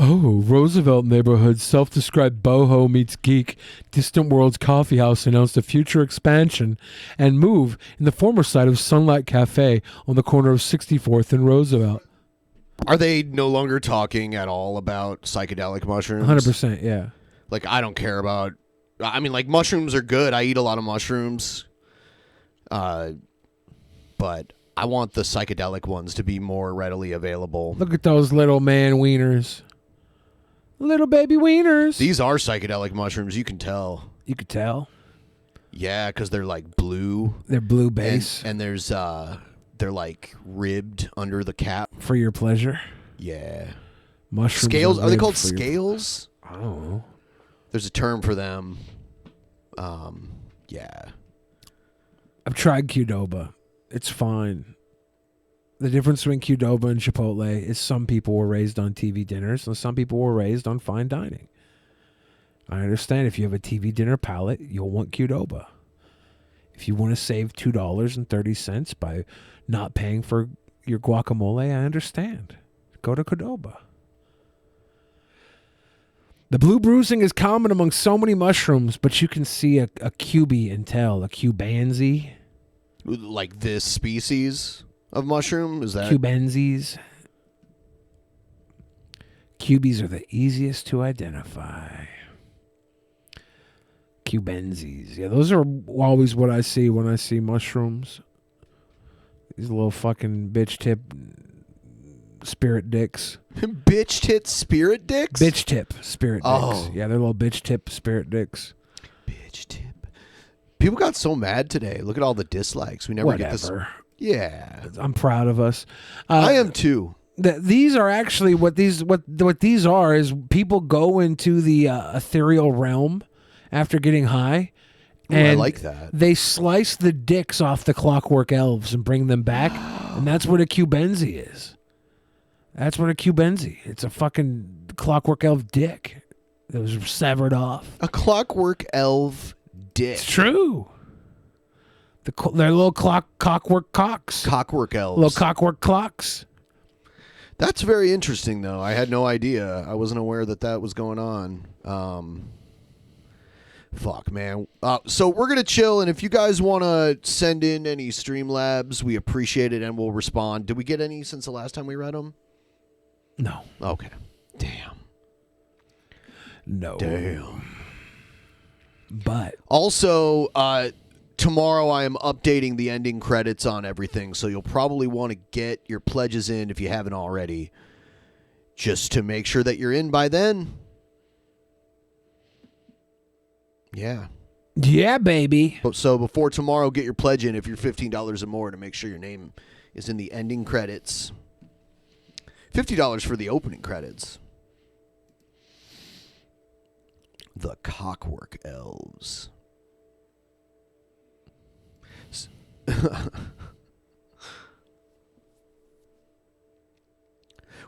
Oh, Roosevelt neighborhood self-described boho meets geek. Distant Worlds Coffee House announced a future expansion and move in the former site of Sunlight Cafe on the corner of 64th and Roosevelt. Are they no longer talking at all about psychedelic mushrooms? 100%, yeah. Like, I don't care about... I mean, like, mushrooms are good. I eat a lot of mushrooms. But I want the psychedelic ones to be more readily available. Look at those little man wieners. Little baby wieners. These are psychedelic mushrooms. You can tell. You could tell? Yeah, because they're like blue. They're blue base. And there's, they're like ribbed under the cap. For your pleasure? Yeah. Mushrooms. Scales. Are they called scales? I don't know. There's a term for them. Yeah. I've tried Qdoba. It's fine. The difference between Qdoba and Chipotle is some people were raised on TV dinners and some people were raised on fine dining. I understand if you have a TV dinner palate, you'll want Qdoba. If you want to save $2.30 by not paying for your guacamole, I understand. Go to Qdoba. The blue bruising is common among so many mushrooms, but you can see a QB and tell, a Cubanzi. Like this species of mushroom? Is that Cubensis? Cubies are the easiest to identify. Cubensis. Yeah, those are always what I see when I see mushrooms. These little fucking bitch tip spirit dicks. Bitch tit spirit dicks? Bitch tip spirit dicks. Oh. Yeah, they're little bitch tip spirit dicks. Bitch tip. People got so mad today. Look at all the dislikes. We never get this. Yeah. I'm proud of us. I am too. These are actually what these are is people go into the ethereal realm after getting high. And I like that. They slice the dicks off the clockwork elves and bring them back. And that's what a Cubensi is. That's what a Cubensi. It's a fucking clockwork elf dick that was severed off. A clockwork elf dick. It's true. They're little cockwork cocks. Cockwork elves. Little cockwork clocks. That's very interesting, though. I had no idea. I wasn't aware that was going on. Fuck, man. So we're going to chill, and if you guys want to send in any Streamlabs, we appreciate it, and we'll respond. Did we get any since the last time we read them? No. Okay. Damn. No. Damn. But. Also, tomorrow I am updating the ending credits on everything, so you'll probably want to get your pledges in if you haven't already, just to make sure that you're in by then. Yeah. Yeah, baby. So before tomorrow, get your pledge in if you're $15 or more to make sure your name is in the ending credits. $50 for the opening credits. The Cockwork Elves.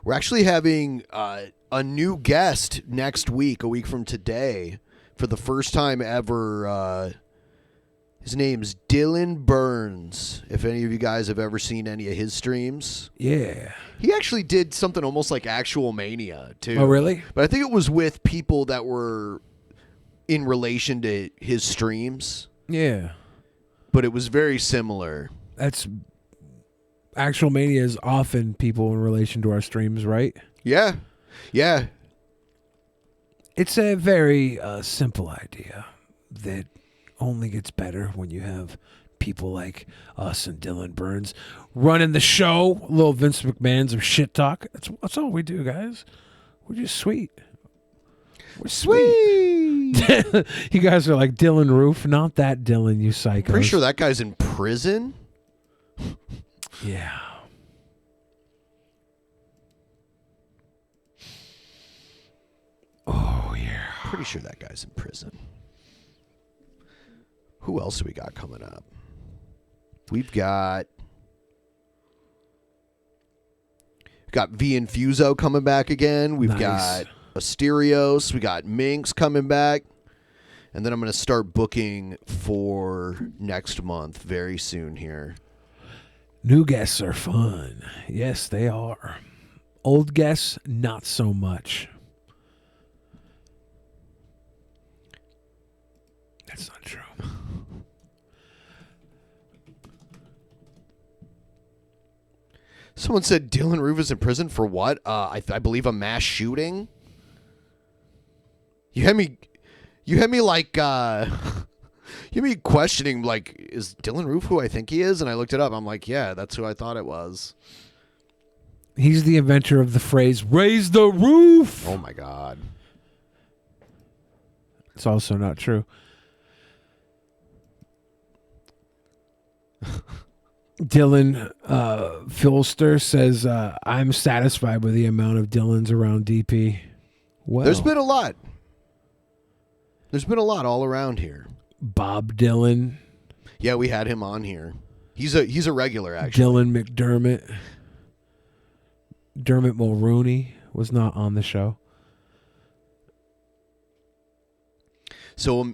We're actually having a new guest next week, a week from today, for the first time ever. His name's Dylan Burns. If any of you guys have ever seen any of his streams. Yeah. He actually did something almost like Actual Mania, too. Oh, really? But I think it was with people that were in relation to his streams. Yeah. But it was very similar. That's Actual Mania is often people in relation to our streams, right? Yeah. Yeah. It's a very simple idea that only gets better when you have people like us and Dylan Burns running the show. Little Vince McMahon's of shit talk. That's all we do, guys. We're just sweet. We're sweet. You guys are like Dylan Roof. Not that Dylan, you psychos. Pretty sure that guy's in prison. Yeah. Oh, yeah. Pretty sure that guy's in prison. Who else do we got coming up? We've got V and Fuso coming back again. We've got Asterios. We got Minx coming back. And then I'm going to start booking for next month very soon here. New guests are fun. Yes, they are. Old guests, not so much. That's not true. Someone said Dylan Roof is in prison for what? I believe a mass shooting. You had me like you had me questioning, like, is Dylan Roof who I think he is? And I looked it up. I'm like, yeah, that's who I thought it was. He's the inventor of the phrase "raise the roof." Oh my God. It's also not true. Dylan Filster says, I'm satisfied with the amount of Dylans around DP. Well, There's been a lot. There's been a lot all around here. Bob Dylan. Yeah, we had him on here. He's a regular, actually. Dylan McDermott. Dermot Mulrooney was not on the show. So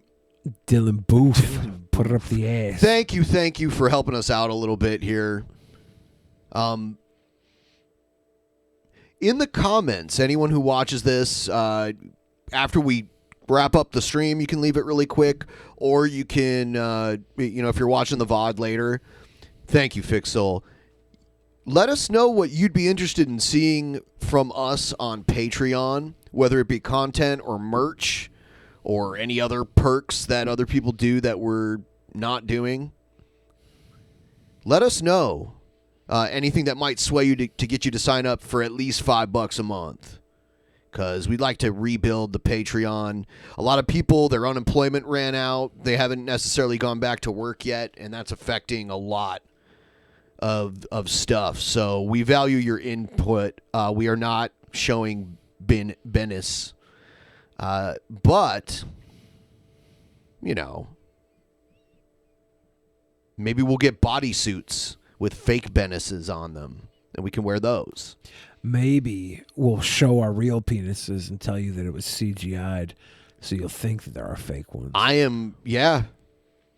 Dylan Booth. Put it up the ass. Thank you for helping us out a little bit here. In the comments, anyone who watches this, after we wrap up the stream, you can leave it really quick, or you can, if you're watching the VOD later, thank you, Fixel. Let us know what you'd be interested in seeing from us on Patreon, whether it be content or merch, or any other perks that other people do that we're not doing. Let us know anything that might sway you to get you to sign up for at least $5 a month. Because we'd like to rebuild the Patreon. A lot of people, their unemployment ran out. They haven't necessarily gone back to work yet, and that's affecting a lot of stuff. So we value your input. We are not showing Bennis. But, maybe we'll get bodysuits with fake Bennis's on them, and we can wear those. Maybe we'll show our real penises and tell you that it was CGI'd, so you'll think that there are fake ones.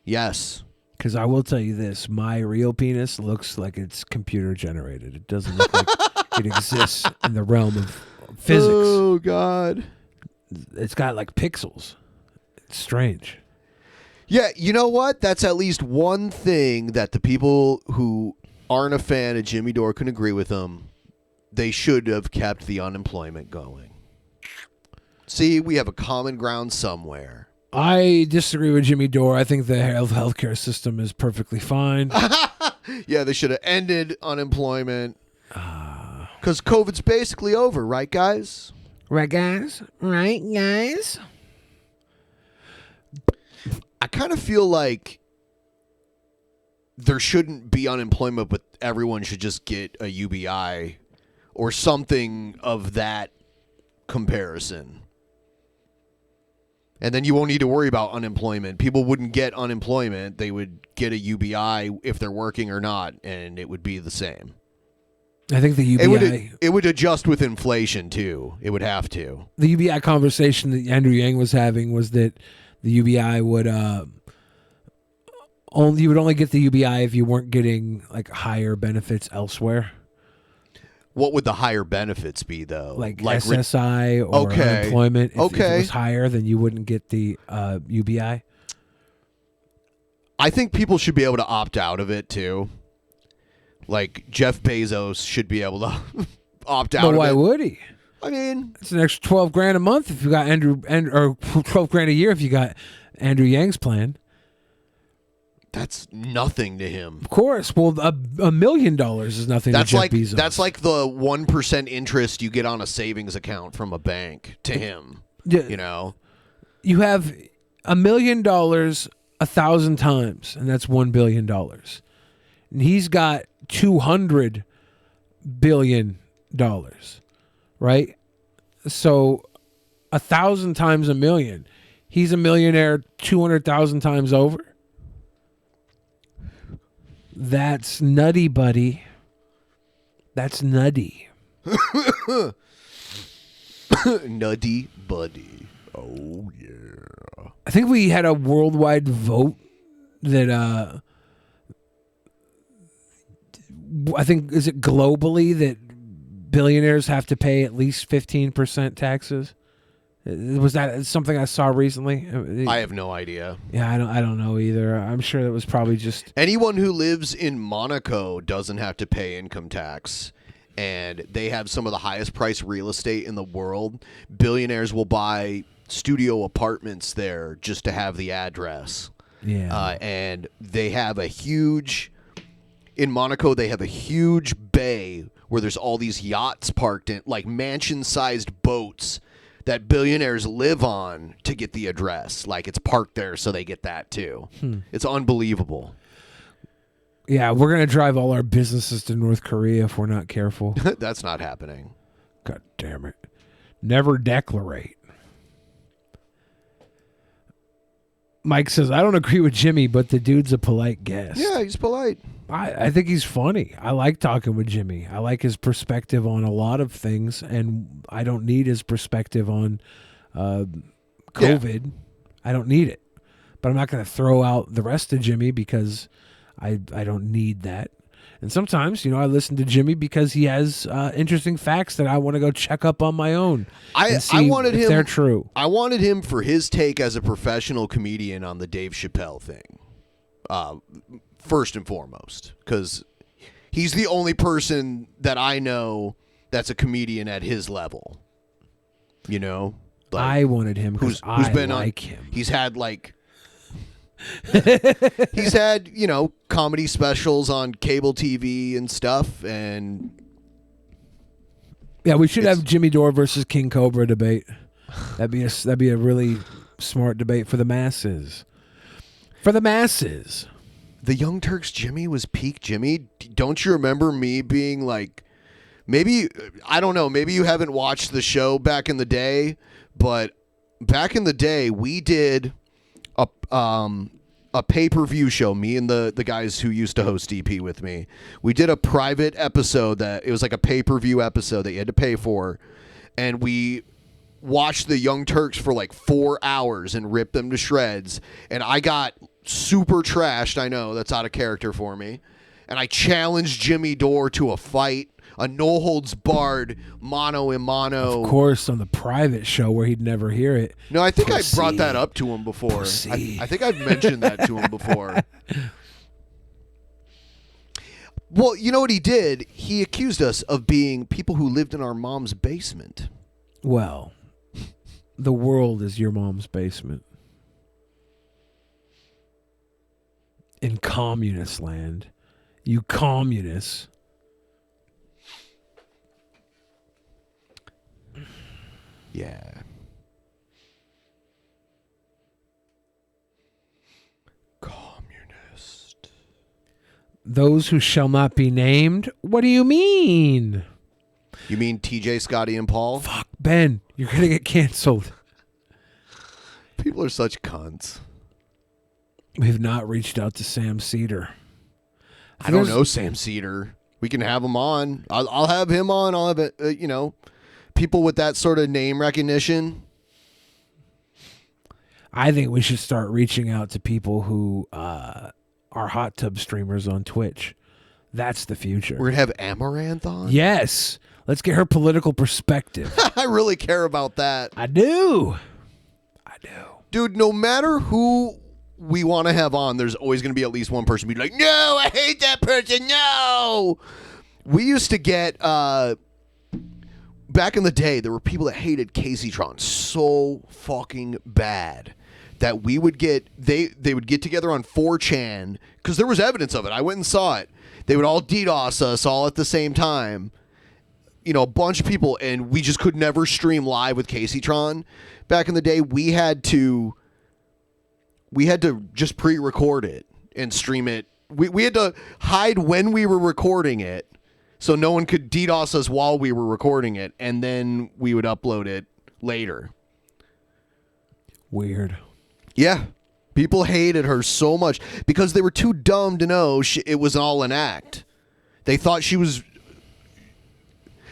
Yes. Because I will tell you this, my real penis looks like it's computer generated. It doesn't look like it exists in the realm of physics. Oh, God. It's got like pixels. It's strange. Yeah, you know what? That's at least one thing that the people who aren't a fan of Jimmy Dore can agree with him. They should have kept the unemployment going. See, we have a common ground somewhere. I disagree with Jimmy Dore. I think the healthcare system is perfectly fine. Yeah, they should have ended unemployment. Because COVID's basically over, right, guys? Right, guys? Right, guys? I kind of feel like there shouldn't be unemployment, but everyone should just get a UBI or something of that comparison. And then you won't need to worry about unemployment. People wouldn't get unemployment. They would get a UBI if they're working or not, and it would be the same. I think the UBI... It would adjust with inflation, too. It would have to. The UBI conversation that Andrew Yang was having was that the UBI would... you would only get the UBI if you weren't getting like higher benefits elsewhere. What would the higher benefits be, though? Like SSI or unemployment. If it was higher, then you wouldn't get the UBI. I think people should be able to opt out of it, too. Like, Jeff Bezos should be able to opt out of it. But why would he? I mean... It's an extra $12,000 a month if you got or $12,000 a year if you got Andrew Yang's plan. That's nothing to him. Of course. Well, $1 million is nothing to Jeff Bezos. That's like the 1% interest you get on a savings account from a bank to him. Yeah. You know? You have $1 million 1,000 times, and that's $1 billion. And he's got $200 billion, right? So 1,000 times $1 million. He's a millionaire 200,000 times over. That's nutty, buddy. That's nutty. Nutty buddy. Oh, yeah. I think we had a worldwide vote that, I think, is it globally that billionaires have to pay at least 15% taxes? Was that something I saw recently? I have no idea. Yeah, I don't know either. I'm sure that was probably just... Anyone who lives in Monaco doesn't have to pay income tax, and they have some of the highest priced real estate in the world. Billionaires will buy studio apartments there just to have the address. Yeah. And they have a huge... In Monaco, they have a huge bay where there's all these yachts parked in, like mansion-sized boats that billionaires live on to get the address. Like, it's parked there, so they get that too. It's unbelievable. Yeah, we're going to drive all our businesses to North Korea if we're not careful. That's not happening. God damn it. Never declarate. Mike says, I don't agree with Jimmy, but the dude's a polite guest. Yeah, he's polite. I think he's funny. I like talking with Jimmy. I like his perspective on a lot of things, and I don't need his perspective on COVID. Yeah. I don't need it. But I'm not going to throw out the rest of Jimmy because I don't need that. And sometimes, I listen to Jimmy because he has interesting facts that I want to go check up on my own. I wanted if him. They're true. I wanted him for his take as a professional comedian on the Dave Chappelle thing. First and foremost, because he's the only person that I know that's a comedian at his level. Like, I wanted him because I like him. He's had he's had comedy specials on cable TV and stuff, and yeah, we should have Jimmy Dore versus King Cobra debate. That'd be a really smart debate for the masses. For the masses. The Young Turks Jimmy was peak Jimmy. Don't you remember me being like, maybe, I don't know, maybe you haven't watched the show back in the day, but back in the day, we did a pay-per-view show, me and the guys who used to host DP with me. We did a private episode that, it was like a pay-per-view episode that you had to pay for, and we watched the Young Turks for like 4 hours and ripped them to shreds. And I got super trashed. I know that's out of character for me. And I challenged Jimmy Dore to a fight, a no holds barred mano a mano. Of course, on the private show where he'd never hear it. No, I think I brought that up to him before. I think I've mentioned that to him before. Well, you know what he did? He accused us of being people who lived in our mom's basement. Well, the world is your mom's basement. In communist land. You communists. Yeah. Communist. Those who shall not be named? What do you mean? You mean TJ, Scotty, and Paul? Fuck, Ben. You're going to get canceled. People are such cunts. We've not reached out to Sam Cedar. I don't know Sam Cedar. We can have him on. I'll have him on. I'll have it, people with that sort of name recognition. I think we should start reaching out to people who are hot tub streamers on Twitch. That's the future. We're going to have Amaranth on? Yes. Let's get her political perspective. I really care about that. I do. Dude, no matter who we want to have on, there's always going to be at least one person be like, no, I hate that person, no. We used to get, back in the day, there were people that hated Caseytron so fucking bad that we would get, they would get together on 4chan, because there was evidence of it. I went and saw it. They would all DDoS us all at the same time. A bunch of people, and we just could never stream live with Caseytron. Back in the day, we had to just pre-record it and stream it. We had to hide when we were recording it so no one could DDoS us while we were recording it, and then we would upload it later. Weird. Yeah. People hated her so much because they were too dumb to know it was all an act. They thought she was...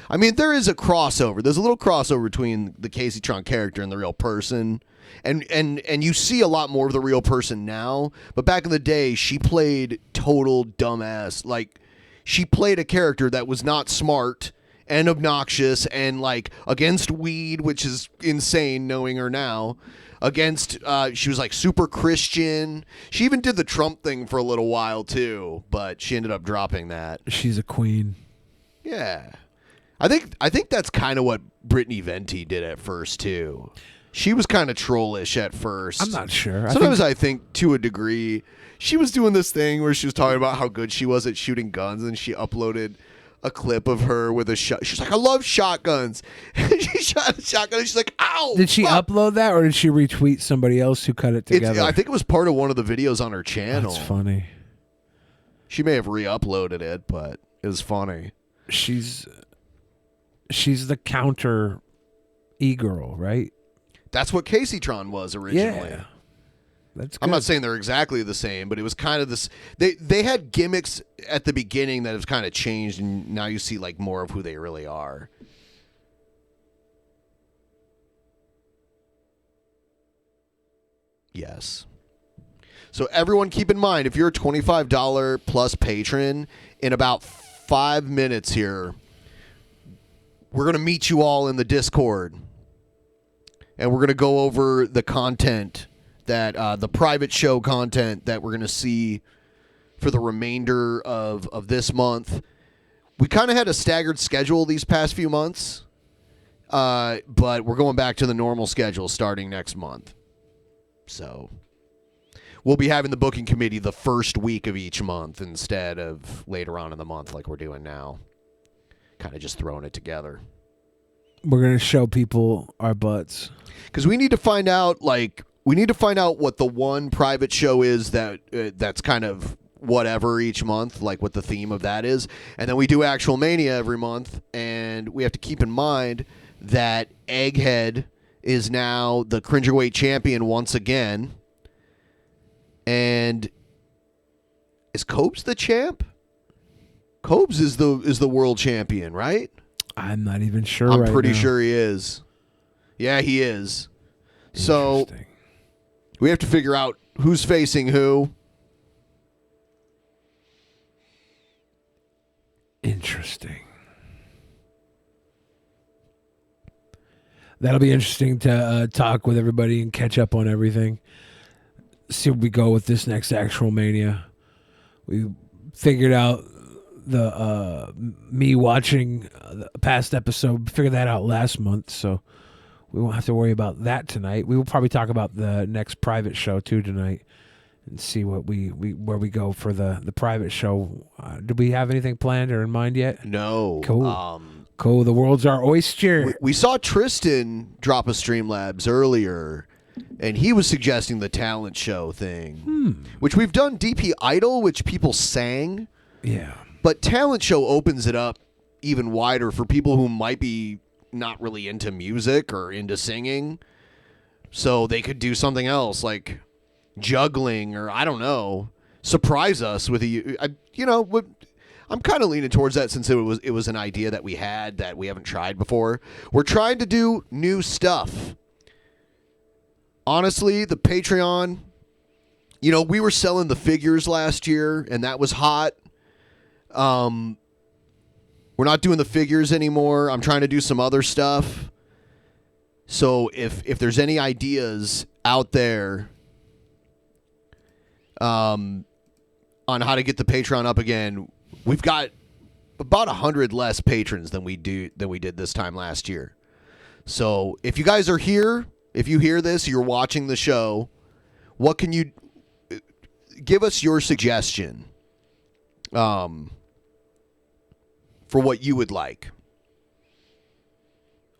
I mean, there is a crossover. There's a little crossover between the Caseytron character and the real person. And you see a lot more of the real person now. But back in the day, she played total dumbass. Like, she played a character that was not smart and obnoxious and, like, against weed, which is insane knowing her now. Against, she was, like, super Christian. She even did the Trump thing for a little while, too. But she ended up dropping that. She's a queen. Yeah. I think that's kind of what Brittany Venti did at first, too. She was kind of trollish at first. I'm not sure. Sometimes I think to a degree. She was doing this thing where she was talking about how good she was at shooting guns, and she uploaded a clip of her with a shot. She's like, I love shotguns. She shot a shotgun, and she's like, ow! Did she upload that, or did she retweet somebody else who cut it together? I think it was part of one of the videos on her channel. That's funny. She may have re-uploaded it, but it was funny. She's the counter e-girl, right? That's what Caseytron was originally. Yeah. That's good. I'm not saying they're exactly the same, but it was kind of this. They had gimmicks at the beginning that have kind of changed, and now you see like more of who they really are. Yes. So everyone keep in mind, if you're a $25 plus patron, in about 5 minutes here, we're going to meet you all in the Discord. And we're going to go over the content that, the private show content that we're going to see for the remainder of this month. We kind of had a staggered schedule these past few months. But we're going back to the normal schedule starting next month. So we'll be having the booking committee the first week of each month instead of later on in the month like we're doing now. Kind of just throwing it together. We're going to show people our butts. Because we need to find out, what the one private show is that's kind of whatever each month, like what the theme of that is. And then we do Actual Mania every month. And we have to keep in mind that Egghead is now the Cringerweight champion once again. And is Cobes the champ? Cobes is the world champion, right? I'm not even sure. I'm right pretty now. sure he is. Yeah, he is. So we have to figure out who's facing who. Interesting. That'll be interesting to talk with everybody and catch up on everything. See where we go with this next actual Mania. We figured out the me watching the past episode. Figured that out last month, so we won't have to worry about that tonight. We will probably talk about the next private show too tonight and see what we where we go for the private show. Do we have anything planned or in mind yet? No. Cool. Cool. The world's our oyster. We saw Tristan drop a Streamlabs earlier, and he was suggesting the talent show thing, which we've done DP Idol, which people sang. Yeah. But talent show opens it up even wider for people who might be not really into music or into singing. So they could do something else like juggling or, I don't know, surprise us with I'm kind of leaning towards that since it was an idea that we had that we haven't tried before. We're trying to do new stuff. Honestly, the Patreon, we were selling the figures last year, and that was hot. We're not doing the figures anymore. I'm trying to do some other stuff. So if there's any ideas out there on how to get the Patreon up again, we've got about 100 less patrons than we did this time last year. So if you guys are here, if you hear this, you're watching the show, what can you give us your suggestion for what you would like?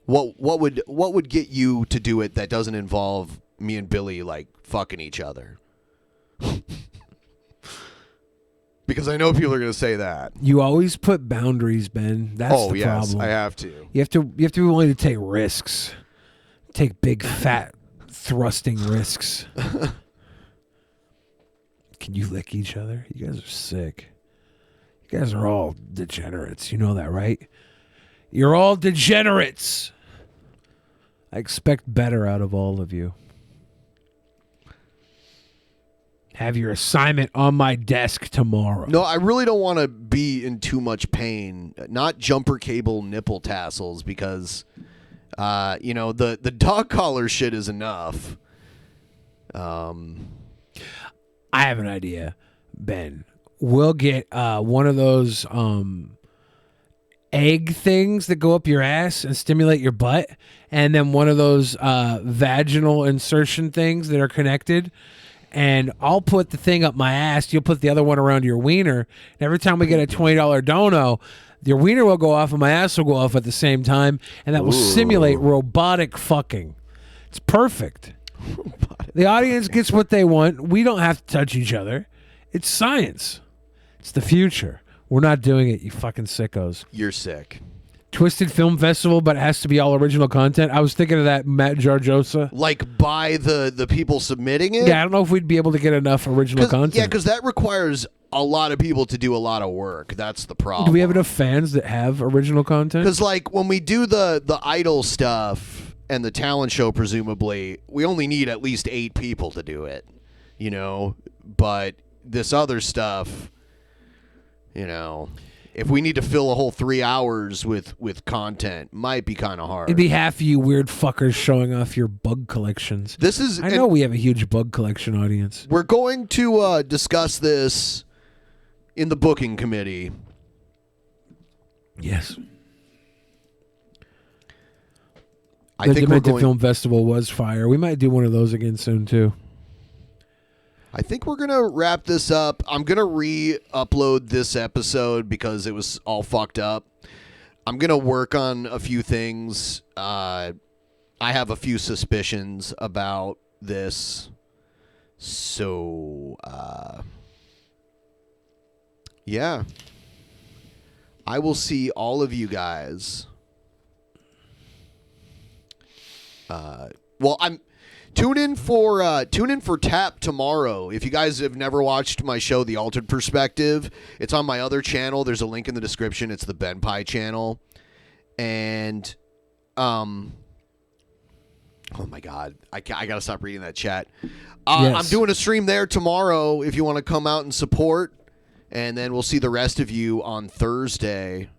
What would get you to do it that doesn't involve me and Billy like fucking each other? Because I know people are going to say that. You always put boundaries, Ben. That's the problem. I have to. You have to be willing to take risks. Take big, fat, thrusting risks. Can you lick each other? You guys are sick. You guys are all degenerates. You know that, right? You're all degenerates. I expect better out of all of you. Have your assignment on my desk tomorrow. No, I really don't want to be in too much pain. Not jumper cable nipple tassels because, the dog collar shit is enough. I have an idea, Ben. We'll get one of those egg things that go up your ass and stimulate your butt, and then one of those vaginal insertion things that are connected. And I'll put the thing up my ass. You'll put the other one around your wiener. And every time we get a $20 dono, your wiener will go off and my ass will go off at the same time. And that will simulate robotic fucking. It's perfect. The audience gets what they want. We don't have to touch each other. It's science. It's the future. We're not doing it, you fucking sickos. You're sick. Twisted Film Festival, but it has to be all original content. I was thinking of that Matt Jarjosa. Like by the people submitting it? Yeah, I don't know if we'd be able to get enough original content. Yeah, because that requires a lot of people to do a lot of work. That's the problem. Do we have enough fans that have original content? Because like when we do the idol stuff and the talent show, presumably, we only need at least 8 people to do it. But this other stuff, if we need to fill a whole 3 hours with content, might be kind of hard. It'd be half of you weird fuckers showing off your bug collections. I know we have a huge bug collection audience. We're going to discuss this in the booking committee. Yes. I think Demented Film Festival was fire. We might do one of those again soon, too. I think we're going to wrap this up. I'm going to re-upload this episode because it was all fucked up. I'm going to work on a few things. I have a few suspicions about this. So, yeah. I will see all of you guys. Tune in for Tap tomorrow. If you guys have never watched my show, The Altered Perspective, it's on my other channel. There's a link in the description. It's the BENPAI channel. And Oh my God, I gotta stop reading that chat. Yes. I'm doing a stream there tomorrow if you want to come out and support, and then we'll see the rest of you on Thursday.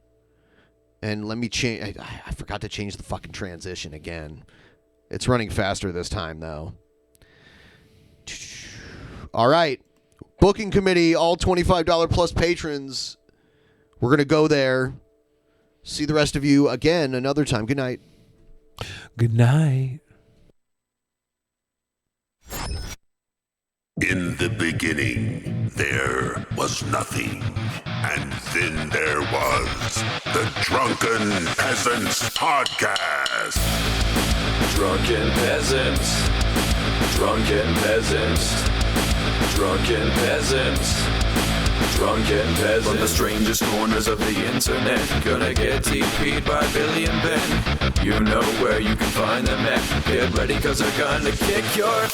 And let me change. I forgot to change the fucking transition again. It's running faster this time though. All right, booking committee, all $25 plus patrons. We're gonna go there. See the rest of you again another time. Good night. Good night. In the beginning, there was nothing. And then there was the Drunken Peasants Podcast. Drunken Peasants. Drunken Peasants. Drunken Peasants. Drunken Peasants. From the strangest corners of the internet, gonna get TP'd by Billy and Ben. You know where you can find them at. Get ready, cause they're gonna kick your...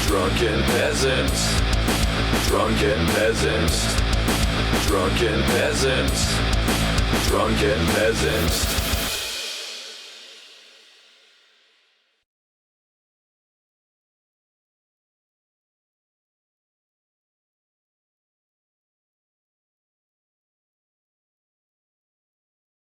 Drunken Peasants. Drunken Peasants. Drunken Peasants. Drunken Peasants.